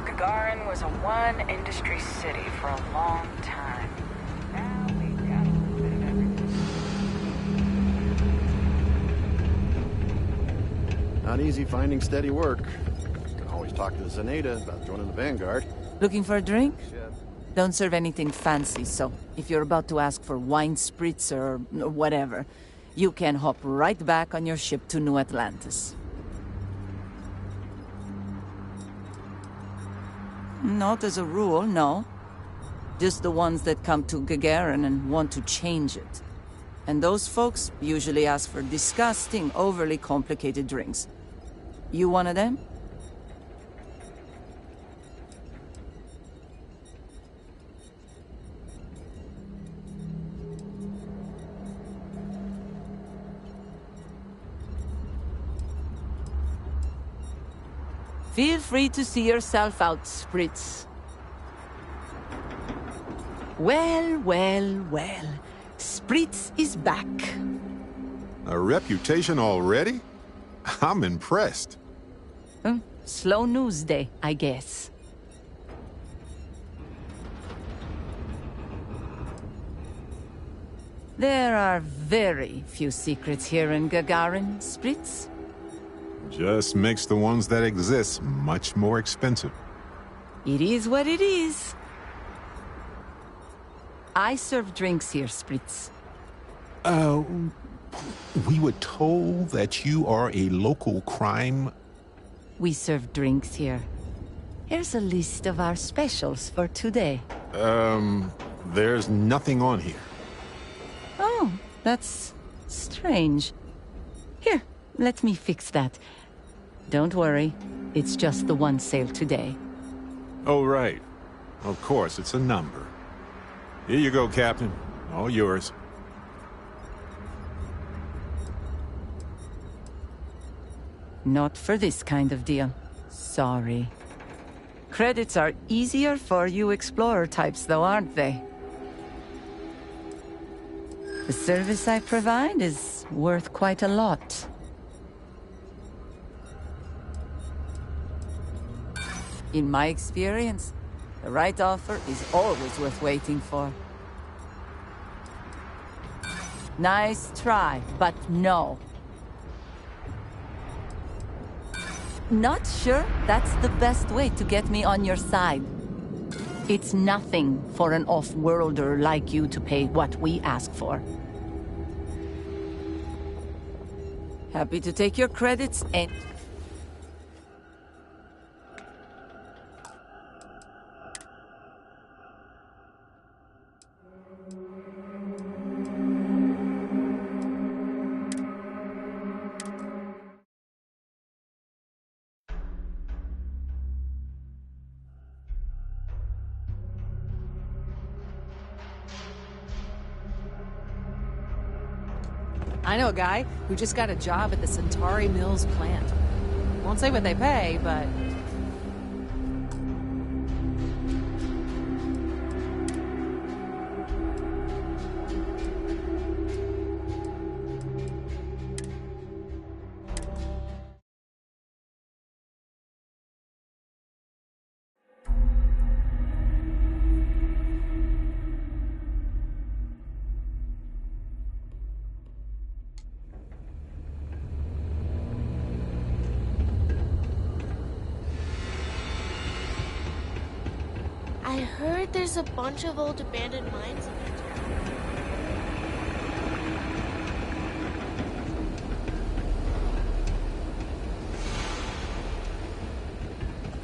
Gagarin was a one-industry city for a long time. Now we got a little bit of everything. Not easy finding steady work. Can always talk to Zenaida about joining the Vanguard. Looking for a drink? Don't serve anything fancy, so if you're about to ask for wine spritzer or whatever, you can hop right back on your ship to New Atlantis. Not as a rule, no. Just the ones that come to Gagarin and want to change it. And those folks usually ask for disgusting, overly complicated drinks. You one of them? Feel free to see yourself out, Spritz. Well, well, well. Spritz is back. A reputation already? I'm impressed. Slow news day, I guess. There are very few secrets here in Gagarin, Spritz. Just makes the ones that exist much more expensive. It is what it is. I serve drinks here, Spritz. We were told that you are a local crime... We serve drinks here. Here's a list of our specials for today. There's nothing on here. Oh, that's strange. Here, let me fix that. Don't worry, it's just the one sale today. Oh, right. Of course, it's a number. Here you go, Captain. All yours. Not for this kind of deal. Sorry. Credits are easier for you explorer types, though, aren't they? The service I provide is worth quite a lot. In my experience, the right offer is always worth waiting for. Nice try, but no. Not sure that's the best way to get me on your side. It's nothing for an off-worlder like you to pay what we ask for. Happy to take your credits and... I know a guy who just got a job at the Centauri Mills plant. Won't say what they pay, but... I heard there's a bunch of old abandoned mines in the town.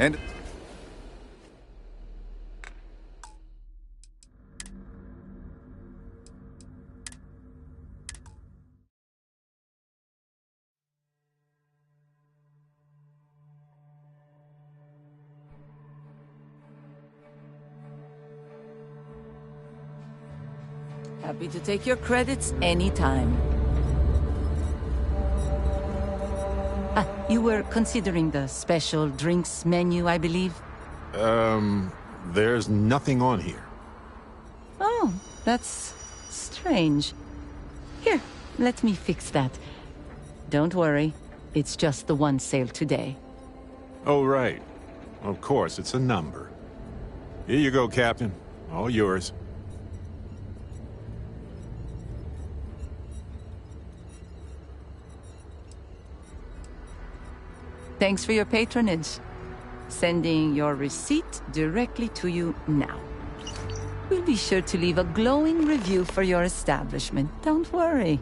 And... Happy to take your credits anytime. You were considering the special drinks menu, I believe? There's nothing on here. Oh, that's strange. Here, let me fix that. Don't worry, it's just the one sale today. Oh, right. Of course, it's a number. Here you go, Captain. All yours. Thanks for your patronage. Sending your receipt directly to you now. We'll be sure to leave a glowing review for your establishment. Don't worry.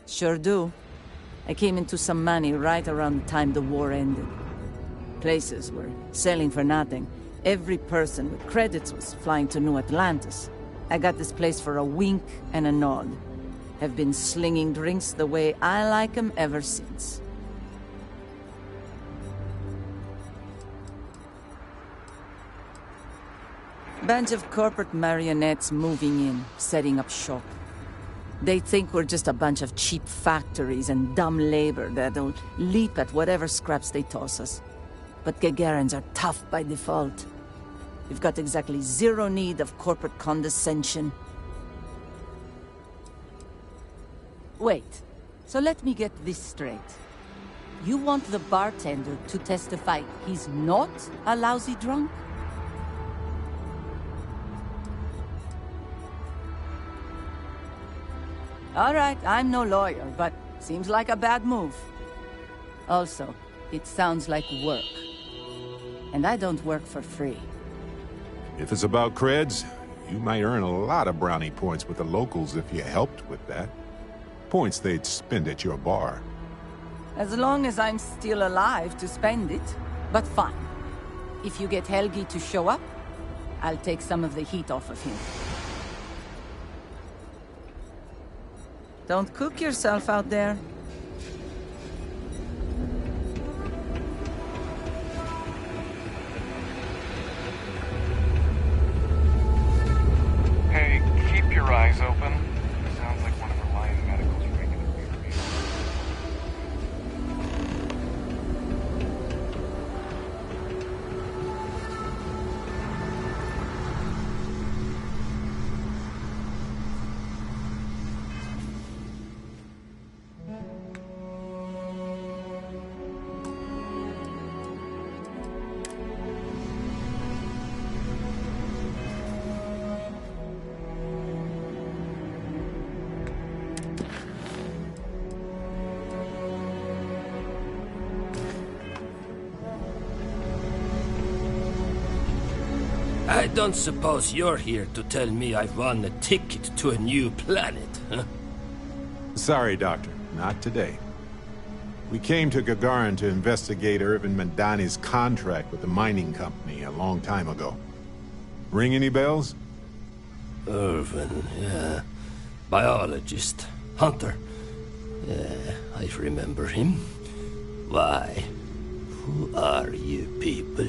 Sure do. I came into some money right around the time the war ended. Places were selling for nothing. Every person with credits was flying to New Atlantis. I got this place for a wink and a nod. Have been slinging drinks the way I like 'em ever since. Bunch of corporate marionettes moving in, setting up shop. They think we're just a bunch of cheap factories and dumb labor that'll leap at whatever scraps they toss us. But Gagarins are tough by default. We've got exactly zero need of corporate condescension. Wait, so let me get this straight. You want the bartender to testify he's not a lousy drunk? All right, I'm no lawyer, but seems like a bad move. Also, it sounds like work. And I don't work for free. If it's about creds, you might earn a lot of brownie points with the locals if you helped with that. Points they'd spend at your bar. As long as I'm still alive to spend it. But fine. If you get Helgi to show up, I'll take some of the heat off of him. Don't cook yourself out there. Hey, keep your eyes open. Sounds like one of the Lion Medical's regular theories. I don't suppose you're here to tell me I've won a ticket to a new planet, huh? Sorry, Doctor. Not today. We came to Gagarin to investigate Irvin Madani's contract with the mining company a long time ago. Ring any bells? Irvin, yeah. Biologist. Hunter. Yeah, I remember him. Why? Who are you people?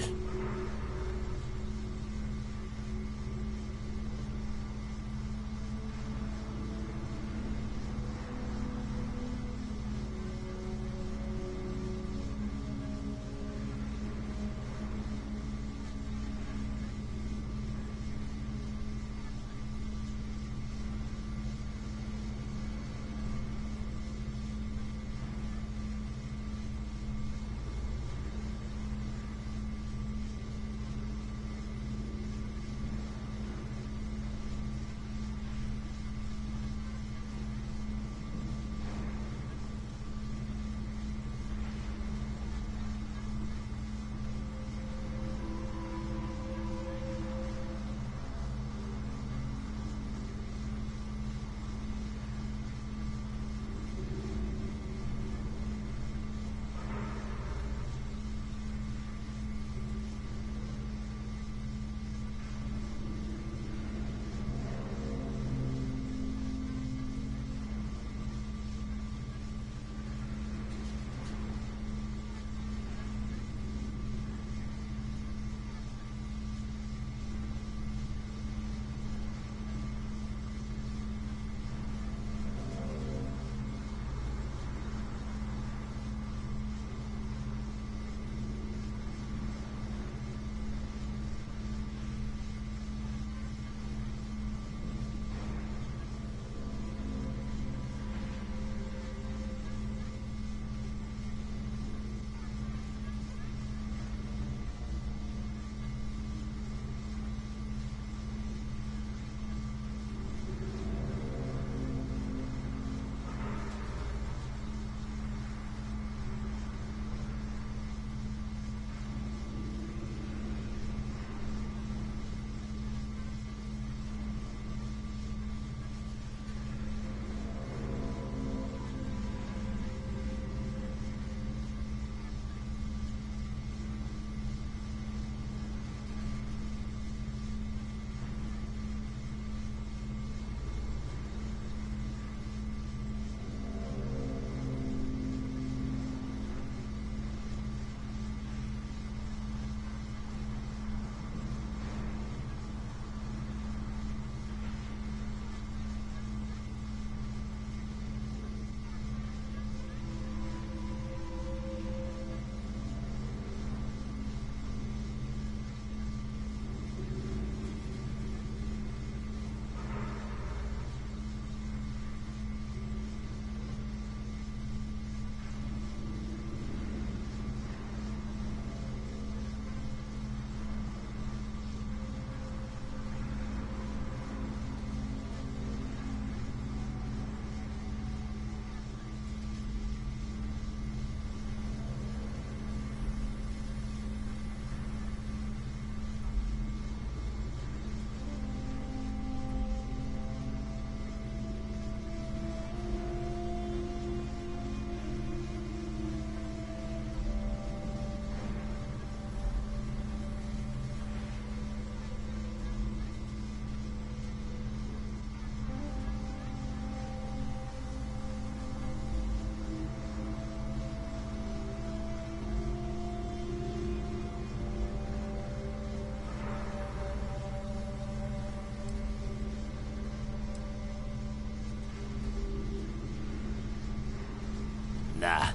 Nah,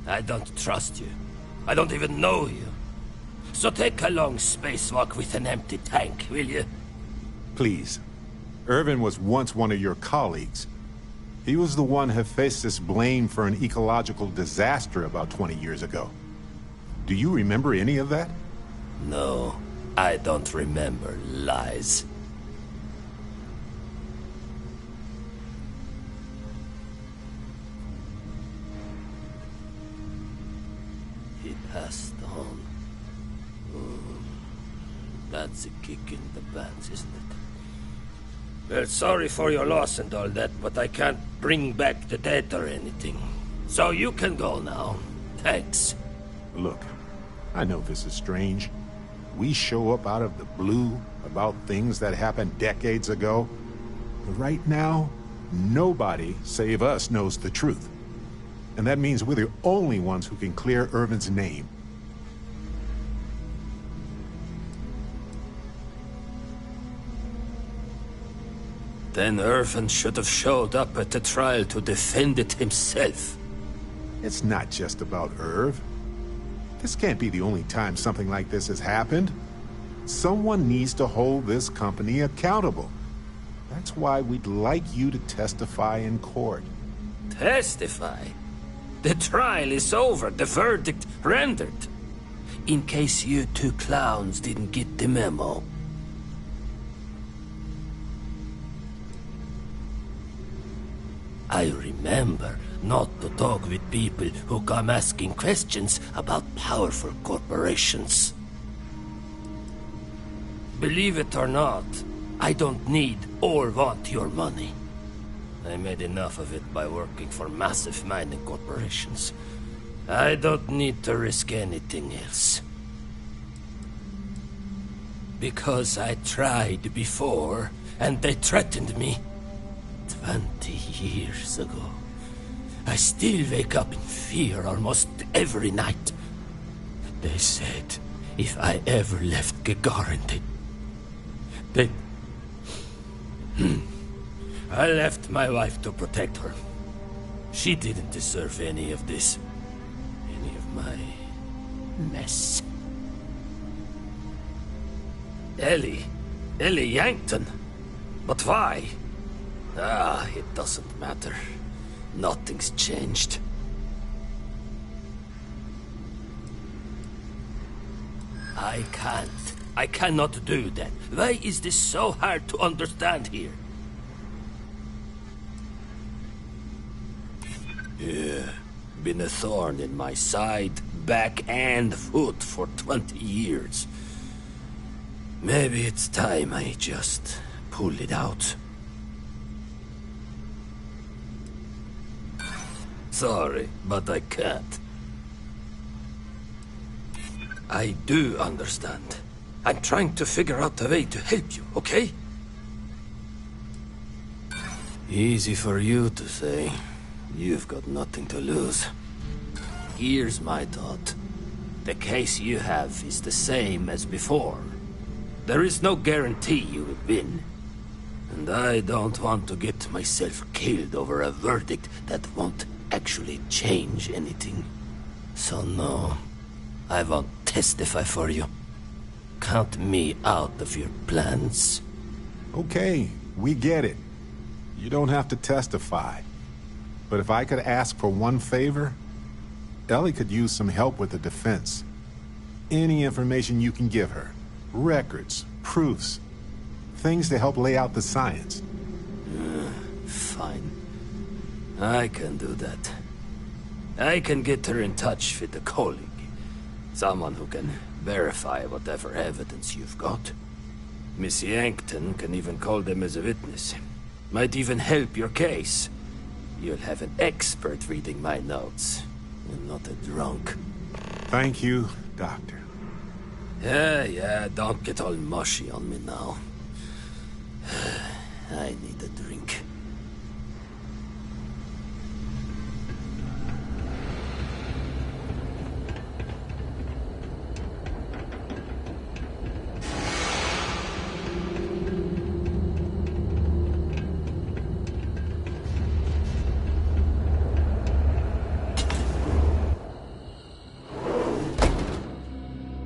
I don't trust you. I don't even know you. So take a long spacewalk with an empty tank, will you? Please. Irvin was once one of your colleagues. He was the one Hephaestus blamed for an ecological disaster about 20 years ago. Do you remember any of that? No, I don't remember lies. He passed on. That's a kick in the pants, isn't it? Well, sorry for your loss and all that, but I can't bring back the dead or anything. So you can go now. Thanks. Look, I know this is strange. We show up out of the blue about things that happened decades ago. But right now, nobody save us knows the truth. And that means we're the only ones who can clear Irvin's name. Then Irvin should have showed up at the trial to defend it himself. It's not just about Irv. This can't be the only time something like this has happened. Someone needs to hold this company accountable. That's why we'd like you to testify in court. Testify? The trial is over, the verdict rendered. In case you two clowns didn't get the memo. I remember not to talk with people who come asking questions about powerful corporations. Believe it or not, I don't need or want your money. I made enough of it by working for massive mining corporations. I don't need to risk anything else. Because I tried before, and they threatened me. 20 years ago. I still wake up in fear almost every night. They said if I ever left Gagarin, I left my wife to protect her. She didn't deserve any of this. Any of my mess. Ellie Yankton. But why? Ah, it doesn't matter. Nothing's changed. I cannot do that. Why is this so hard to understand here? Yeah, been a thorn in my side, back and foot for 20 years. Maybe it's time I just pull it out. Sorry, but I can't. I do understand. I'm trying to figure out a way to help you, okay? Easy for you to say. You've got nothing to lose. Here's my thought. The case you have is the same as before. There is no guarantee you will win. And I don't want to get myself killed over a verdict that won't actually change anything. So no, I won't testify for you. Count me out of your plans. Okay, we get it. You don't have to testify. But if I could ask for one favor, Ellie could use some help with the defense. Any information you can give her. Records, proofs, things to help lay out the science. Fine. I can do that. I can get her in touch with a colleague. Someone who can verify whatever evidence you've got. Miss Yankton can even call them as a witness. Might even help your case. You'll have an expert reading my notes, and not a drunk. Thank you, Doctor. Yeah, don't get all mushy on me now. I need a drink.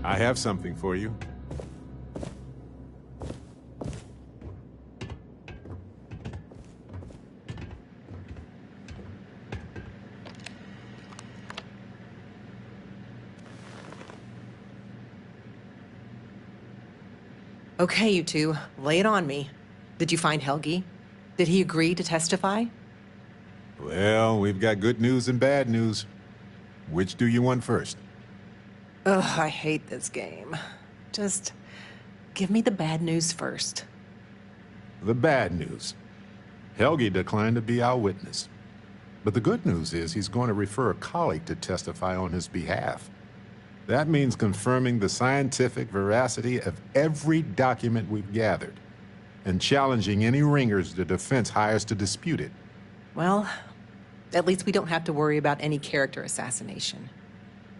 I have something for you. Okay, you two, lay it on me. Did you find Helgi? Did he agree to testify? Well, we've got good news and bad news. Which do you want first? Ugh, I hate this game. Just give me the bad news first. The bad news. Helgi declined to be our witness. But the good news is he's going to refer a colleague to testify on his behalf. That means confirming the scientific veracity of every document we've gathered, and challenging any ringers the defense hires to dispute it. Well, at least we don't have to worry about any character assassination.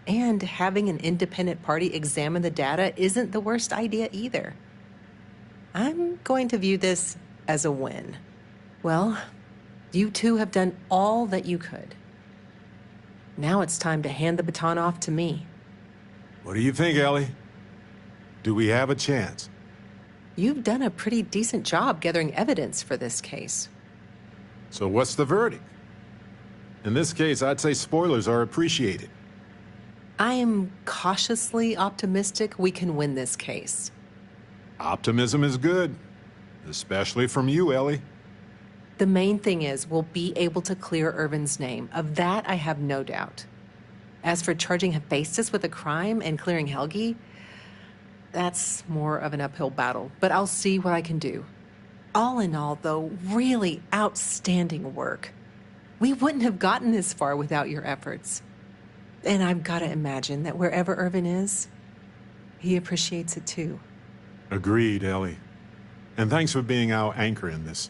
And having an independent party examine the data isn't the worst idea either. I'm going to view this as a win. Well, you two have done all that you could. Now it's time to hand the baton off to me. What do you think, Ellie? Do we have a chance? You've done a pretty decent job gathering evidence for this case. So what's the verdict? In this case, I'd say spoilers are appreciated. I am cautiously optimistic we can win this case. Optimism is good, especially from you, Ellie. The main thing is we'll be able to clear Irvin's name. Of that, I have no doubt. As for charging Hephaestus with a crime and clearing Helgi, that's more of an uphill battle, but I'll see what I can do. All in all, though, really outstanding work. We wouldn't have gotten this far without your efforts. And I've got to imagine that wherever Irvin is, he appreciates it too. Agreed, Ellie. And thanks for being our anchor in this.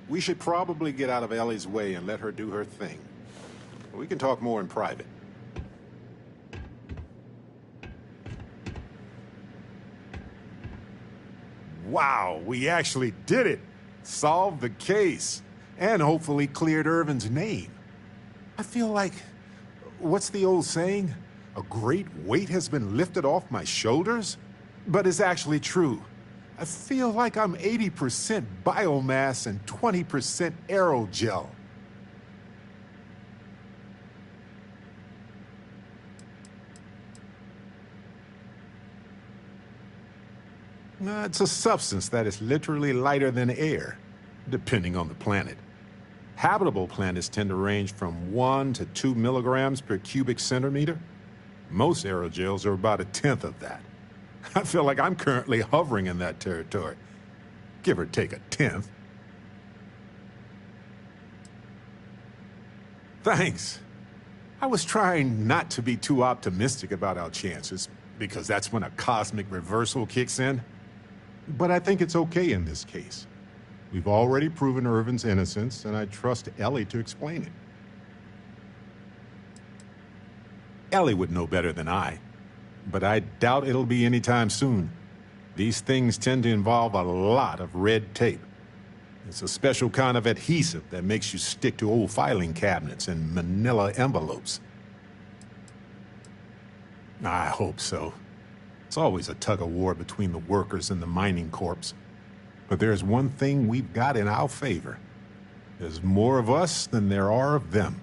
We should probably get out of Ellie's way and let her do her thing. We can talk more in private. Wow, we actually did it! Solved the case. And hopefully cleared Irvin's name. I feel like... what's the old saying? A great weight has been lifted off my shoulders? But it's actually true. I feel like I'm 80% biomass and 20% aerogel. It's a substance that is literally lighter than air, depending on the planet. Habitable planets tend to range from 1 to 2 milligrams per cubic centimeter. Most aerogels are about 1/10 of that. I feel like I'm currently hovering in that territory. Give or take 1/10. Thanks. I was trying not to be too optimistic about our chances, because that's when a cosmic reversal kicks in. But I think it's okay in this case. We've already proven Irvin's innocence, and I trust Ellie to explain it. Ellie would know better than I, but I doubt it'll be anytime soon. These things tend to involve a lot of red tape. It's a special kind of adhesive that makes you stick to old filing cabinets and manila envelopes. I hope so. It's always a tug-of-war between the workers and the mining corps. But there's one thing we've got in our favor. There's more of us than there are of them.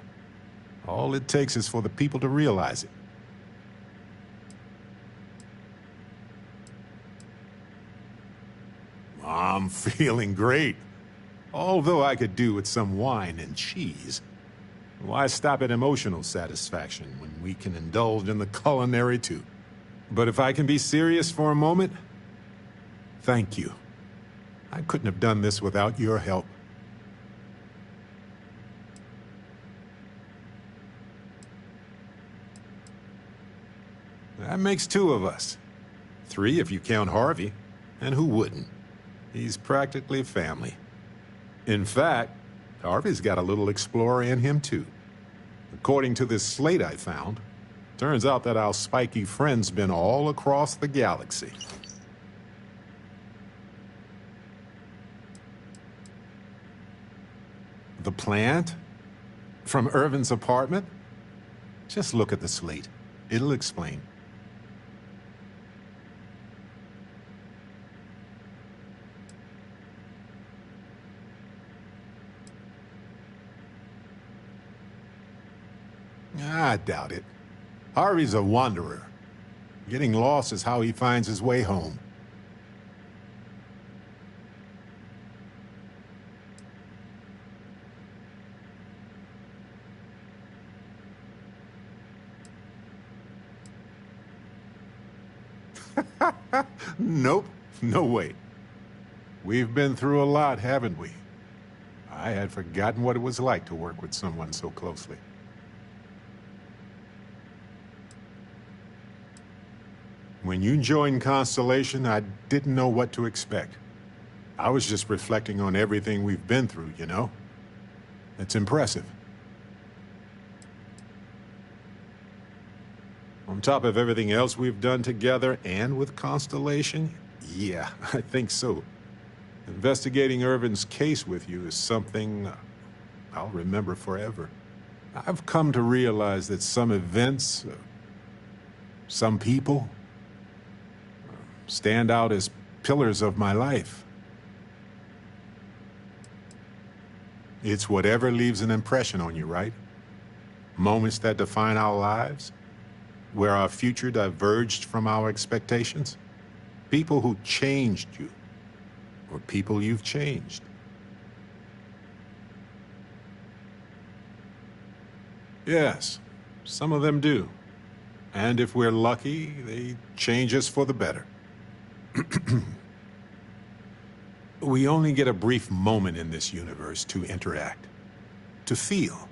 All it takes is for the people to realize it. I'm feeling great. Although I could do with some wine and cheese. Why stop at emotional satisfaction when we can indulge in the culinary too? But if I can be serious for a moment, thank you. I couldn't have done this without your help. That makes 2 of us. 3 if you count Harvey. And who wouldn't? He's practically family. In fact, Harvey's got a little explorer in him too. According to this slate I found, turns out that our spiky friend's been all across the galaxy. The plant? From Irvin's apartment? Just look at the slate. It'll explain. I doubt it. Harvey's a wanderer. Getting lost is how he finds his way home. Nope, no way. We've been through a lot, haven't we? I had forgotten what it was like to work with someone so closely. When you joined Constellation, I didn't know what to expect. I was just reflecting on everything we've been through, you know? It's impressive. On top of everything else we've done together and with Constellation, yeah, I think so. Investigating Irvin's case with you is something I'll remember forever. I've come to realize that some events, some people, stand out as pillars of my life. It's whatever leaves an impression on you, right? Moments that define our lives, where our future diverged from our expectations. People who changed you, or people you've changed. Yes, some of them do. And if we're lucky, they change us for the better. We only get a brief moment in this universe to interact, to feel,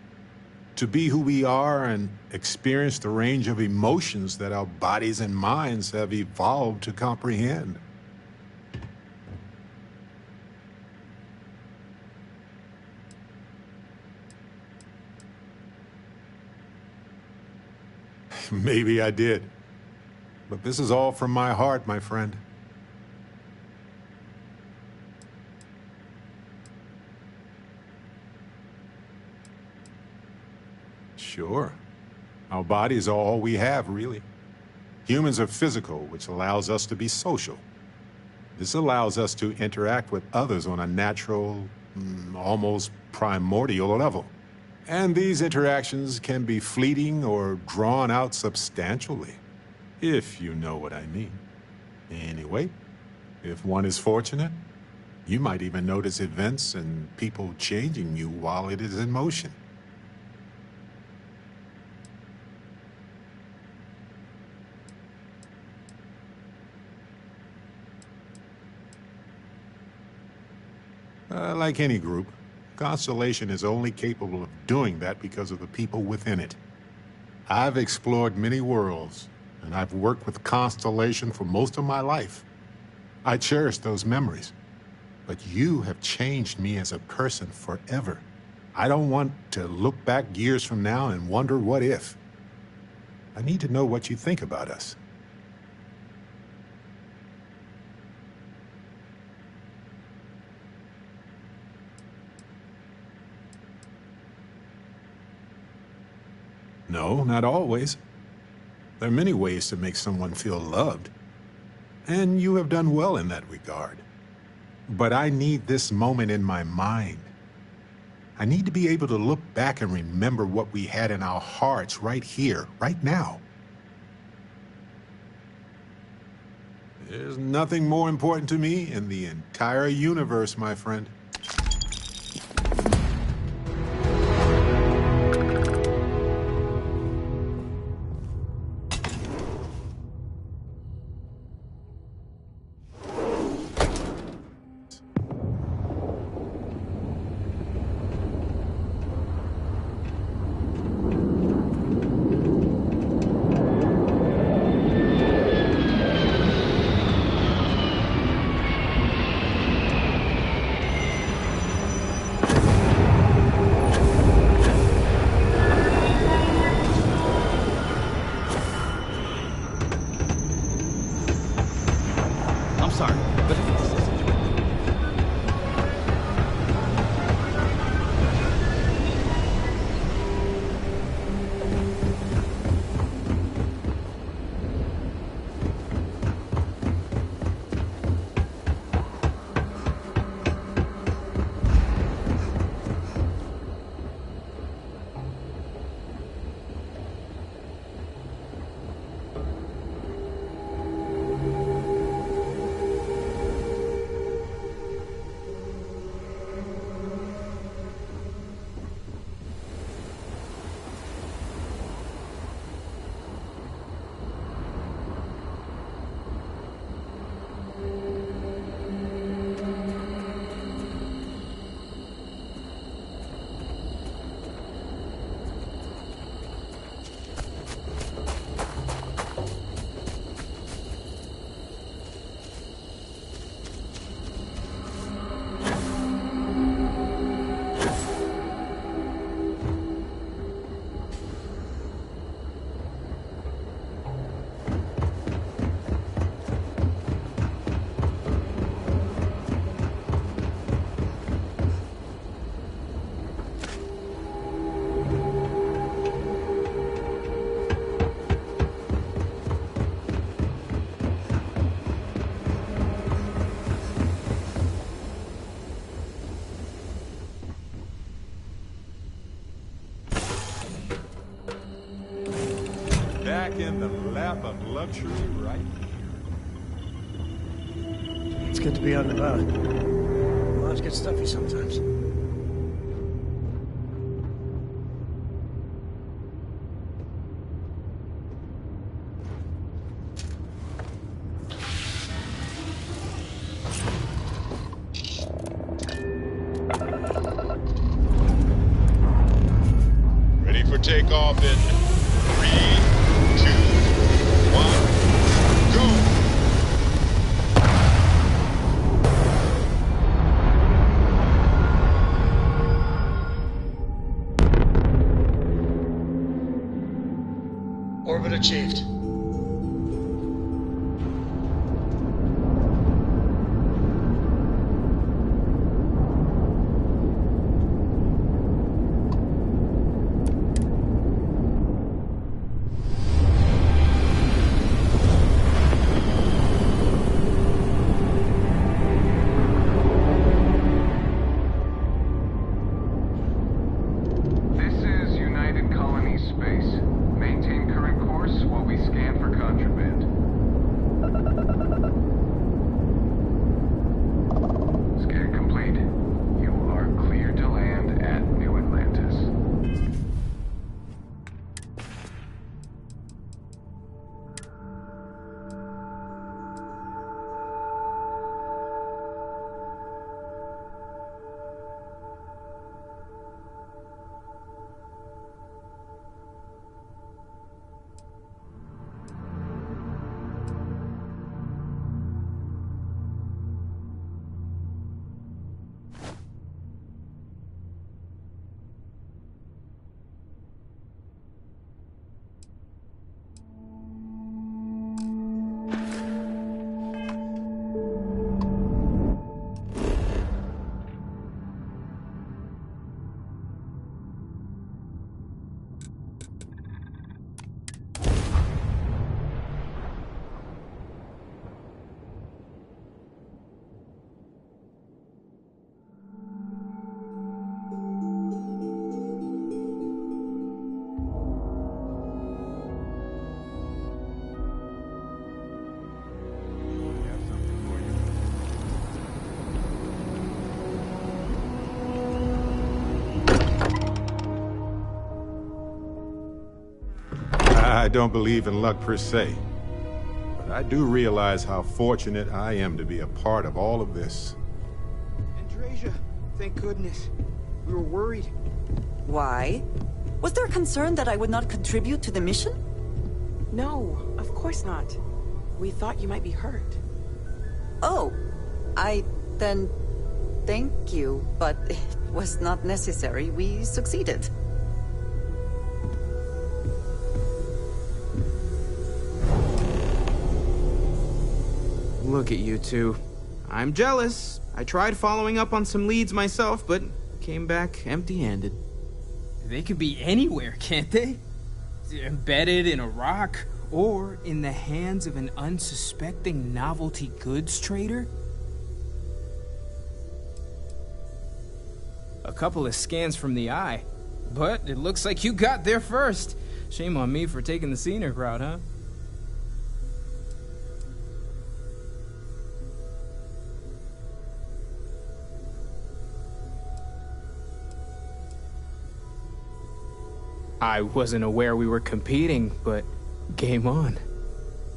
to be who we are and experience the range of emotions that our bodies and minds have evolved to comprehend. Maybe I did. But this is all from my heart, my friend. Sure. Our bodies are all we have, really. Humans are physical, which allows us to be social. This allows us to interact with others on a natural, almost primordial level. And these interactions can be fleeting or drawn out substantially, if you know what I mean. Anyway, if one is fortunate, you might even notice events and people changing you while it is in motion. Like any group, Constellation is only capable of doing that because of the people within it. I've explored many worlds, and I've worked with Constellation for most of my life. I cherish those memories. But you have changed me as a person forever. I don't want to look back years from now and wonder what if. I need to know what you think about us. No, not always. There are many ways to make someone feel loved. And you have done well in that regard. But I need this moment in my mind. I need to be able to look back and remember what we had in our hearts right here, right now. There's nothing more important to me in the entire universe, my friend. lap of luxury right here. It's good to be out and about. Lives get stuffy sometimes. Ready for takeoff in 3, 2, 1, go! Orbit achieved. This is United Colony Space. Maintain current course while we scan for contraband. Scan complete. You are cleared to land at New Atlantis. I don't believe in luck per se, but I do realize how fortunate I am to be a part of all of this. Andresia, thank goodness. We were worried. Why? Was there a concern that I would not contribute to the mission? No, of course not. We thought you might be hurt. Oh, then thank you, but it was not necessary. We succeeded. Look at you two. I'm jealous. I tried following up on some leads myself, but came back empty-handed. They could be anywhere, can't they? Embedded in a rock, or in the hands of an unsuspecting novelty goods trader? A couple of scans from the eye, but it looks like you got there first. Shame on me for taking the scenic route, huh? I wasn't aware we were competing, but game on.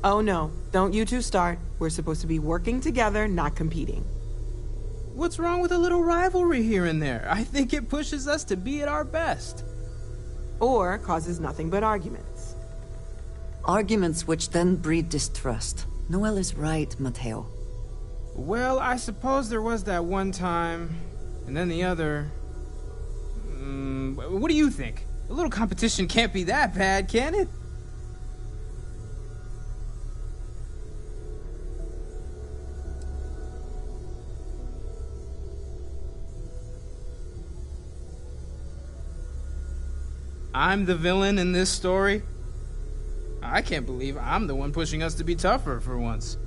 Oh no, don't you two start. We're supposed to be working together, not competing. What's wrong with a little rivalry here and there? I think it pushes us to be at our best. Or causes nothing but arguments. Arguments which then breed distrust. Noel is right, Mateo. Well, I suppose there was that one time, and then the other. What do you think? A little competition can't be that bad, can it? I'm the villain in this story? I can't believe I'm the one pushing us to be tougher for once.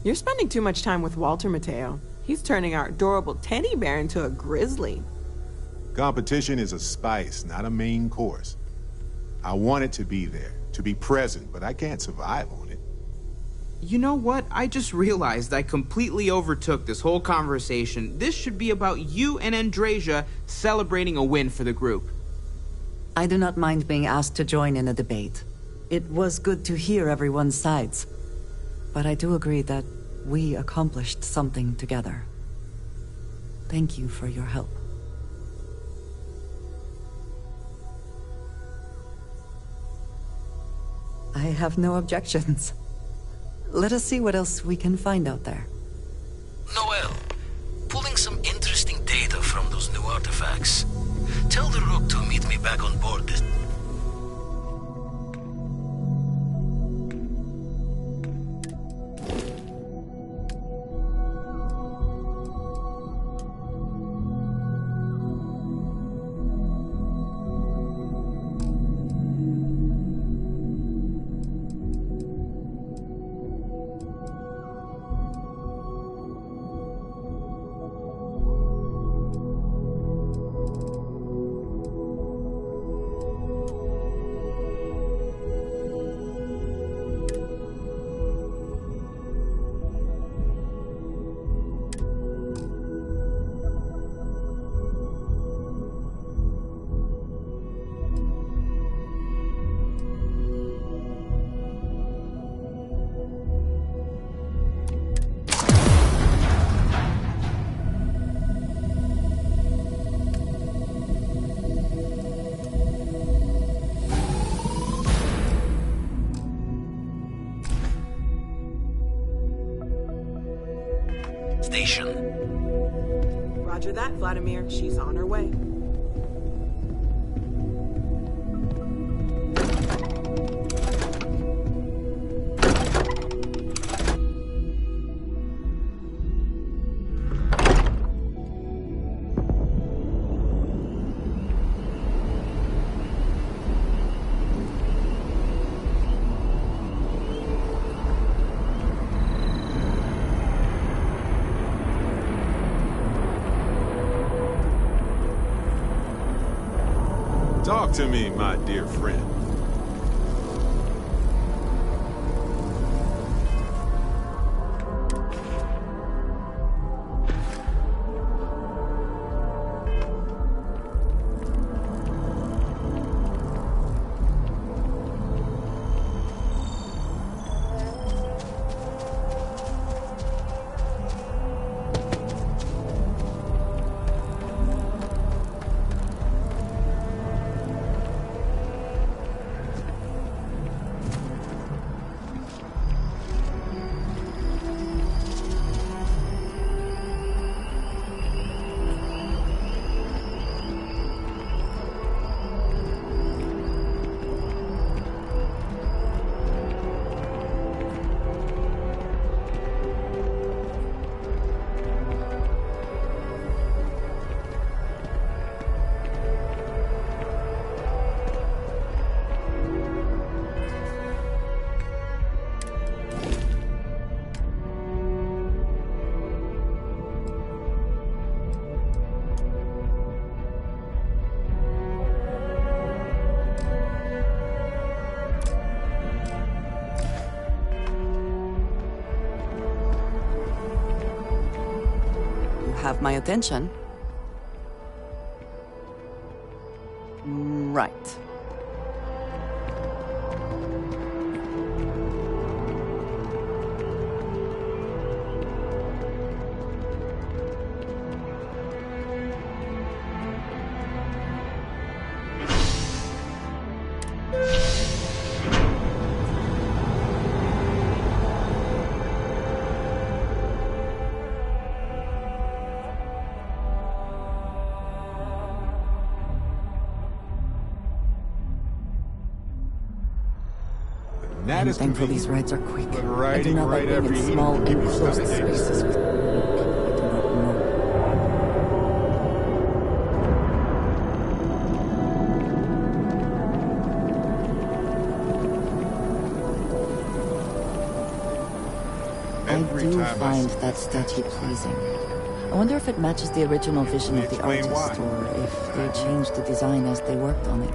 You're spending too much time with Walter, Mateo. He's turning our adorable teddy bear into a grizzly. Competition is a spice, not a main course. I want it to be there, to be present, but I can't survive on it. You know what? I just realized I completely overtook this whole conversation. This should be about you and Andrasia celebrating a win for the group. I do not mind being asked to join in a debate. It was good to hear everyone's sides. But I do agree that we accomplished something together. Thank you for your help. I have no objections. Let us see what else we can find out there. Noel, pulling some interesting data from those new artifacts. Tell the Rook to meet me back on board this... Station. Roger that, Vladimir. She's on her way. Talk to me, my dear friend. Have my attention. Right. I'm thankful these rides are quick. I do not like being in small, enclosed spaces with people I do not know. I do find that statue pleasing. I wonder if it matches the original vision of the artist, or if they changed the design as they worked on it.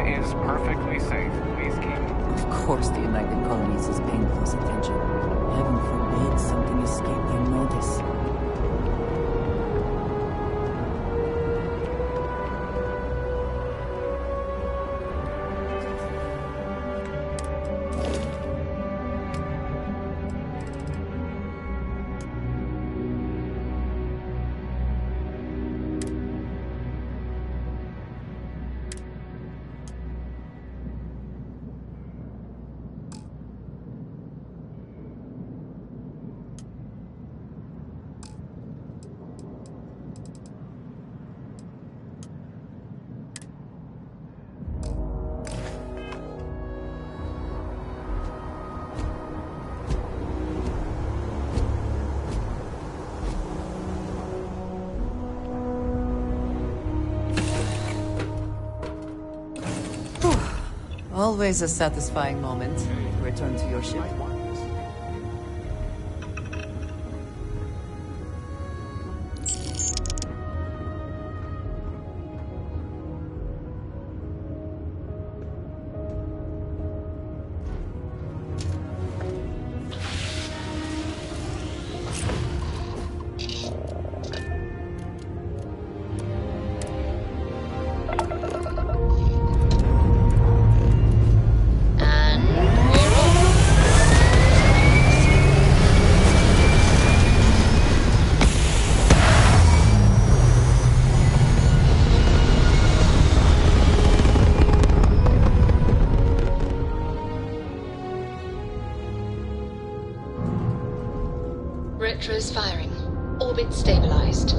is perfectly safe. Please keep. Of course the United Colonies is paying close attention. Heaven forbid something escape their notice. Always a satisfying moment. Return to your ship. Retros firing. Orbit stabilized.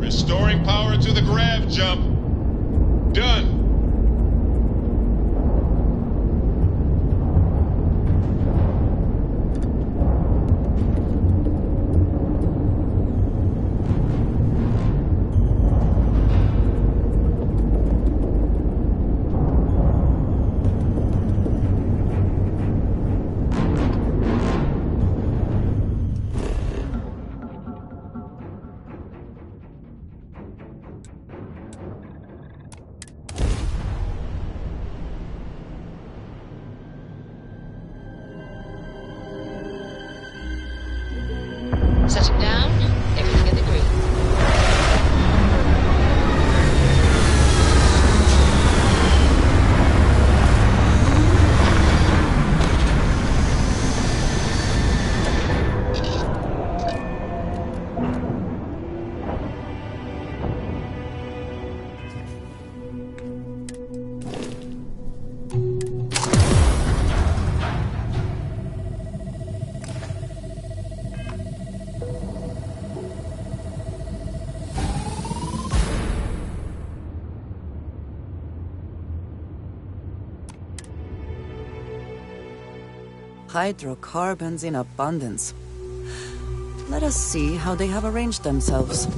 Restoring power to the grav jump. Done. Settle down. Everything in the green. Hydrocarbons in abundance. Let us see how they have arranged themselves.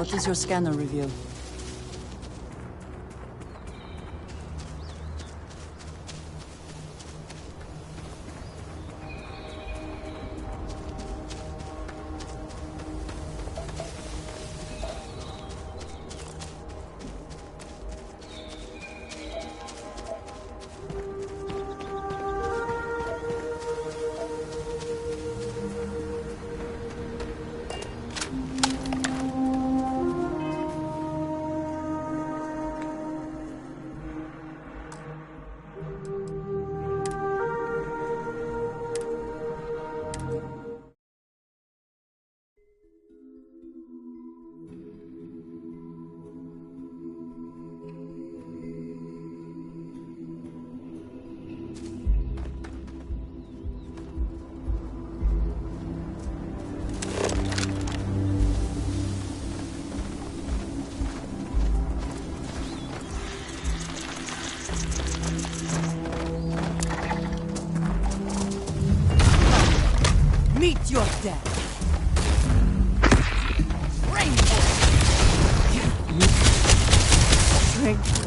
What is your scanner review? Meet your death. Drink.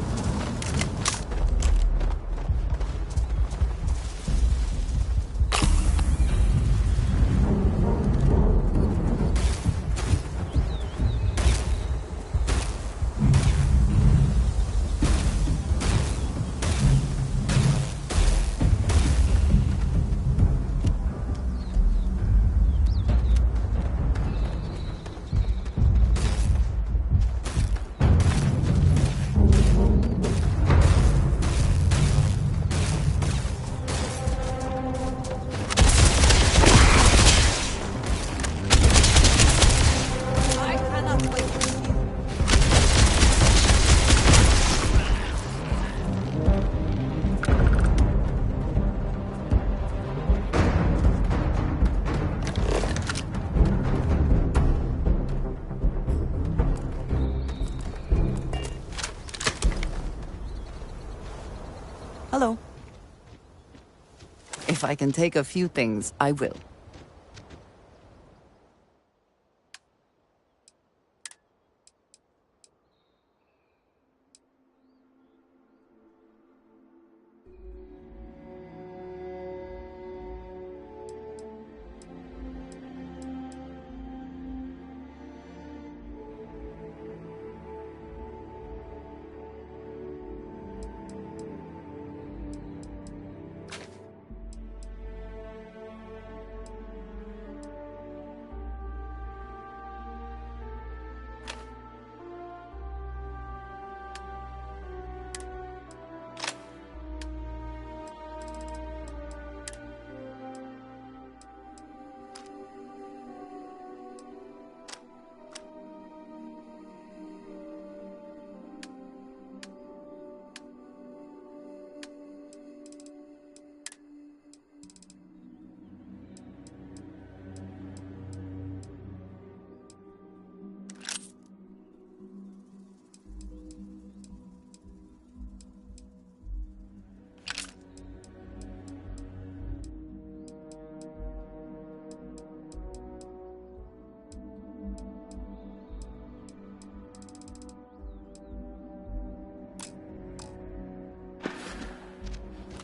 Hello. If I can take a few things, I will.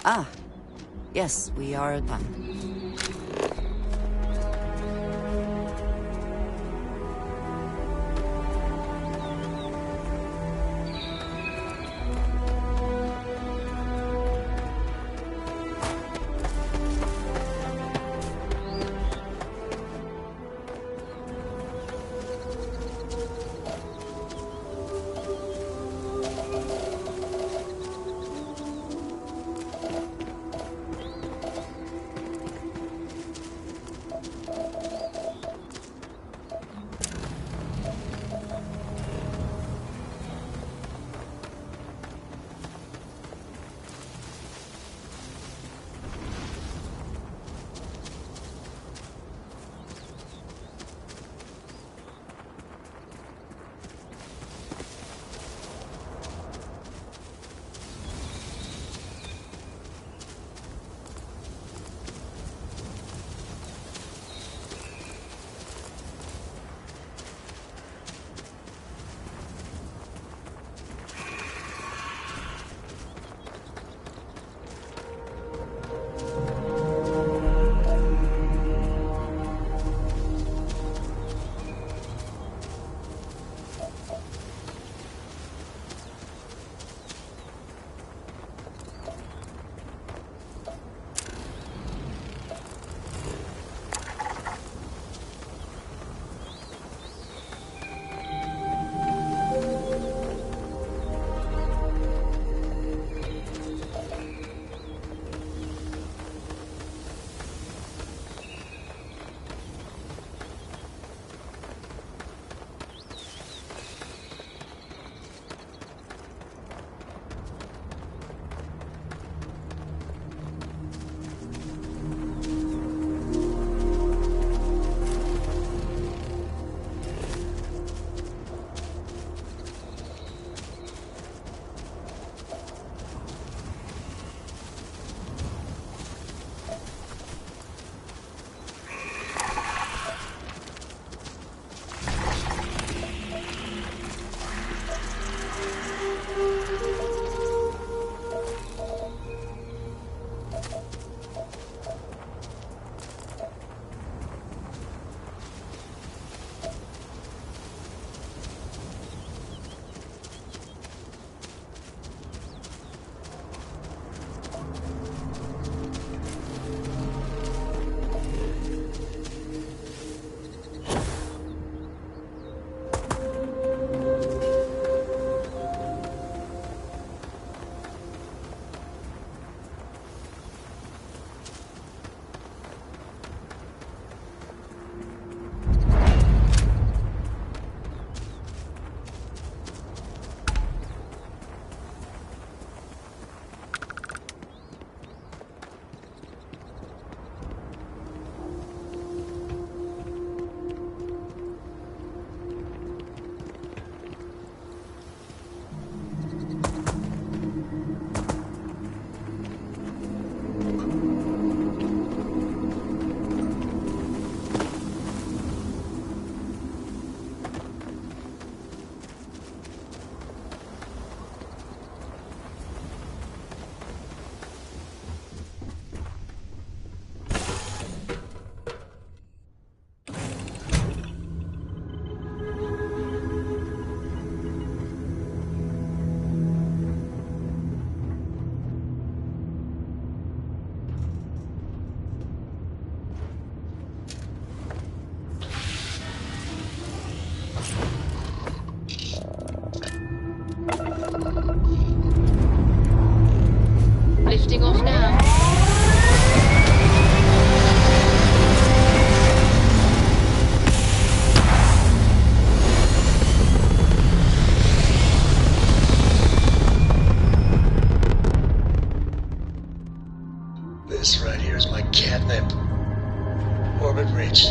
Ah, yes, we are done. Orbit reached.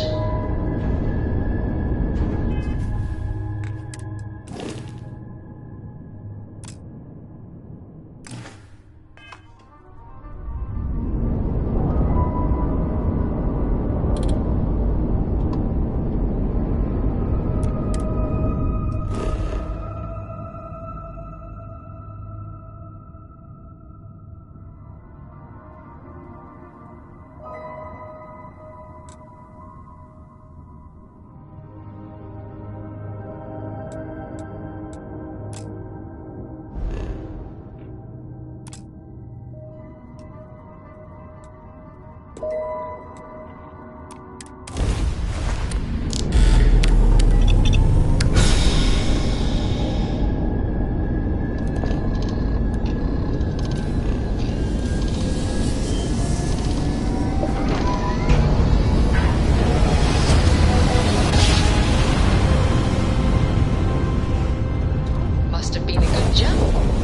Must have been a good jump.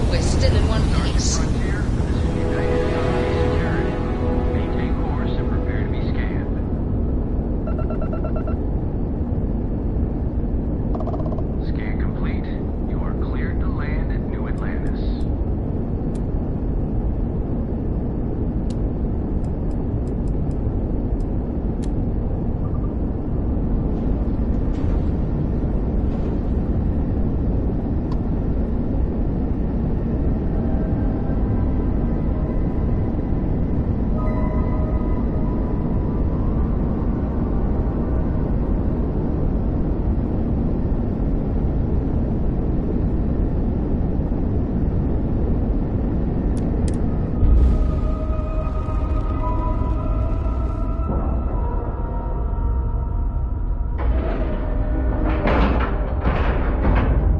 We're still in one piece. Maintain course and prepare to be scanned. Scan complete. You are cleared to land at New Atlantis.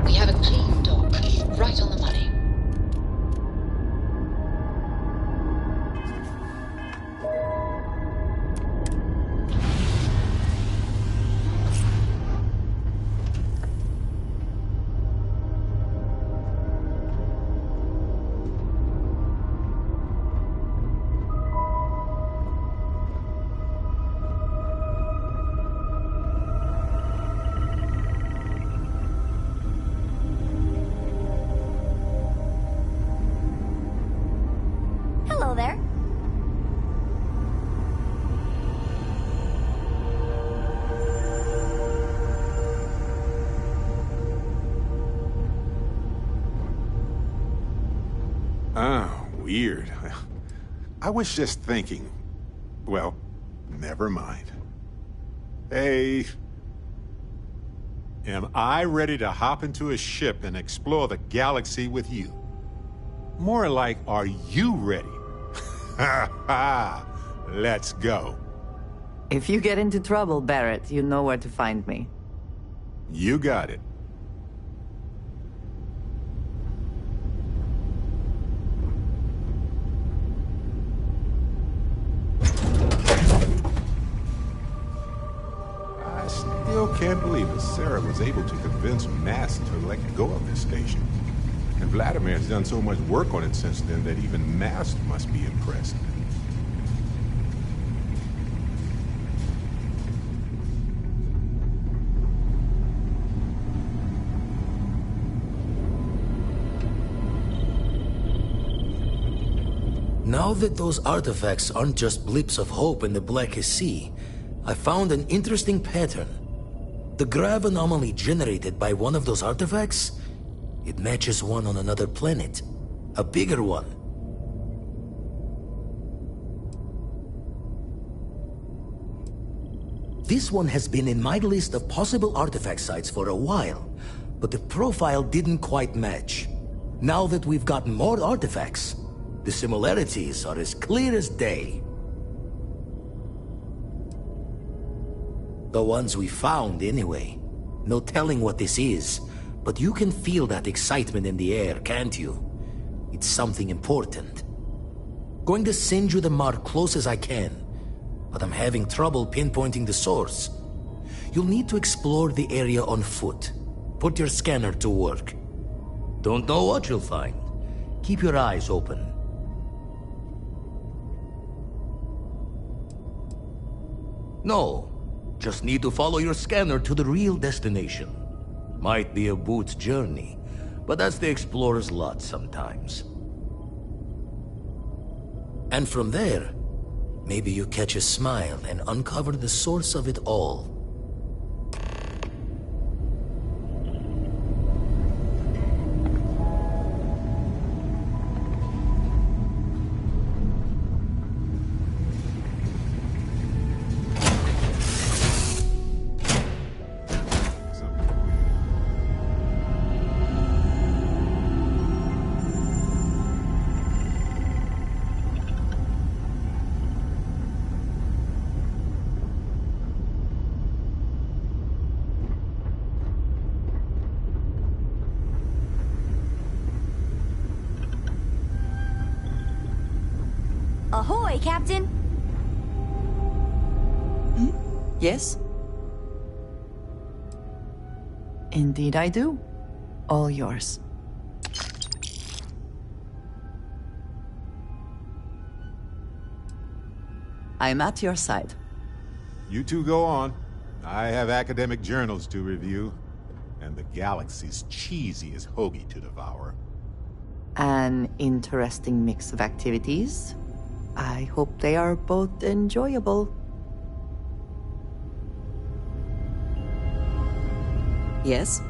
We have a clean dock, right on the money. Hello there. Ah, weird. I was just thinking. Well, never mind. Hey. Am I ready to hop into a ship and explore the galaxy with you? More like, are you ready? Ha ha! Let's go. If you get into trouble, Barrett, you know where to find me. You got it. I still can't believe that Sarah was able to convince Mast to let go of this station. And Vladimir's done so much work on it since then that even Mast must be impressed. Now that those artifacts aren't just blips of hope in the Blackest Sea, I found an interesting pattern. The grav anomaly generated by one of those artifacts, it matches one on another planet. A bigger one. This one has been in my list of possible artifact sites for a while, but the profile didn't quite match. Now that we've gotten more artifacts, the similarities are as clear as day. The ones we found, anyway. No telling what this is, but you can feel that excitement in the air, can't you? It's something important. Going to send you the mark close as I can, but I'm having trouble pinpointing the source. You'll need to explore the area on foot. Put your scanner to work. Don't know what you'll find. Keep your eyes open. No. Just need to follow your scanner to the real destination. Might be a boot's journey, but that's the explorer's lot sometimes. And from there, maybe you catch a smile and uncover the source of it all. Ahoy, Captain! Yes? Indeed I do. All yours. I'm at your side. You two go on. I have academic journals to review, and the galaxy's cheesiest hoagie to devour. An interesting mix of activities. I hope they are both enjoyable. Yes?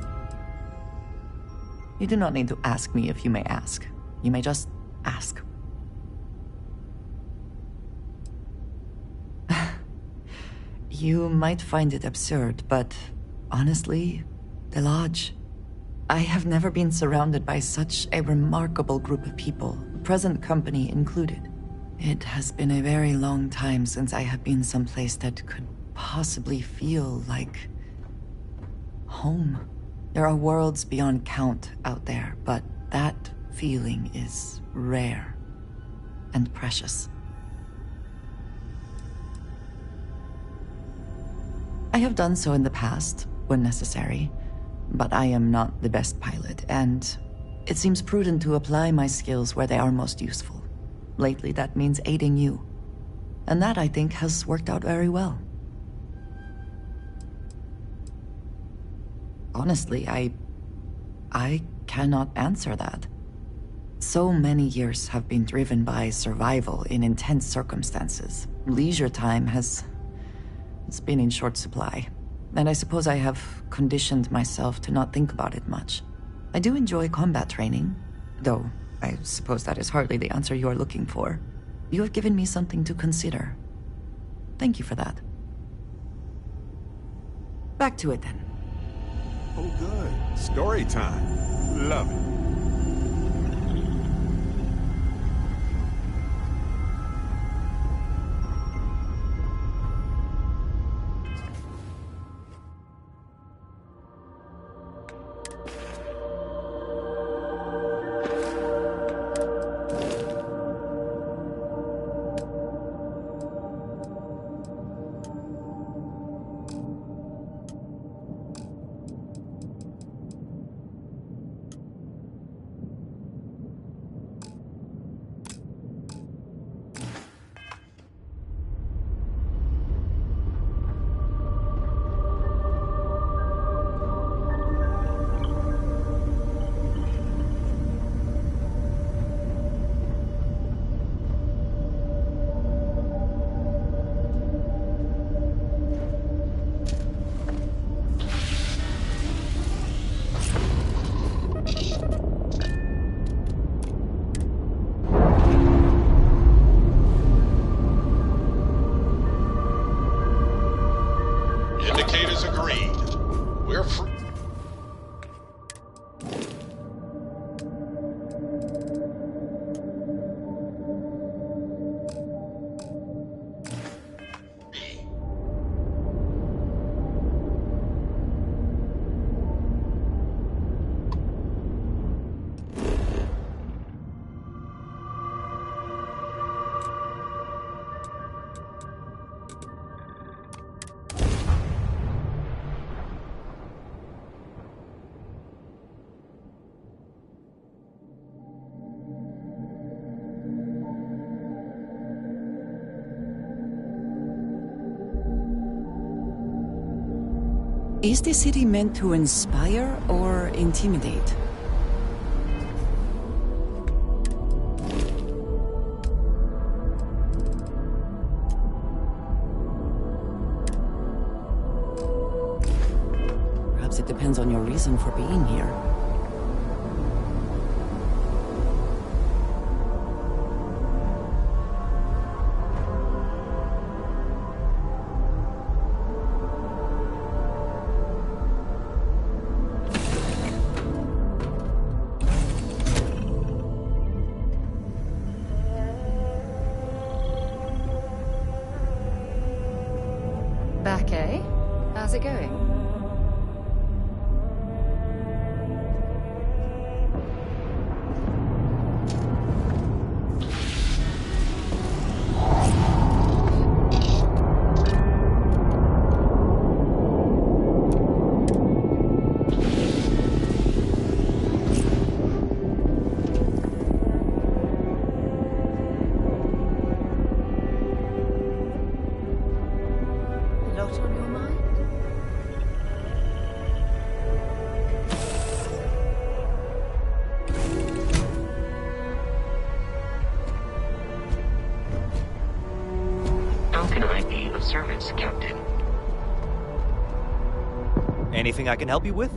You do not need to ask me if you may ask. You may just ask. You might find it absurd, but honestly, the Lodge. I have never been surrounded by such a remarkable group of people, present company included. It has been a very long time since I have been someplace that could possibly feel like home. There are worlds beyond count out there, but that feeling is rare and precious. I have done so in the past, when necessary, but I am not the best pilot, and it seems prudent to apply my skills where they are most useful. Lately, that means aiding you. And that, I think, has worked out very well. Honestly, I cannot answer that. So many years have been driven by survival in intense circumstances. Leisure time it's been in short supply. And I suppose I have conditioned myself to not think about it much. I do enjoy combat training, though I suppose that is hardly the answer you are looking for. You have given me something to consider. Thank you for that. Back to it then. Oh, good. Story time. Love it. Indicators agreed. We're free. Is the city meant to inspire or intimidate? Perhaps it depends on your reason for being here. Back, eh? How's it going? Lot on your mind? How can I be of service, Captain? Anything I can help you with?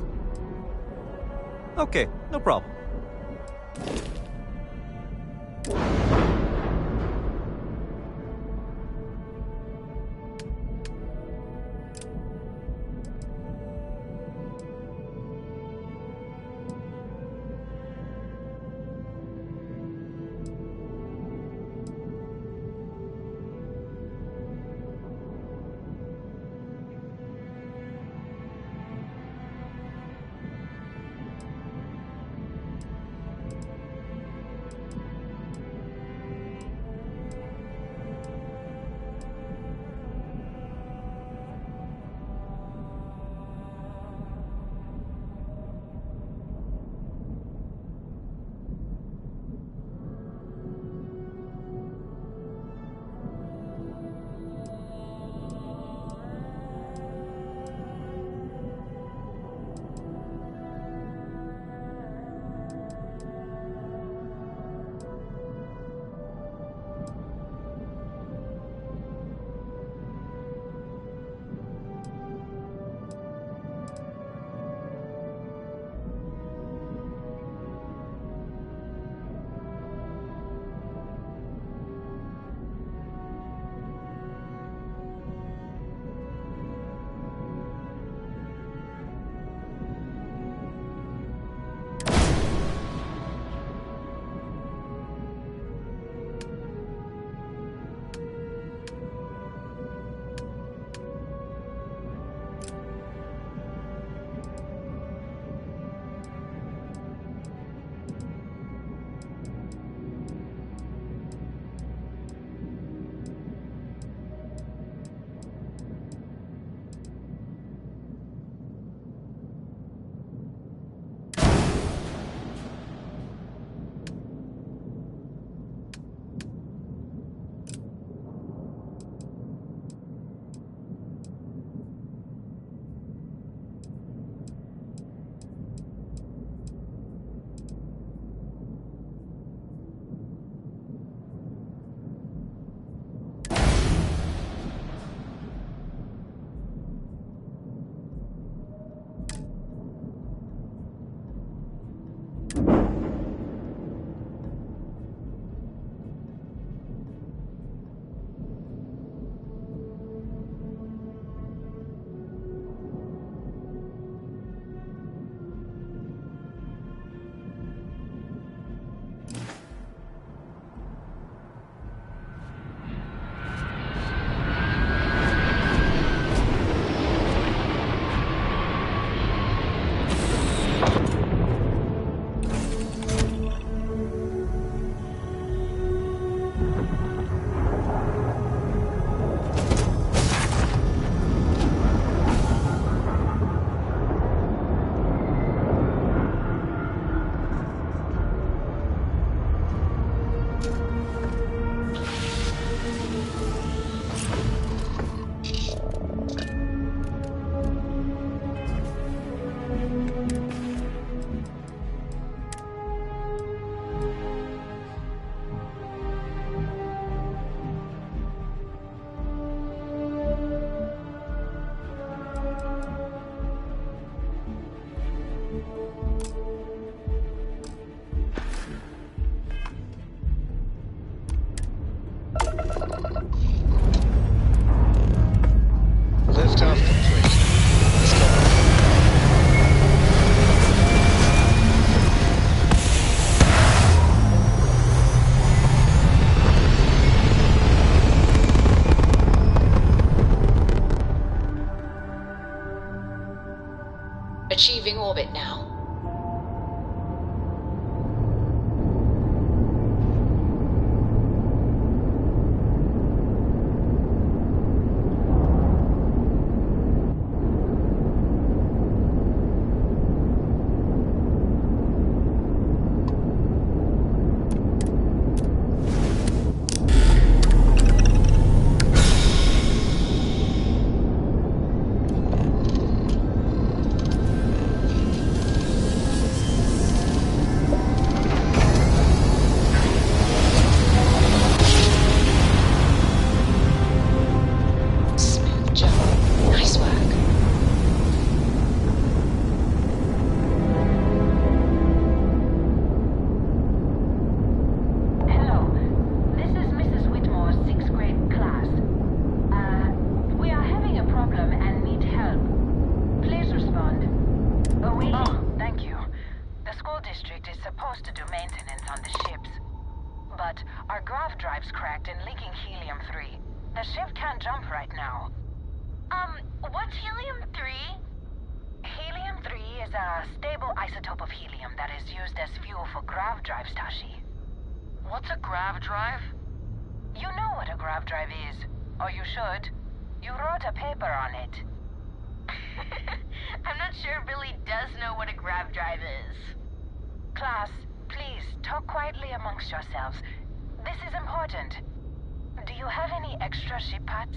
Okay, no problem. Achieving orbit now. What's helium-3? Helium-3 is a stable isotope of helium that is used as fuel for grav drives, Tashi. What's a grav drive? You know what a grav drive is, or you should. You wrote a paper on it. I'm not sure Billy does know what a grav drive is. Class, please, talk quietly amongst yourselves. This is important. Do you have any extra ship parts?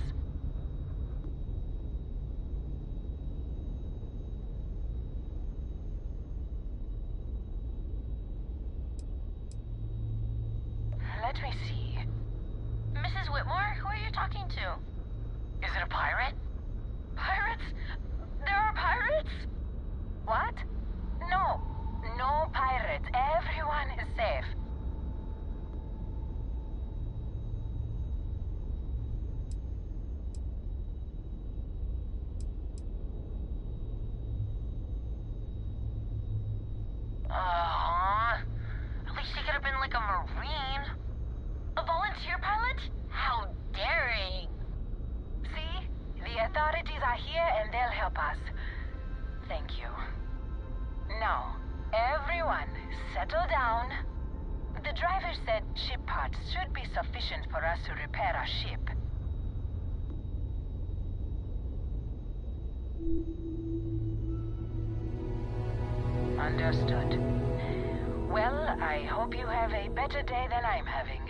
Let me see. Mrs. Whitmore, who are you talking to? Is it a pirate? Pirates? There are pirates? What? No. No pirates. Everyone is safe. At least he could have been like a Marine. A volunteer pilot? How daring. See? The authorities are here and they'll help us. Thank you. Now, everyone, settle down. The driver said ship parts should be sufficient for us to repair our ship. Understood. Well, I hope you have a better day than I'm having.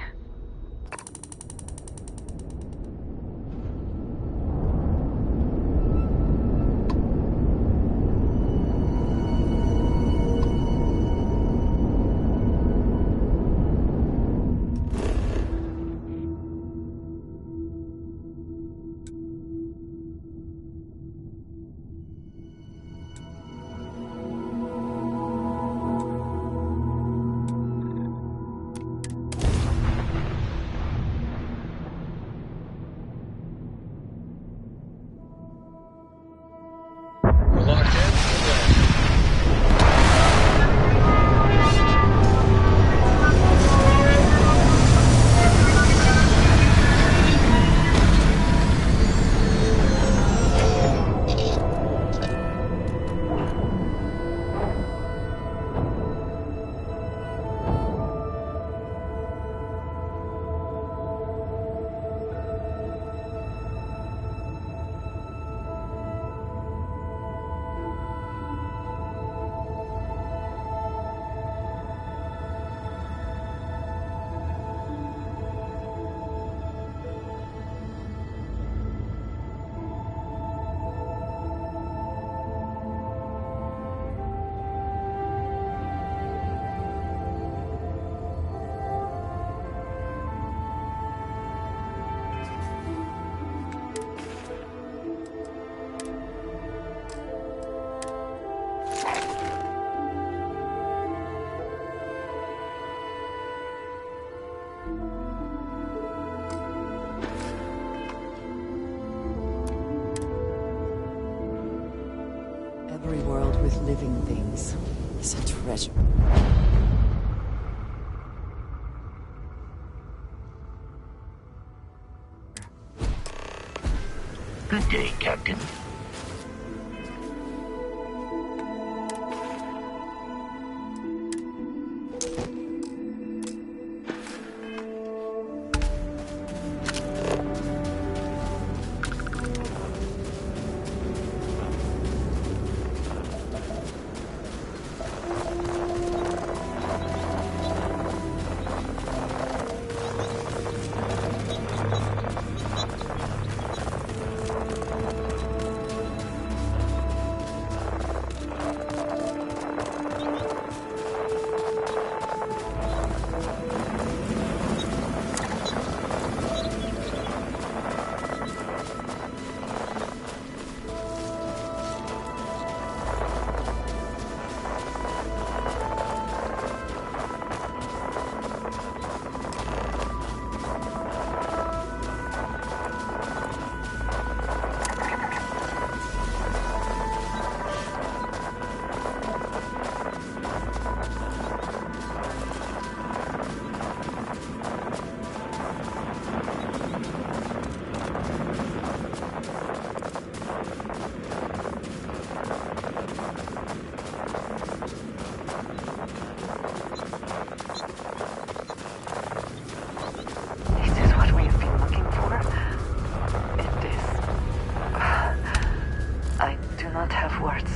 Every world with living things is a treasure. Good day, Captain. not have words.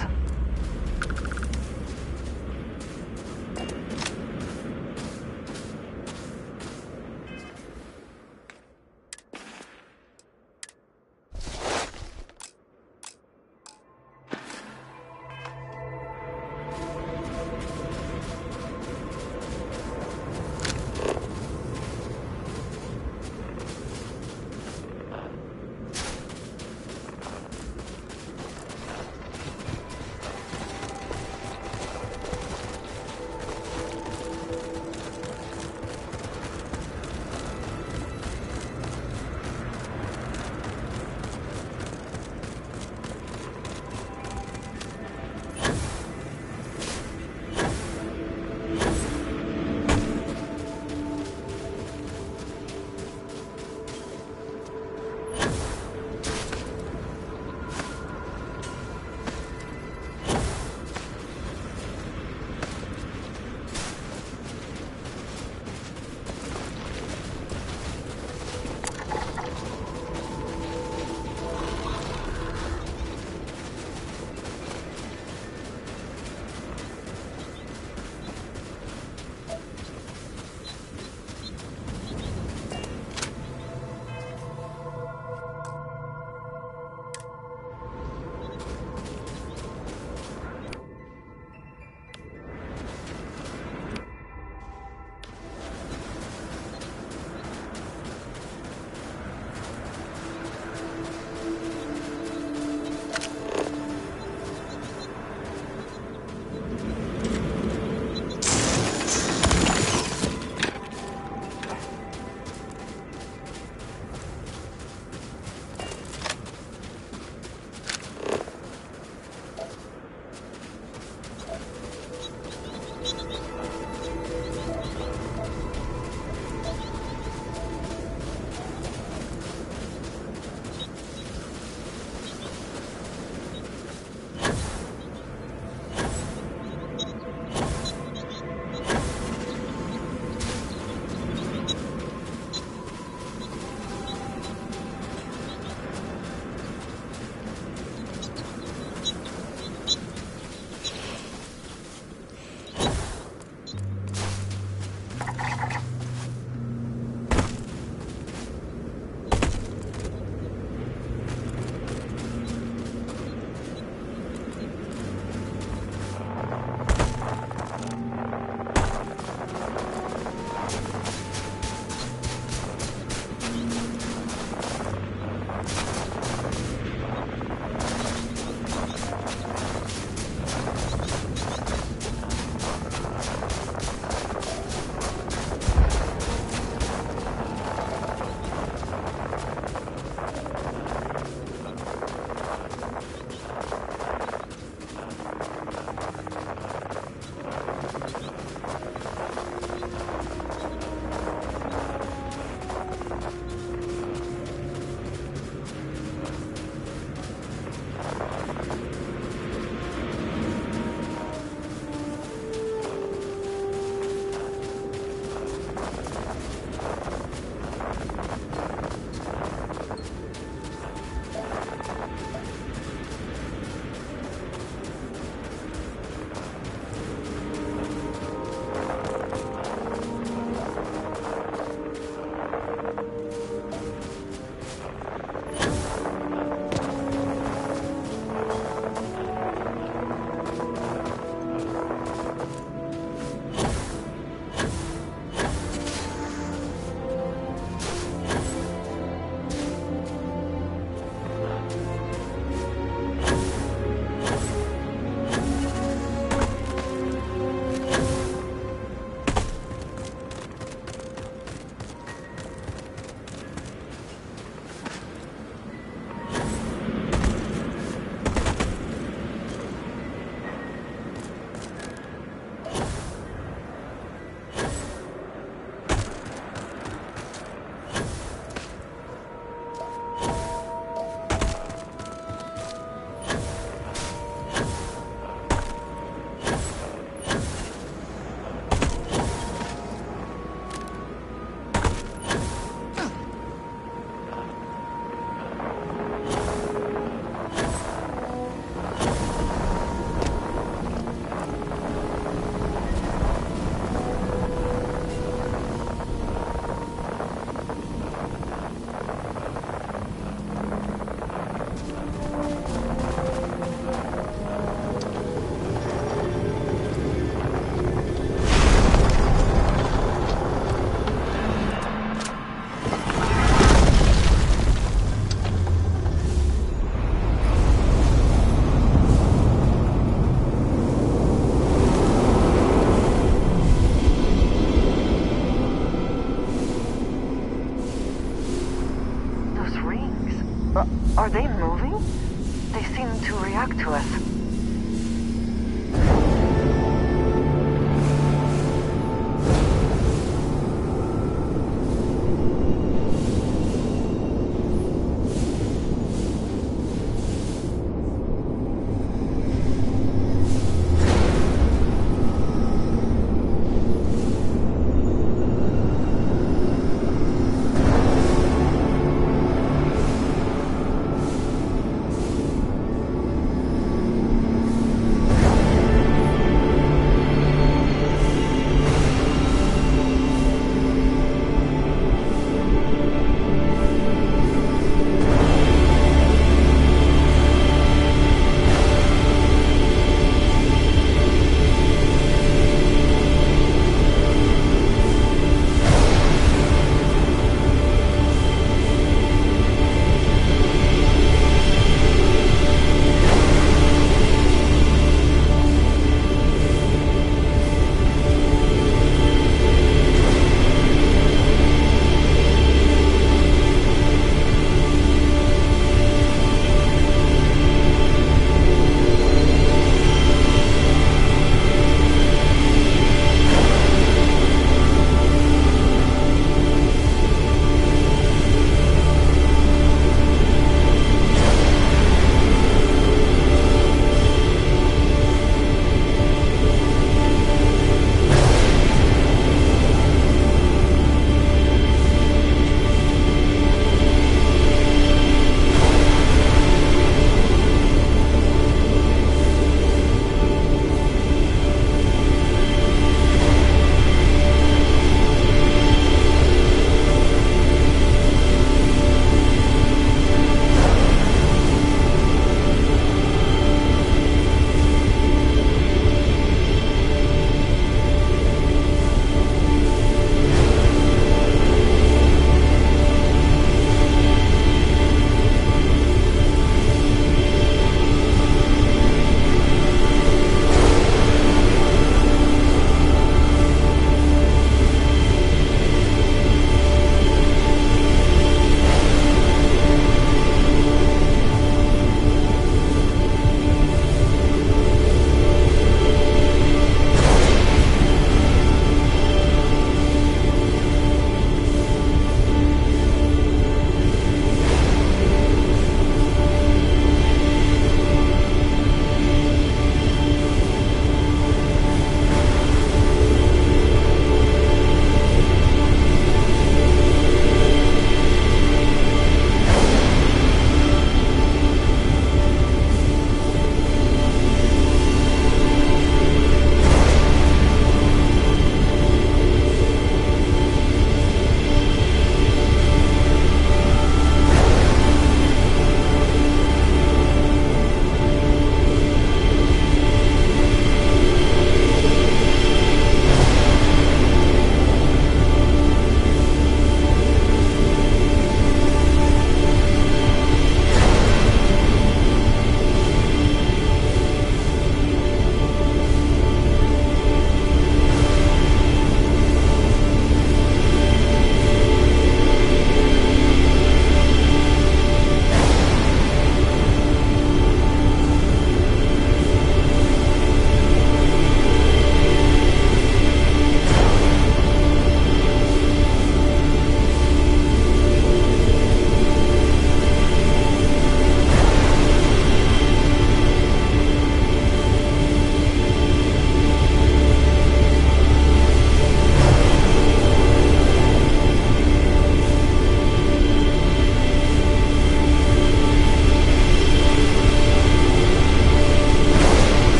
seem to react to us.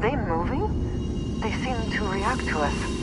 they moving? They seem to react to us.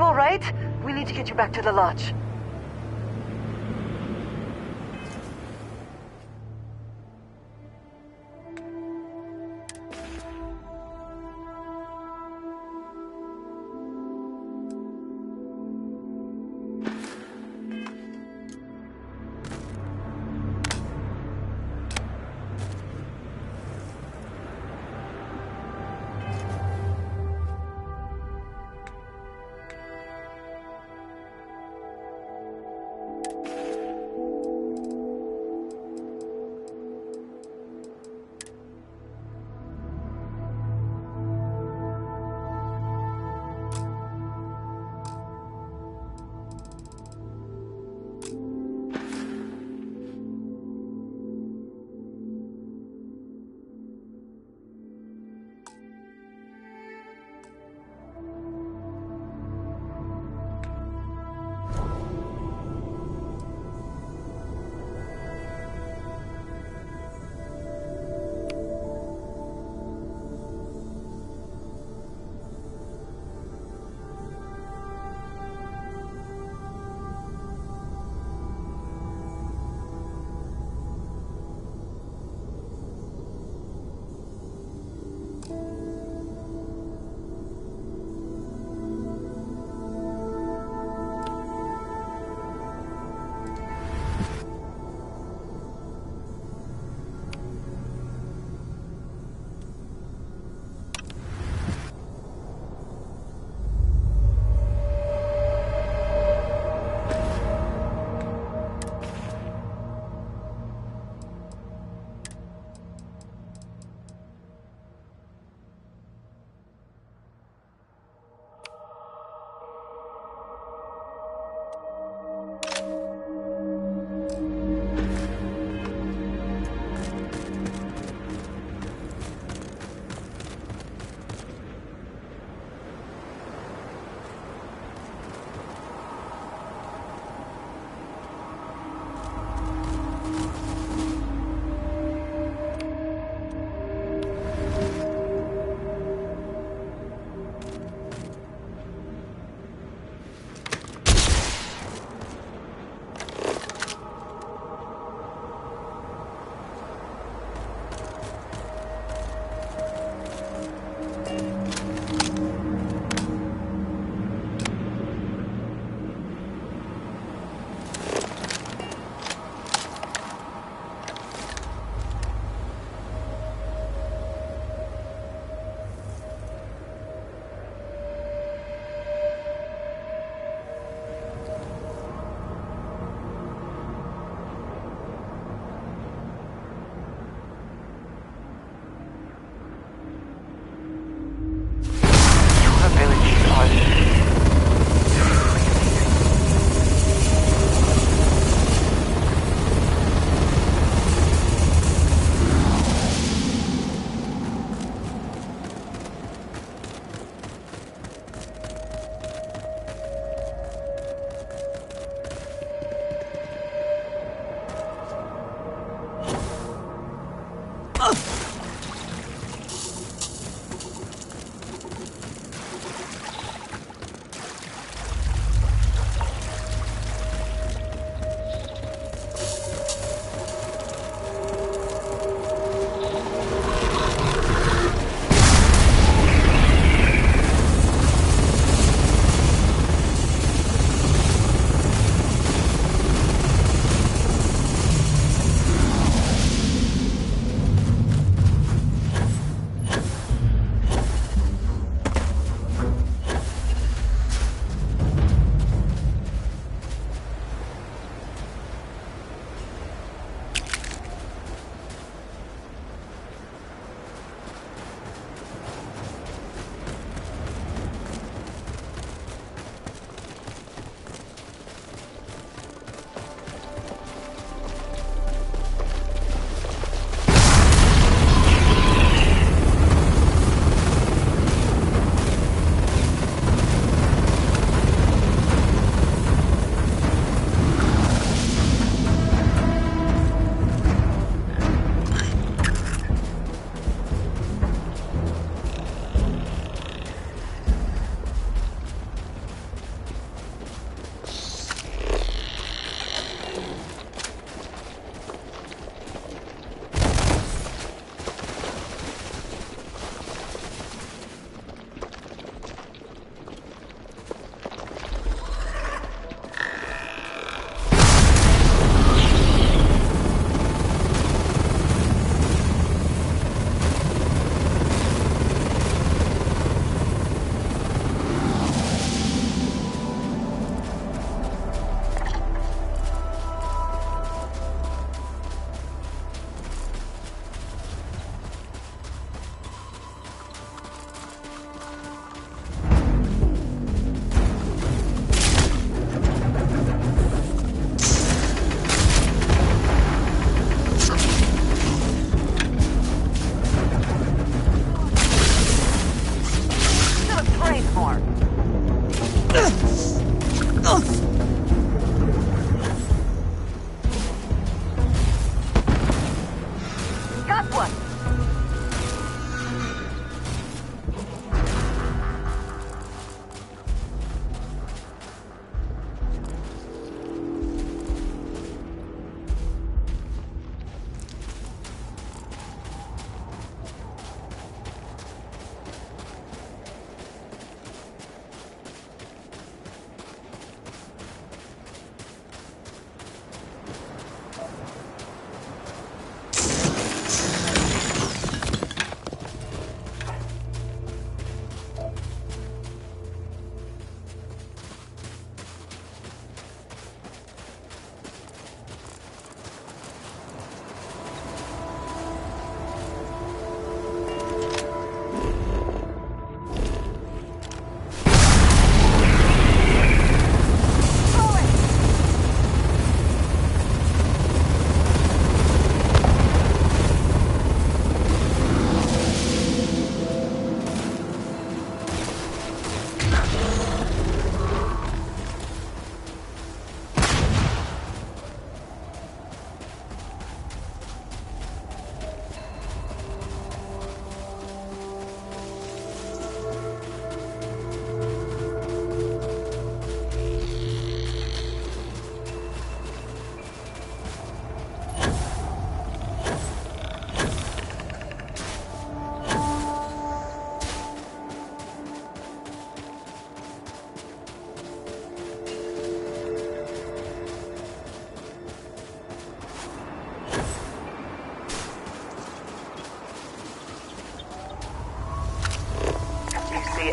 all right? We need to get you back to the lodge.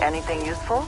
anything useful?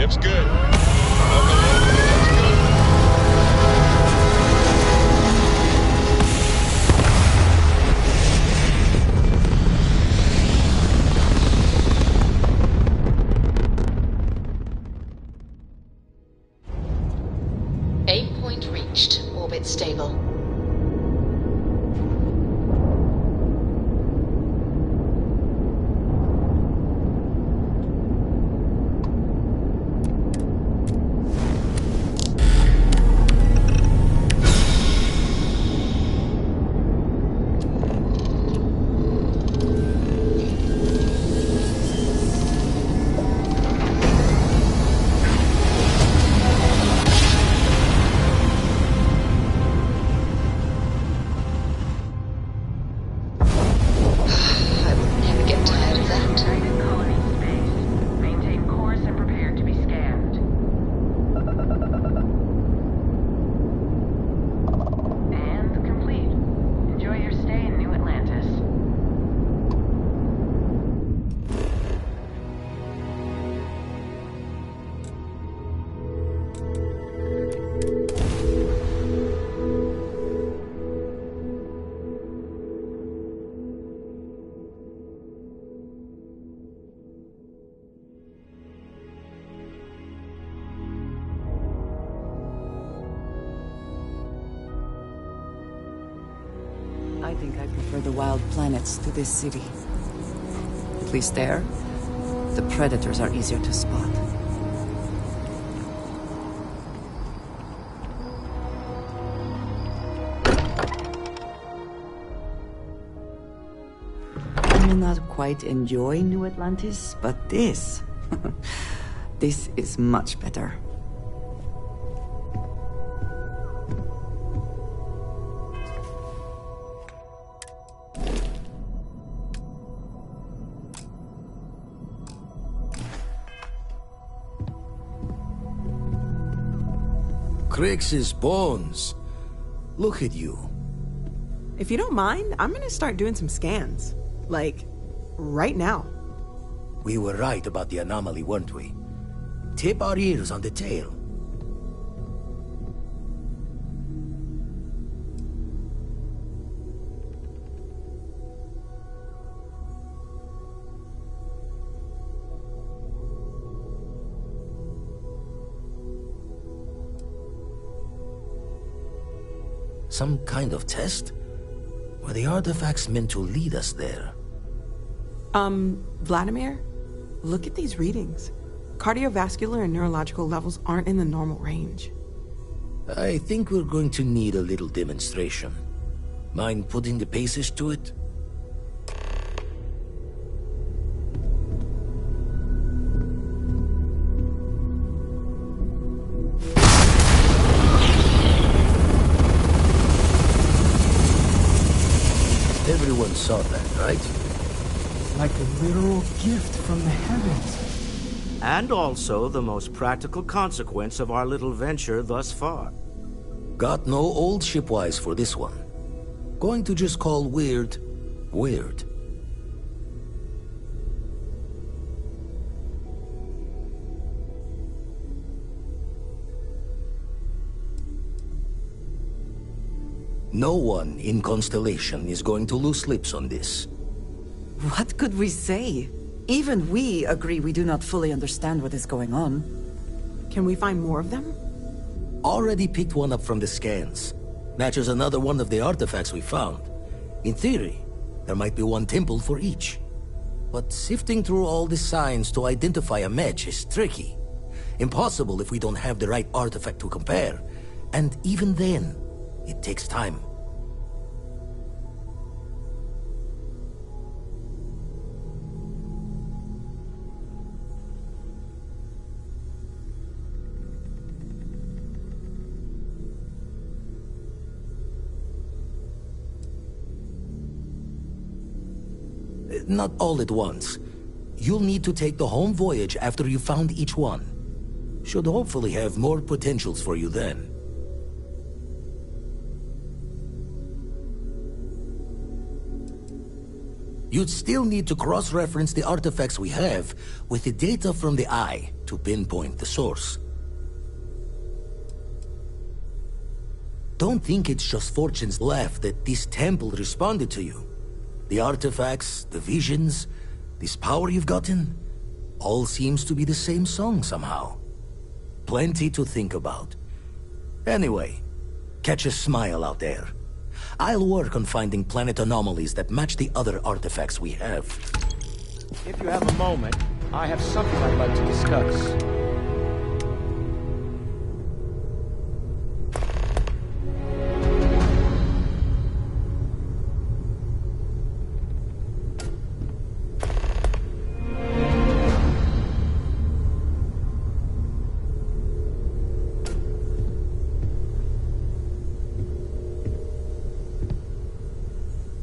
Ship's good. Aim point reached. Orbit stable. I think I prefer the wild planets to this city. At least there, the predators are easier to spot. I may not quite enjoy New Atlantis, but this... this is much better. Crix's bones. Look at you. If you don't mind, I'm gonna start doing some scans. Like, right now. We were right about the anomaly, weren't we? Tip our ears on the tail. Some kind of test? Were the artifacts meant to lead us there? Vladimir? Look at these readings. Cardiovascular and neurological levels aren't in the normal range. I think we're going to need a little demonstration. Mind putting the paces to it? Everyone saw that, right? Like a literal gift from the heavens. And also the most practical consequence of our little venture thus far. Got no old shipwise for this one. Going to just call weird, weird. No one in Constellation is going to lose lips on this. What could we say? Even we agree we do not fully understand what is going on. Can we find more of them? Already picked one up from the scans. Matches another one of the artifacts we found. In theory, there might be one temple for each. But sifting through all the signs to identify a match is tricky. Impossible if we don't have the right artifact to compare. And even then, it takes time. Not all at once. You'll need to take the home voyage after you found each one. Should hopefully have more potentials for you then. You'd still need to cross-reference the artifacts we have with the data from the eye to pinpoint the source. Don't think it's just Fortune's laugh that this temple responded to you. The artifacts, the visions, this power you've gotten, all seems to be the same song somehow. Plenty to think about. Anyway, catch a smile out there. I'll work on finding planet anomalies that match the other artifacts we have. If you have a moment, I have something I'd like to discuss.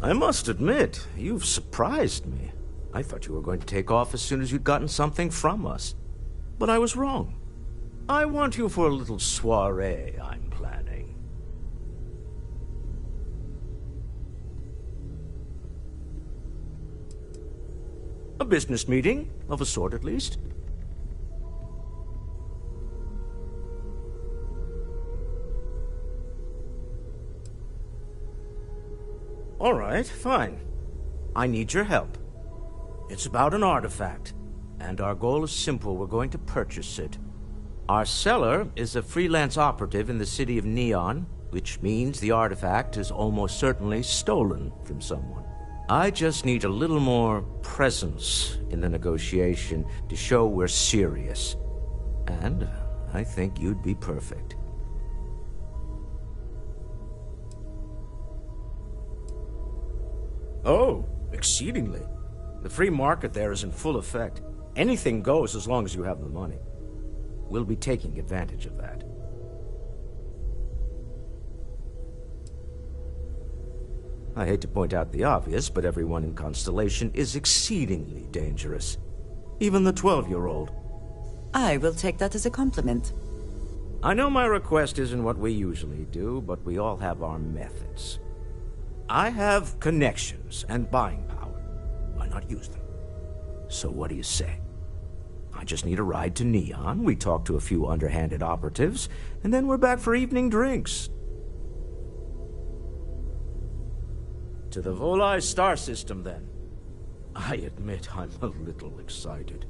I must admit, you've surprised me. I thought you were going to take off as soon as you'd gotten something from us. But I was wrong. I want you for a little soiree I'm planning. A business meeting, of a sort at least. All right, fine. I need your help. It's about an artifact, and our goal is simple. We're going to purchase it. Our seller is a freelance operative in the city of Neon, which means the artifact is almost certainly stolen from someone. I just need a little more presence in the negotiation to show we're serious. And I think you'd be perfect. Oh, exceedingly. The free market there is in full effect. Anything goes as long as you have the money. We'll be taking advantage of that. I hate to point out the obvious, but everyone in Constellation is exceedingly dangerous. Even the 12-year-old. I will take that as a compliment. I know my request isn't what we usually do, but we all have our methods. I have connections and buying power. Why not use them? So what do you say? I just need a ride to Neon, we talk to a few underhanded operatives, and then we're back for evening drinks. To the Volai star system, then. I admit I'm a little excited.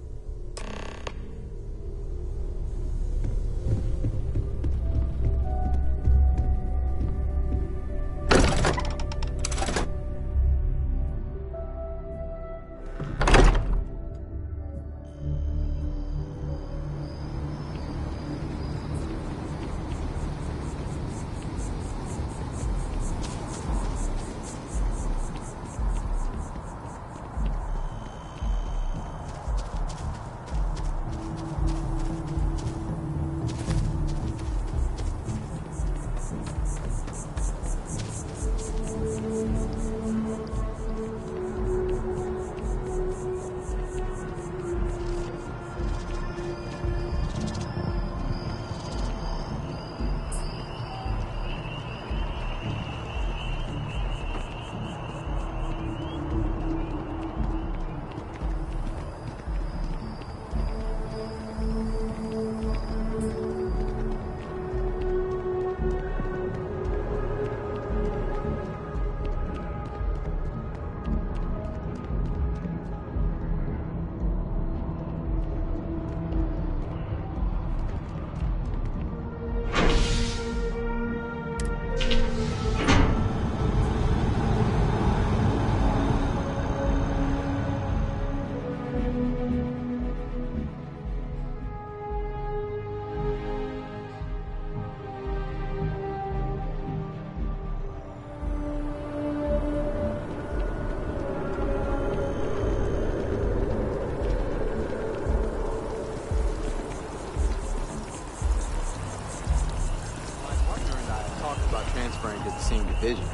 vision.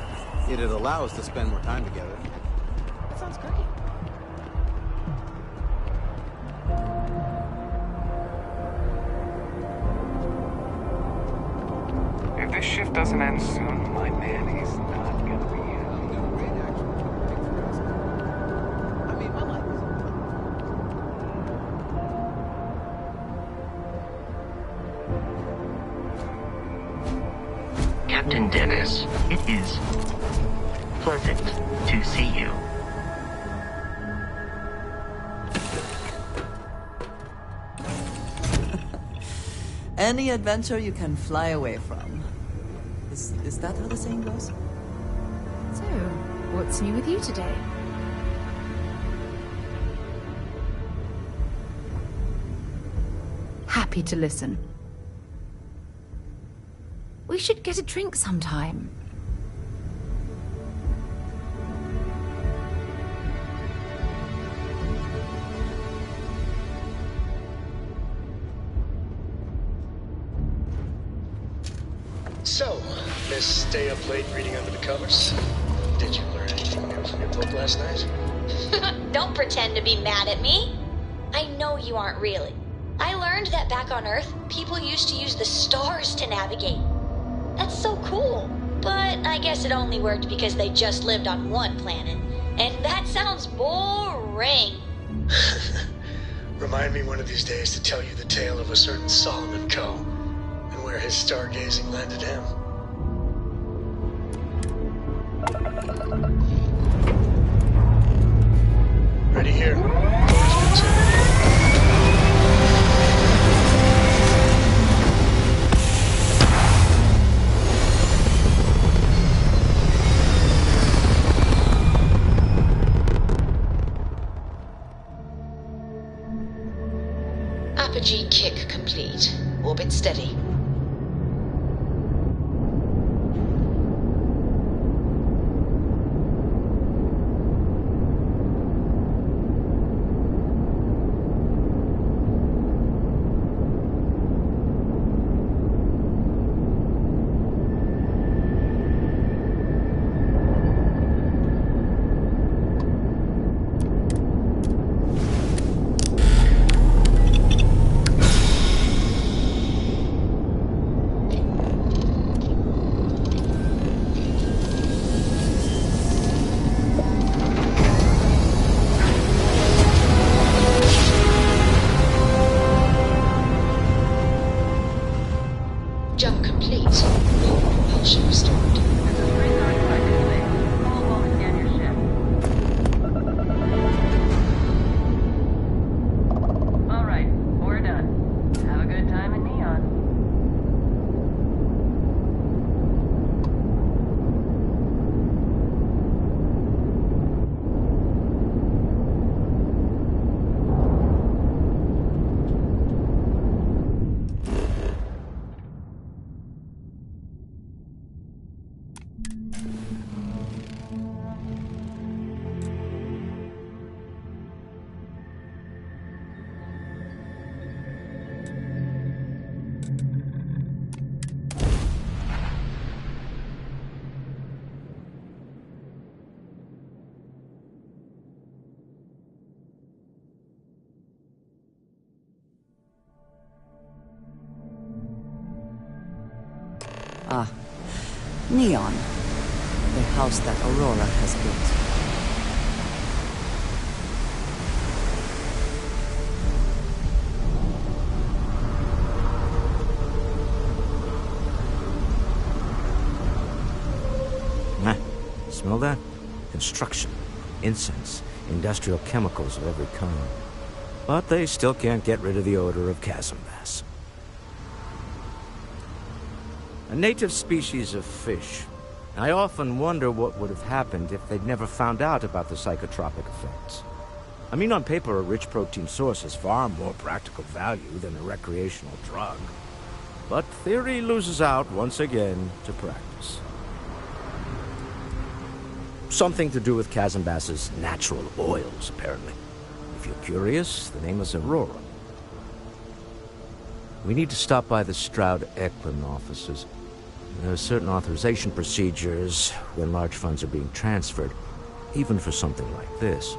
It'd allow us to spend more time together. That sounds great. If this shift doesn't end soon, my man is not gonna be here. Captain Dennis, it is pleasant to see you. Any adventure you can fly away from. Is that how the saying goes? So, what's new with you today? Happy to listen. We should get a drink sometime. So, Miss Stay Up Late reading under the covers. Did you learn anything new from your book last night? Don't pretend to be mad at me. I know you aren't really. I learned that back on Earth, people used to use the stars to navigate. That's so cool. But I guess it only worked because they just lived on one planet. And that sounds boring. Remind me one of these days to tell you the tale of a certain Solomon Coe, and where his stargazing landed him. Ready here. Apogee kick complete. Orbit steady. Jump complete. Propulsion restored. Alright, we're done. Have a good time in Neon. Ah, Neon. The house that Aurora has built. Smell that? Construction, incense, industrial chemicals of every kind. But they still can't get rid of the odor of chasm bass. A native species of fish. I often wonder what would have happened if they'd never found out about the psychotropic effects. I mean, on paper, a rich protein source has far more practical value than a recreational drug. But theory loses out once again to practice. Something to do with chasm bass's natural oils, apparently. If you're curious, the name is Aurora. We need to stop by the Stroud Eklund offices. There are certain authorization procedures when large funds are being transferred, even for something like this.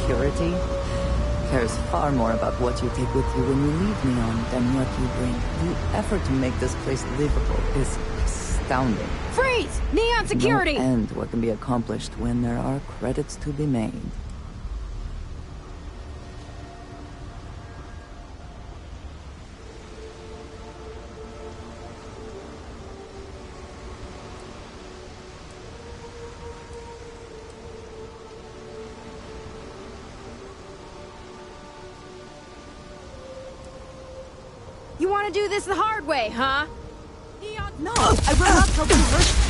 Security cares far more about what you take with you when you leave Neon than what you bring. The effort to make this place livable is astounding. Freeze! Neon security! No end what can be accomplished when there are credits to be made. You want to do this the hard way, huh? No, I will not help you hurt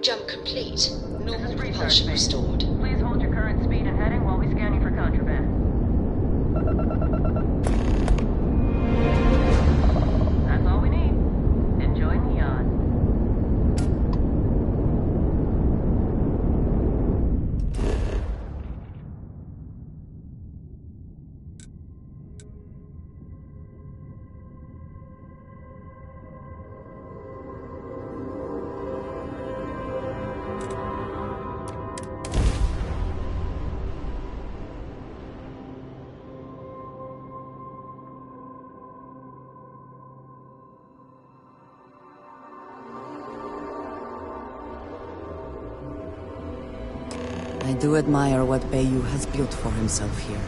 Jump complete. Normal propulsion restored. Please hold your current speed and heading while we scan you for contraband. That's all we need. Enjoy Neon. I do admire what Bayou has built for himself here.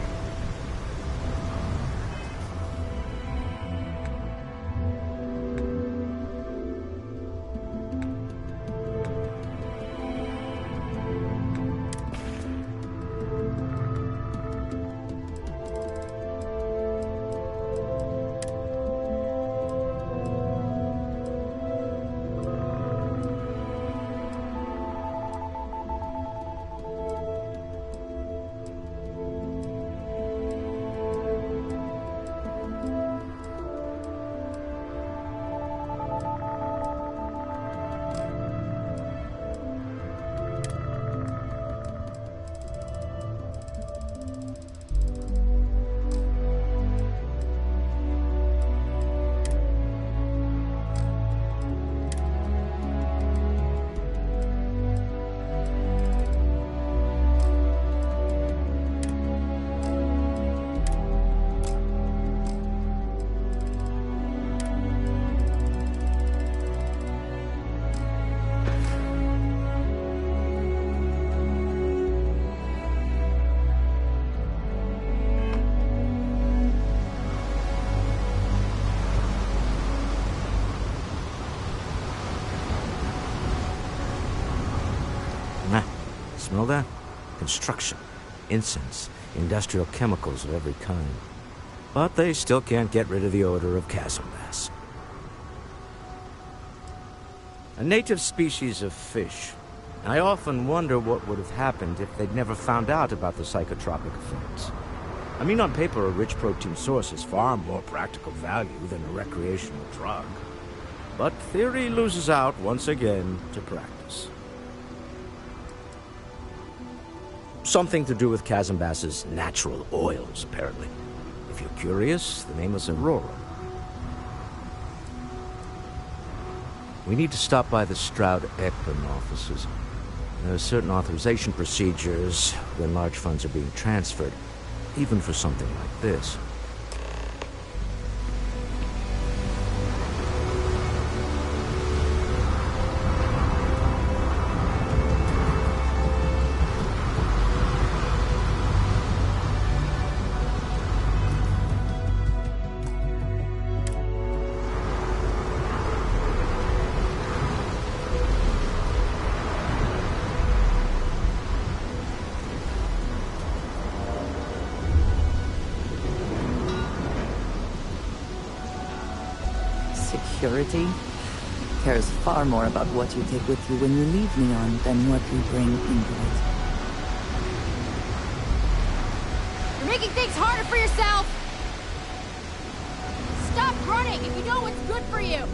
Smell that? Construction, incense, industrial chemicals of every kind. But they still can't get rid of the odor of chasm bass. A native species of fish. I often wonder what would have happened if they'd never found out about the psychotropic effects. I mean, on paper, a rich protein source is far more practical value than a recreational drug. But theory loses out once again to practice. Something to do with chasm bass's natural oils, apparently. If you're curious, the name is Aurora. We need to stop by the Stroud-Ekman offices. There are certain authorization procedures when large funds are being transferred, even for something like this. Security cares far more about what you take with you when you leave Neon than what you bring into it. You're making things harder for yourself! Stop running if you know what's good for you!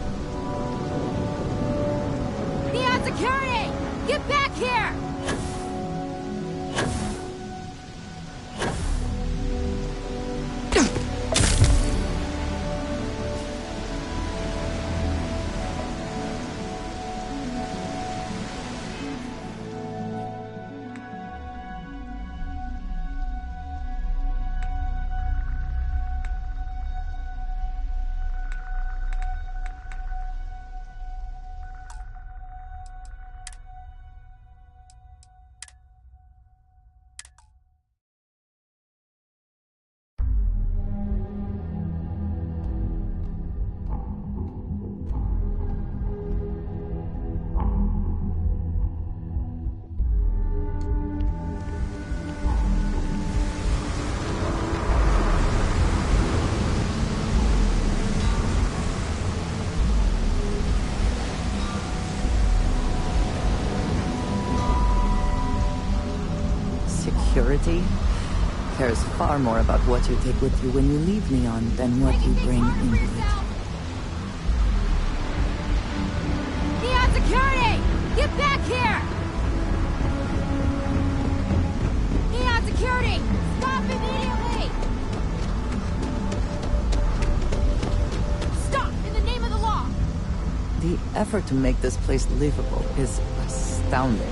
Neon Security! Get back here! Security cares far more about what you take with you when you leave Neon than what you bring into it. Neon Security! Get back here! Neon Security! Stop immediately! Stop in the name of the law! The effort to make this place livable is astounding.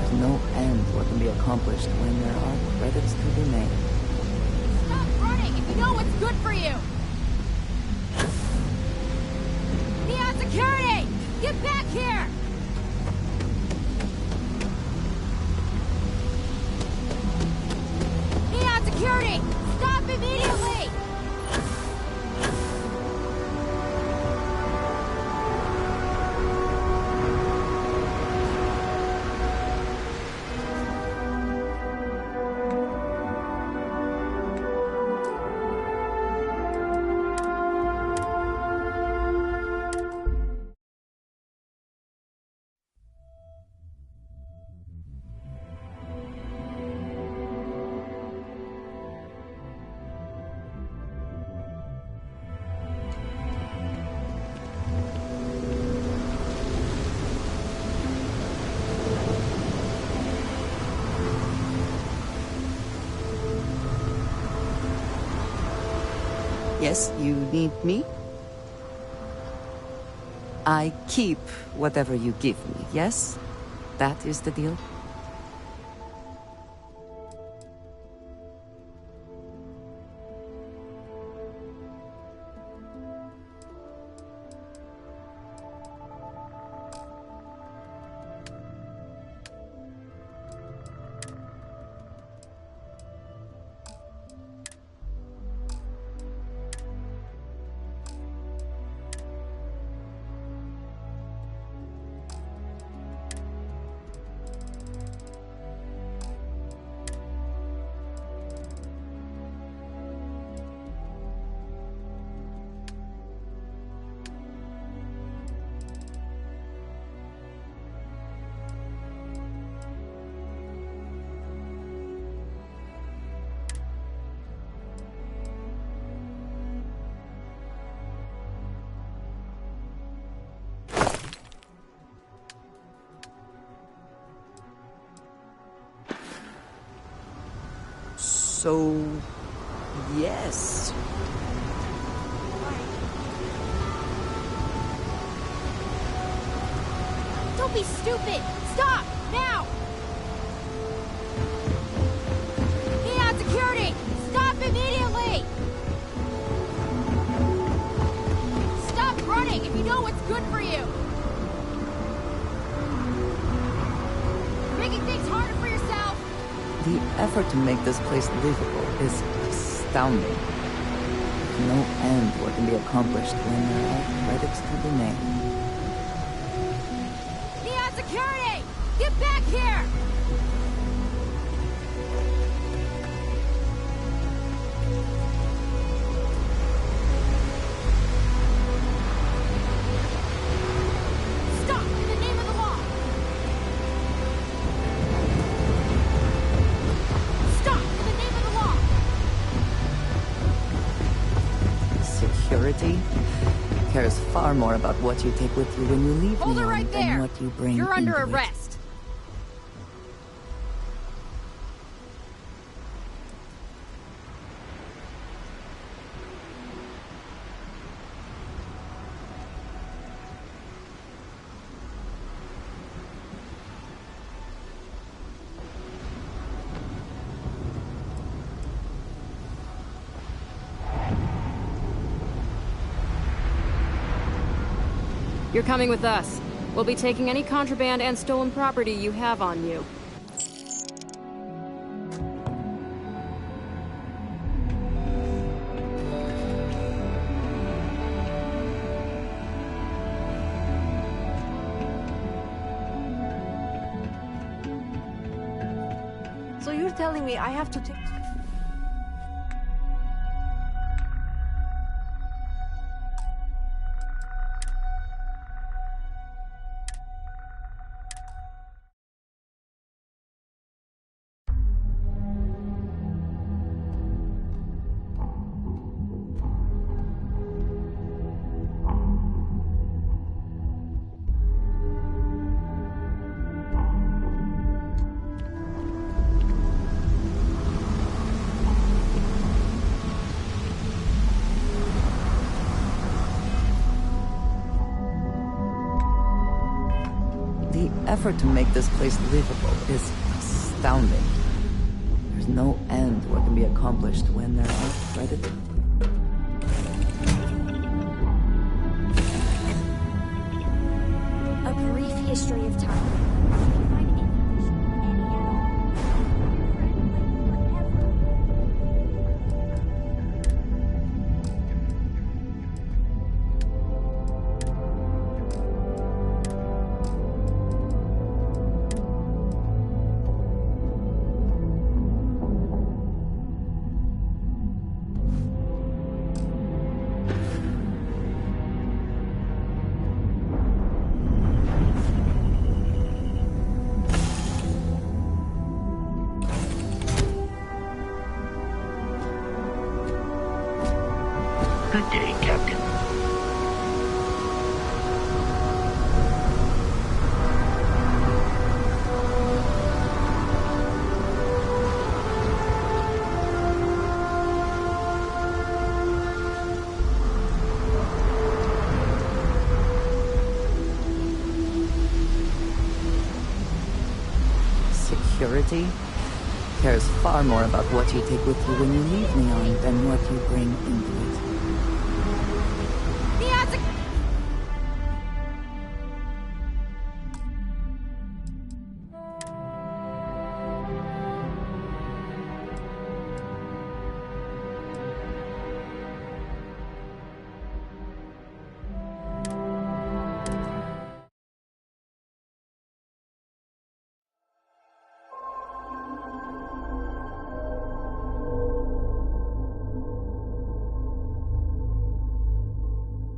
There's no end to what can be accomplished when there are credits to be made. Stop running if you know what's good for you! Neon Security! Get back here! Neon Security! Stop immediately! Yes, you need me? I keep whatever you give me, yes? That is the deal? So, yes. Don't be stupid! Stop! Now! Neon Security! Good for you! Making things harder for yourself! The effort to make this place livable is astounding. No end what can be accomplished when there are credits to the name. Neon security! Get back here! Stop! In the name of the law! Stop! In the name of the law! Security cares far more about what you take with you when you leave Hold it Neon right than there! what you bring You're under into it. arrest. You're coming with us. We'll be taking any contraband and stolen property you have on you. So you're telling me I have to take... The effort to make this place livable is astounding. There's no end what can be accomplished when there are credits. A brief history of time. Good day, Captain. Security cares far more about what you take with you when you leave Neon than what you bring into it. Neon sec-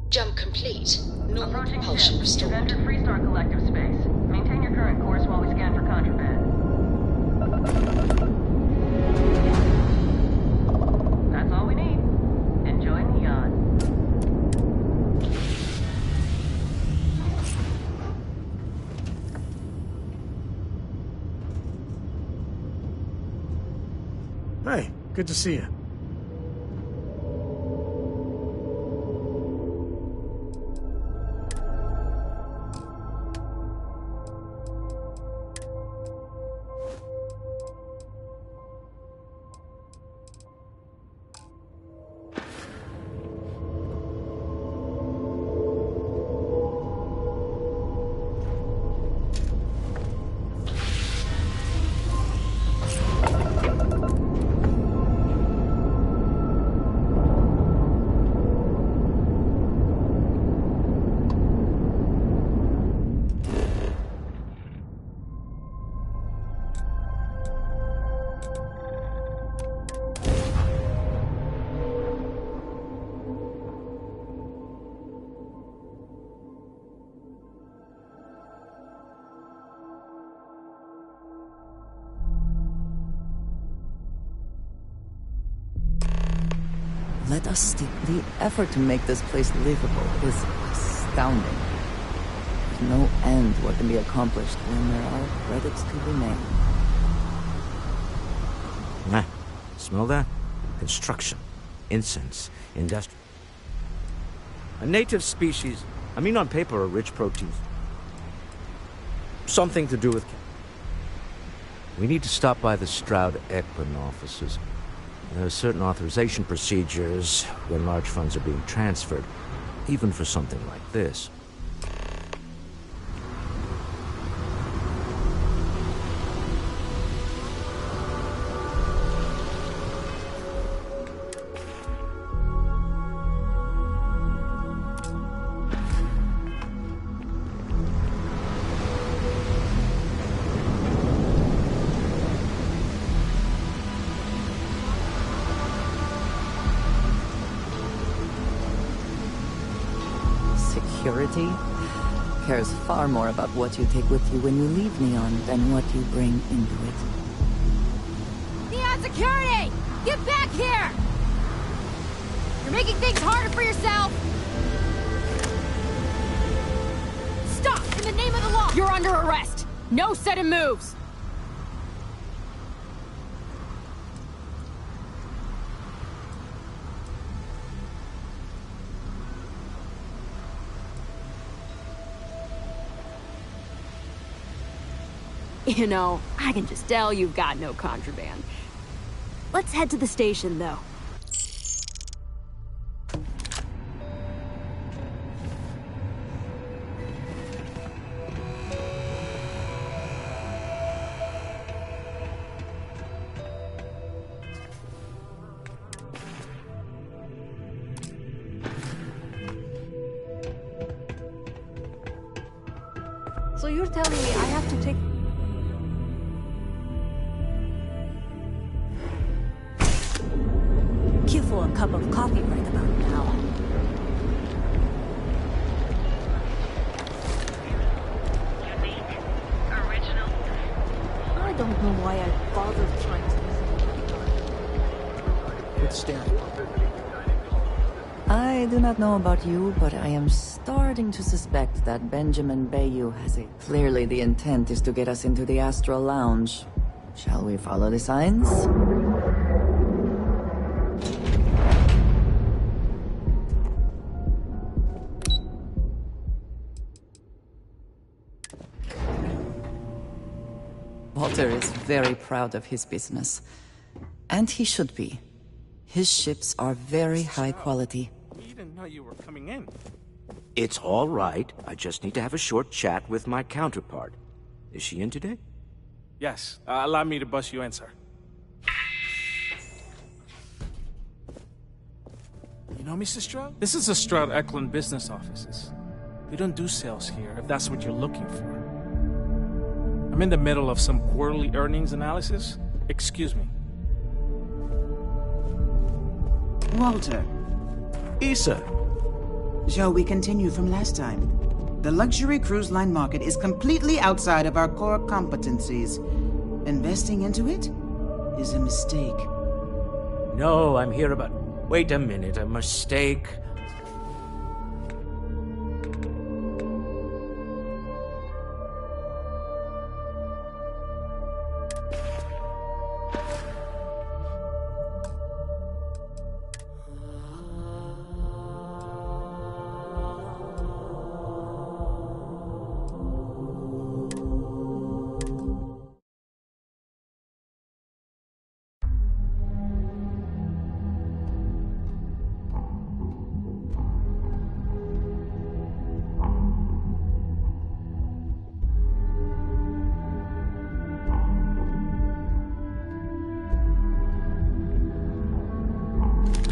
Jump complete. Normal Approaching propulsion ship. restored. You've entered Freestar Collective space. Maintain your current course while we scan for contraband. That's all we need. Enjoy Neon. Hey, good to see you. let us stick. The effort to make this place livable is astounding. There's no end what can be accomplished when there are credits to be made. Nah, smell that? Construction, incense, industry. A native species, I mean on paper, a rich protein. Something to do with... We need to stop by the Stroud-Eklund offices. There are certain authorization procedures when large funds are being transferred, even for something like this. Security cares far more about what you take with you when you leave Neon than what you bring into it. Neon security! Get back here! You're making things harder for yourself! Stop! In the name of the law! You're under arrest! No sudden moves! You know, I can just tell you've got no contraband. Let's head to the station, though. So you're telling me I have to take... Cue for a cup of coffee right about now. I don't know why I bothered trying to... Good staring. I do not know about you, but I am starting to suspect that Benjamin Bayou has it. Clearly the intent is to get us into the Astral Lounge. Shall we follow the signs? Walter is very proud of his business. And he should be. His ships are very high quality. You didn't know you were coming in. It's all right. I just need to have a short chat with my counterpart. Is she in today? Yes. Allow me to bust you in, sir. You know, Mr. Stroud? This is the Stroud-Eklund business offices. We don't do sales here, if that's what you're looking for. I'm in the middle of some quarterly earnings analysis. Excuse me. Walter. Issa. Shall we continue from last time? The luxury cruise line market is completely outside of our core competencies. Investing into it is a mistake. No, I'm here about... Wait a minute, a mistake?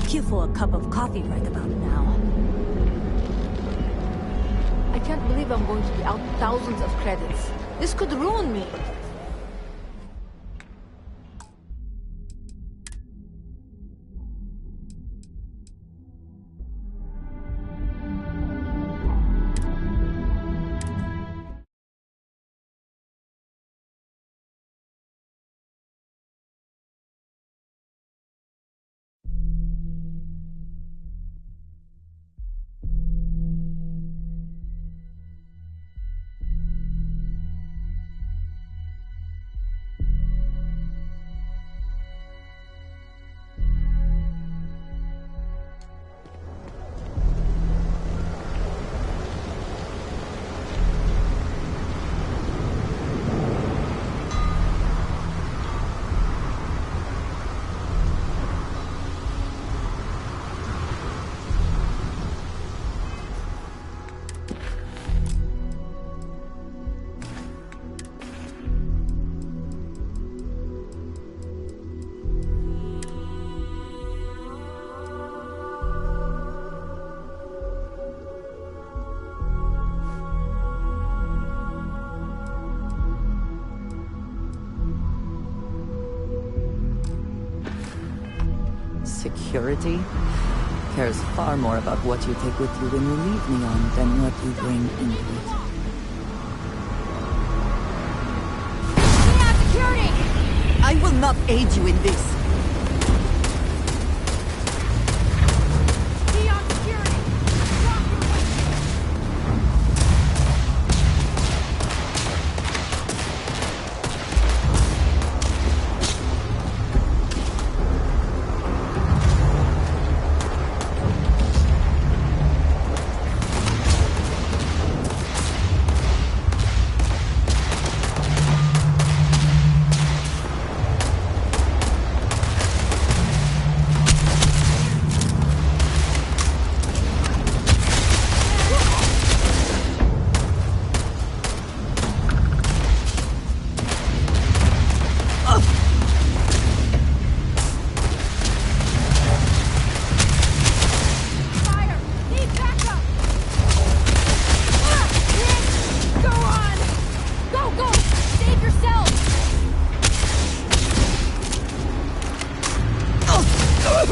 Cue for a cup of coffee right about now. I can't believe I'm going to be out thousands of credits. This could ruin me. security cares far more about what you take with you when you leave Neon than what you bring into it. Neon security! I will not aid you in this. Neon security! Drop your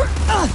weapon!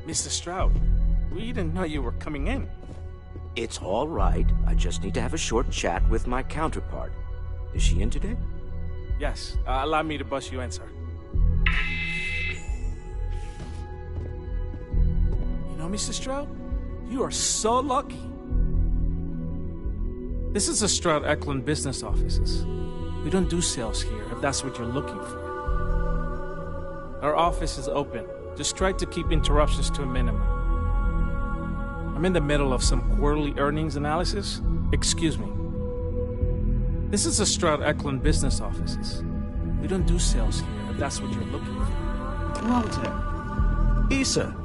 Mr. Stroud, we didn't know you were coming in. It's all right. I just need to have a short chat with my counterpart. Is she in today? Yes. Allow me to bust you in, sir. You know, Mr. Stroud, you are so lucky. This is the Stroud Eklund business offices. We don't do sales here, if that's what you're looking for. Our office is open. Just try to keep interruptions to a minimum. I'm in the middle of some quarterly earnings analysis. Excuse me. This is the Stroud Eklund business offices. We don't do sales here, if that's what you're looking for. Walter. Issa.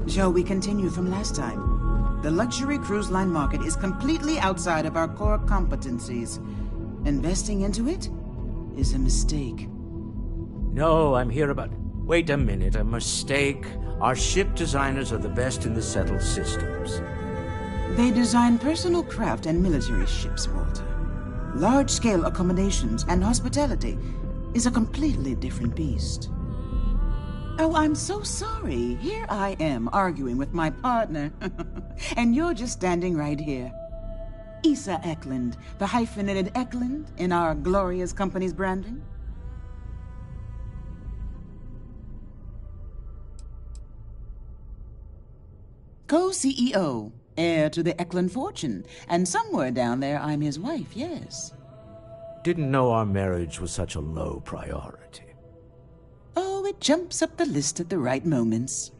Shall we continue from last time? The luxury cruise line market is completely outside of our core competencies. Investing into it is a mistake. No, I'm here about... Wait a minute, a mistake. Our ship designers are the best in the settled systems. They design personal craft and military ships, Walter. Large-scale accommodations and hospitality is a completely different beast. Oh, I'm so sorry. Here I am arguing with my partner. And you're just standing right here. Issa Eklund, the hyphenated Eklund in our glorious company's branding. Co-CEO, heir to the Eklund fortune, and somewhere down there I'm his wife, yes. Didn't know our marriage was such a low priority. Oh, it jumps up the list at the right moments.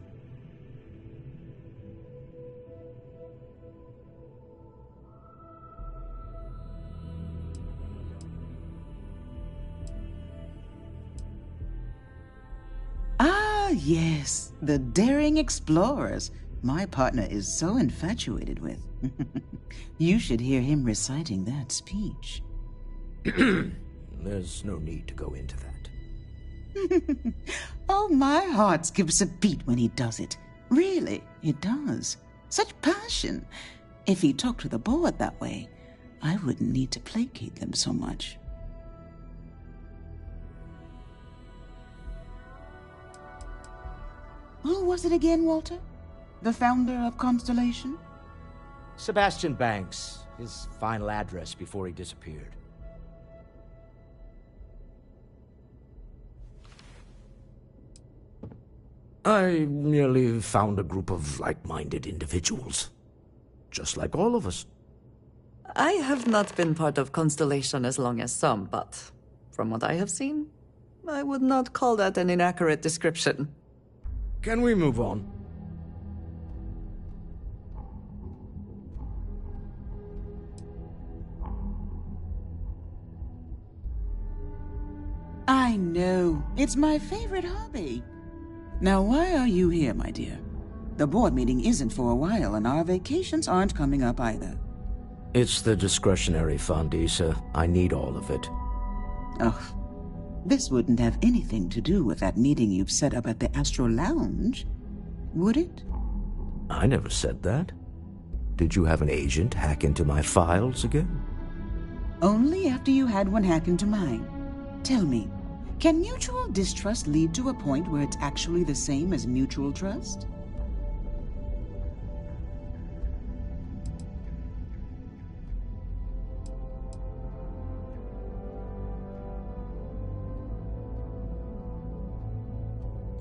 Ah, yes, the daring explorers. My partner is so infatuated with. You should hear him reciting that speech. There's no need to go into that. Oh, my heart skips a beat when he does it. Really, it does. Such passion. If he talked to the board that way, I wouldn't need to placate them so much. Who was it again, Walter? The founder of Constellation? Sebastian Banks, his final address before he disappeared. I merely found a group of like-minded individuals. Just like all of us. I have not been part of Constellation as long as some, but from what I have seen, I would not call that an inaccurate description. Can we move on? I know. It's my favorite hobby. Now, why are you here, my dear? The board meeting isn't for a while, and our vacations aren't coming up either. It's the discretionary fund, Issa. I need all of it. Ugh. This wouldn't have anything to do with that meeting you've set up at the Astro Lounge, would it? I never said that. Did you have an agent hack into my files again? Only after you had one hack into mine. Tell me, can mutual distrust lead to a point where it's actually the same as mutual trust?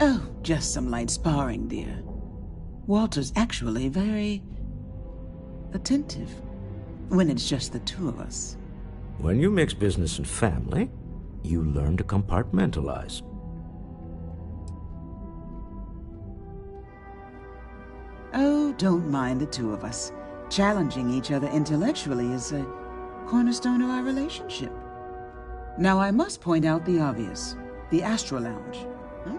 Oh, just some light sparring, dear. Walter's actually very attentive when it's just the two of us. When you mix business and family, you learn to compartmentalize. Oh, don't mind the two of us. Challenging each other intellectually is a cornerstone of our relationship. Now, I must point out the obvious. The Astro Lounge. Huh?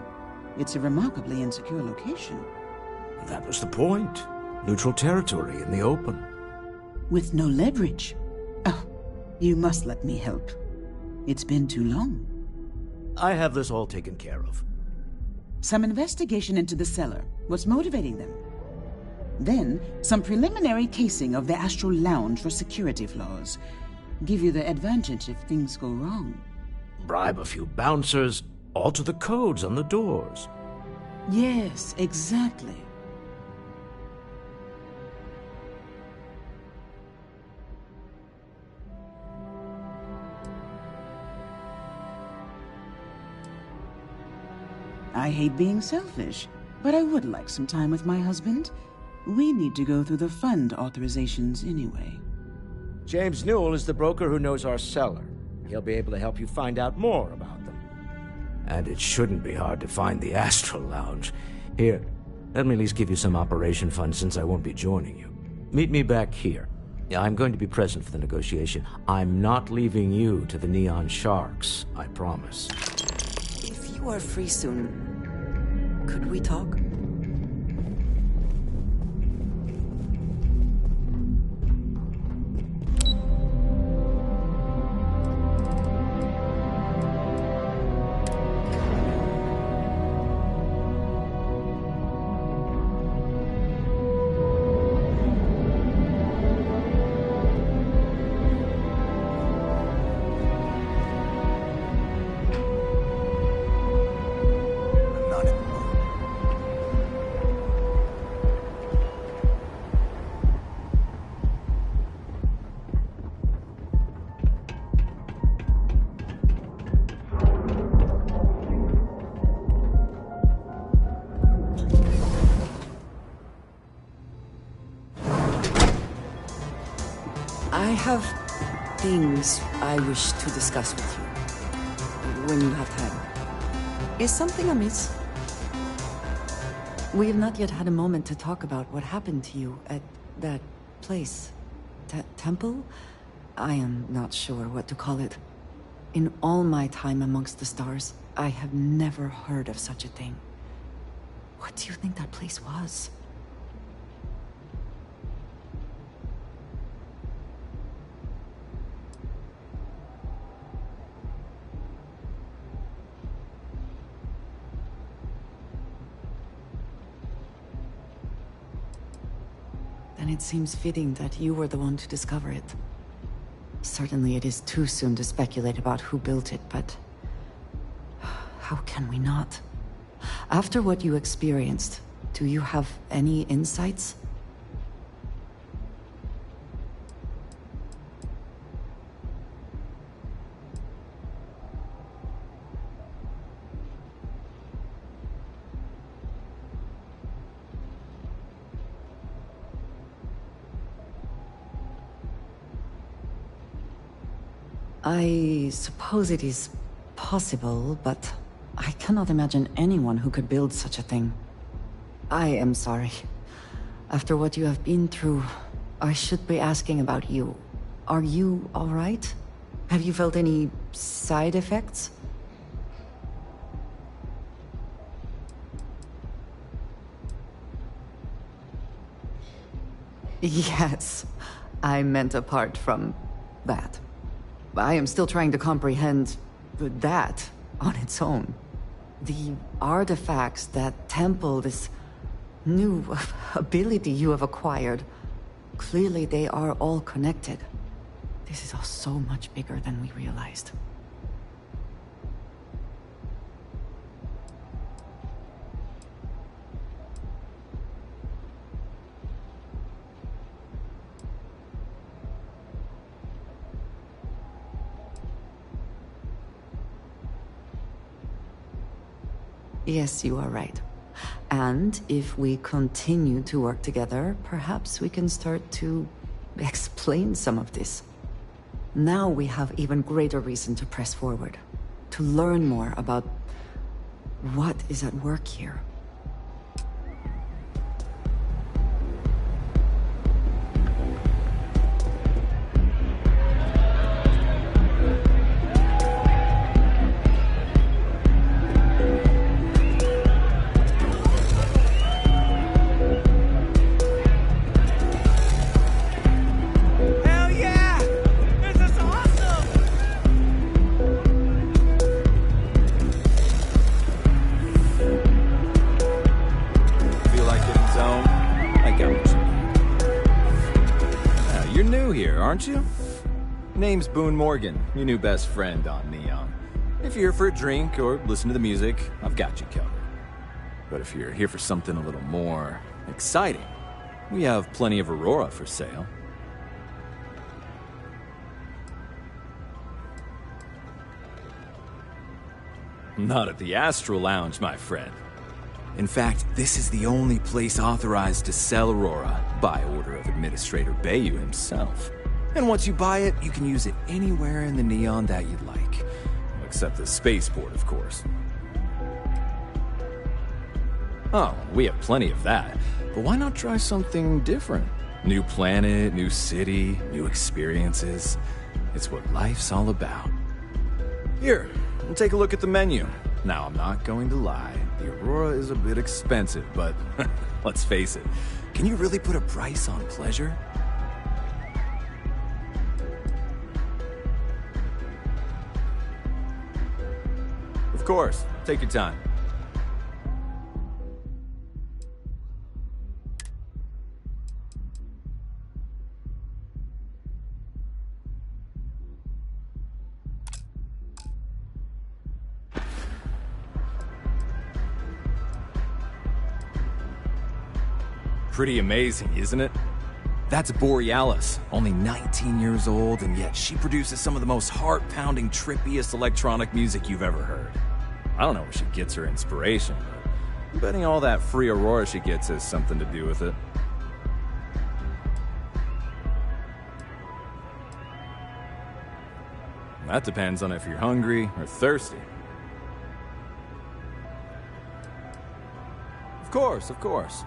It's a remarkably insecure location. That was the point. Neutral territory in the open. With no leverage. Oh, you must let me help. It's been too long. I have this all taken care of. Some investigation into the cellar. What's motivating them? Then, some preliminary casing of the Astro Lounge for security flaws. Give you the advantage if things go wrong. Bribe a few bouncers, alter the codes on the doors. Yes, exactly. I hate being selfish, but I would like some time with my husband. We need to go through the fund authorizations anyway. James Newell is the broker who knows our cellar. He'll be able to help you find out more about them. And it shouldn't be hard to find the Astral Lounge. Here, let me at least give you some operation funds since I won't be joining you. Meet me back here. I'm going to be present for the negotiation. I'm not leaving you to the Neon Sharks, I promise. If you are free soon, could we talk? I have things I wish to discuss with you. When you have time. Is something amiss? We have not yet had a moment to talk about what happened to you at that place. Temple? I am not sure what to call it. In all my time amongst the stars, I have never heard of such a thing. What do you think that place was? Then it seems fitting that you were the one to discover it. Certainly it is too soon to speculate about who built it, but how can we not? After what you experienced, do you have any insights? I suppose it is possible, but I cannot imagine anyone who could build such a thing. I am sorry. After what you have been through, I should be asking about you. Are you all right? Have you felt any side effects? Yes, I meant apart from that. I am still trying to comprehend that on its own. The artifacts, that temple, this new ability you have acquired, clearly they are all connected. This is all so much bigger than we realized. Yes, you are right. And if we continue to work together, perhaps we can start to explain some of this. Now we have even greater reason to press forward, to learn more about what is at work here. Aren't you? Name's Boone Morgan, your new best friend on Neon. If you're here for a drink or listen to the music, I've got you covered. But if you're here for something a little more exciting, we have plenty of Aurora for sale. Not at the Astral Lounge, my friend. In fact, this is the only place authorized to sell Aurora by order of Administrator Bayou himself. And once you buy it, you can use it anywhere in the Neon that you'd like. Except the spaceport, of course. Oh, we have plenty of that. But why not try something different? New planet, new city, new experiences. It's what life's all about. Here, we'll take a look at the menu. Now, I'm not going to lie. The Aurora is a bit expensive, but let's face it. Can you really put a price on pleasure? Of course. Take your time. Pretty amazing, isn't it? That's Borealis, only 19 years old, and yet she produces some of the most heart-pounding, trippiest electronic music you've ever heard. I don't know where she gets her inspiration, but I'm betting all that free Aurora she gets has something to do with it. That depends on if you're hungry or thirsty. Of course.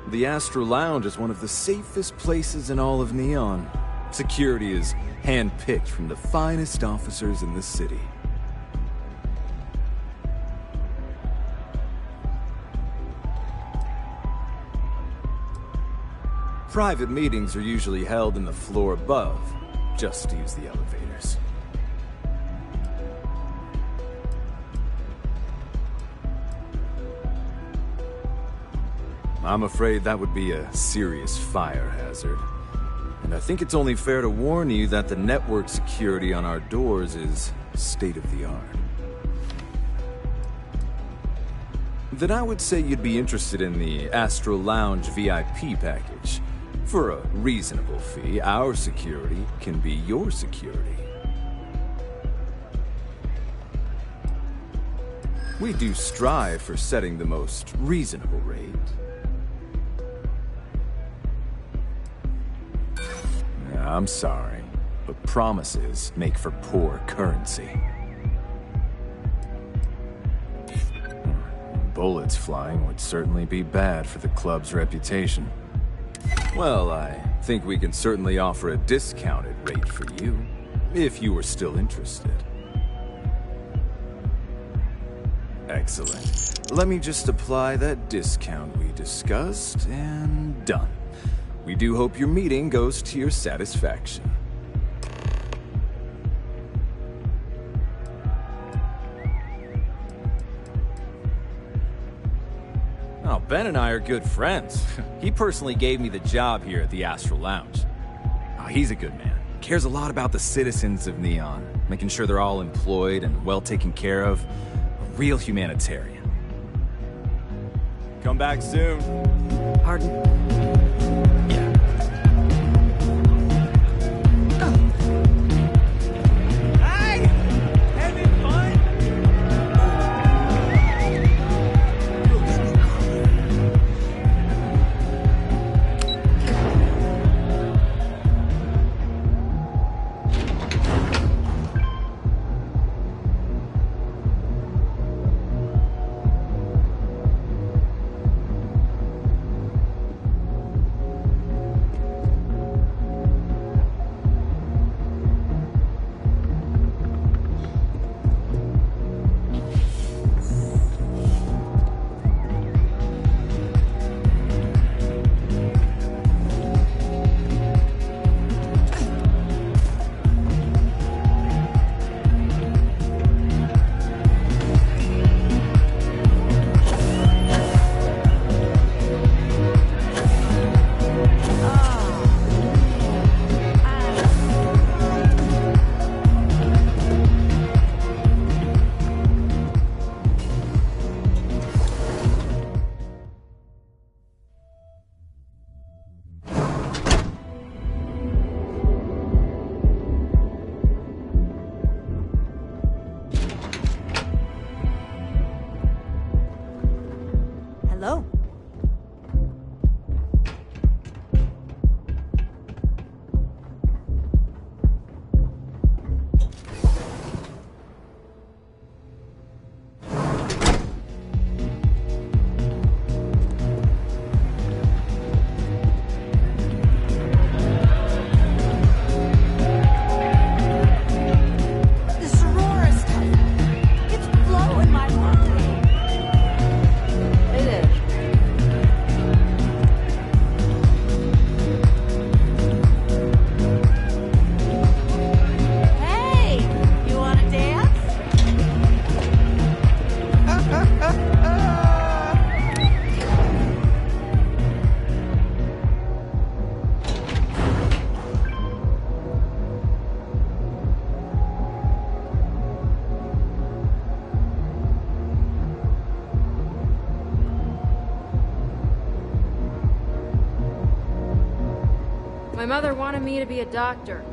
The Astro Lounge is one of the safest places in all of Neon. Security is handpicked from the finest officers in the city. Private meetings are usually held in the floor above. Just use the elevators. I'm afraid that would be a serious fire hazard. And I think it's only fair to warn you that the network security on our doors is state-of-the-art. Then I would say you'd be interested in the Astro Lounge VIP package. For a reasonable fee, our security can be your security. We do strive for setting the most reasonable rate. I'm sorry, but promises make for poor currency. Bullets flying would certainly be bad for the club's reputation. Well, I think we can certainly offer a discounted rate for you, if you were still interested. Excellent. Let me just apply that discount we discussed, and done. We do hope your meeting goes to your satisfaction. Oh, Ben and I are good friends. He personally gave me the job here at the Astro Lounge. Oh, he's a good man. Cares a lot about the citizens of Neon, making sure they're all employed and well taken care of. A real humanitarian. Come back soon. Pardon? Hello. My mother wanted me to be a doctor.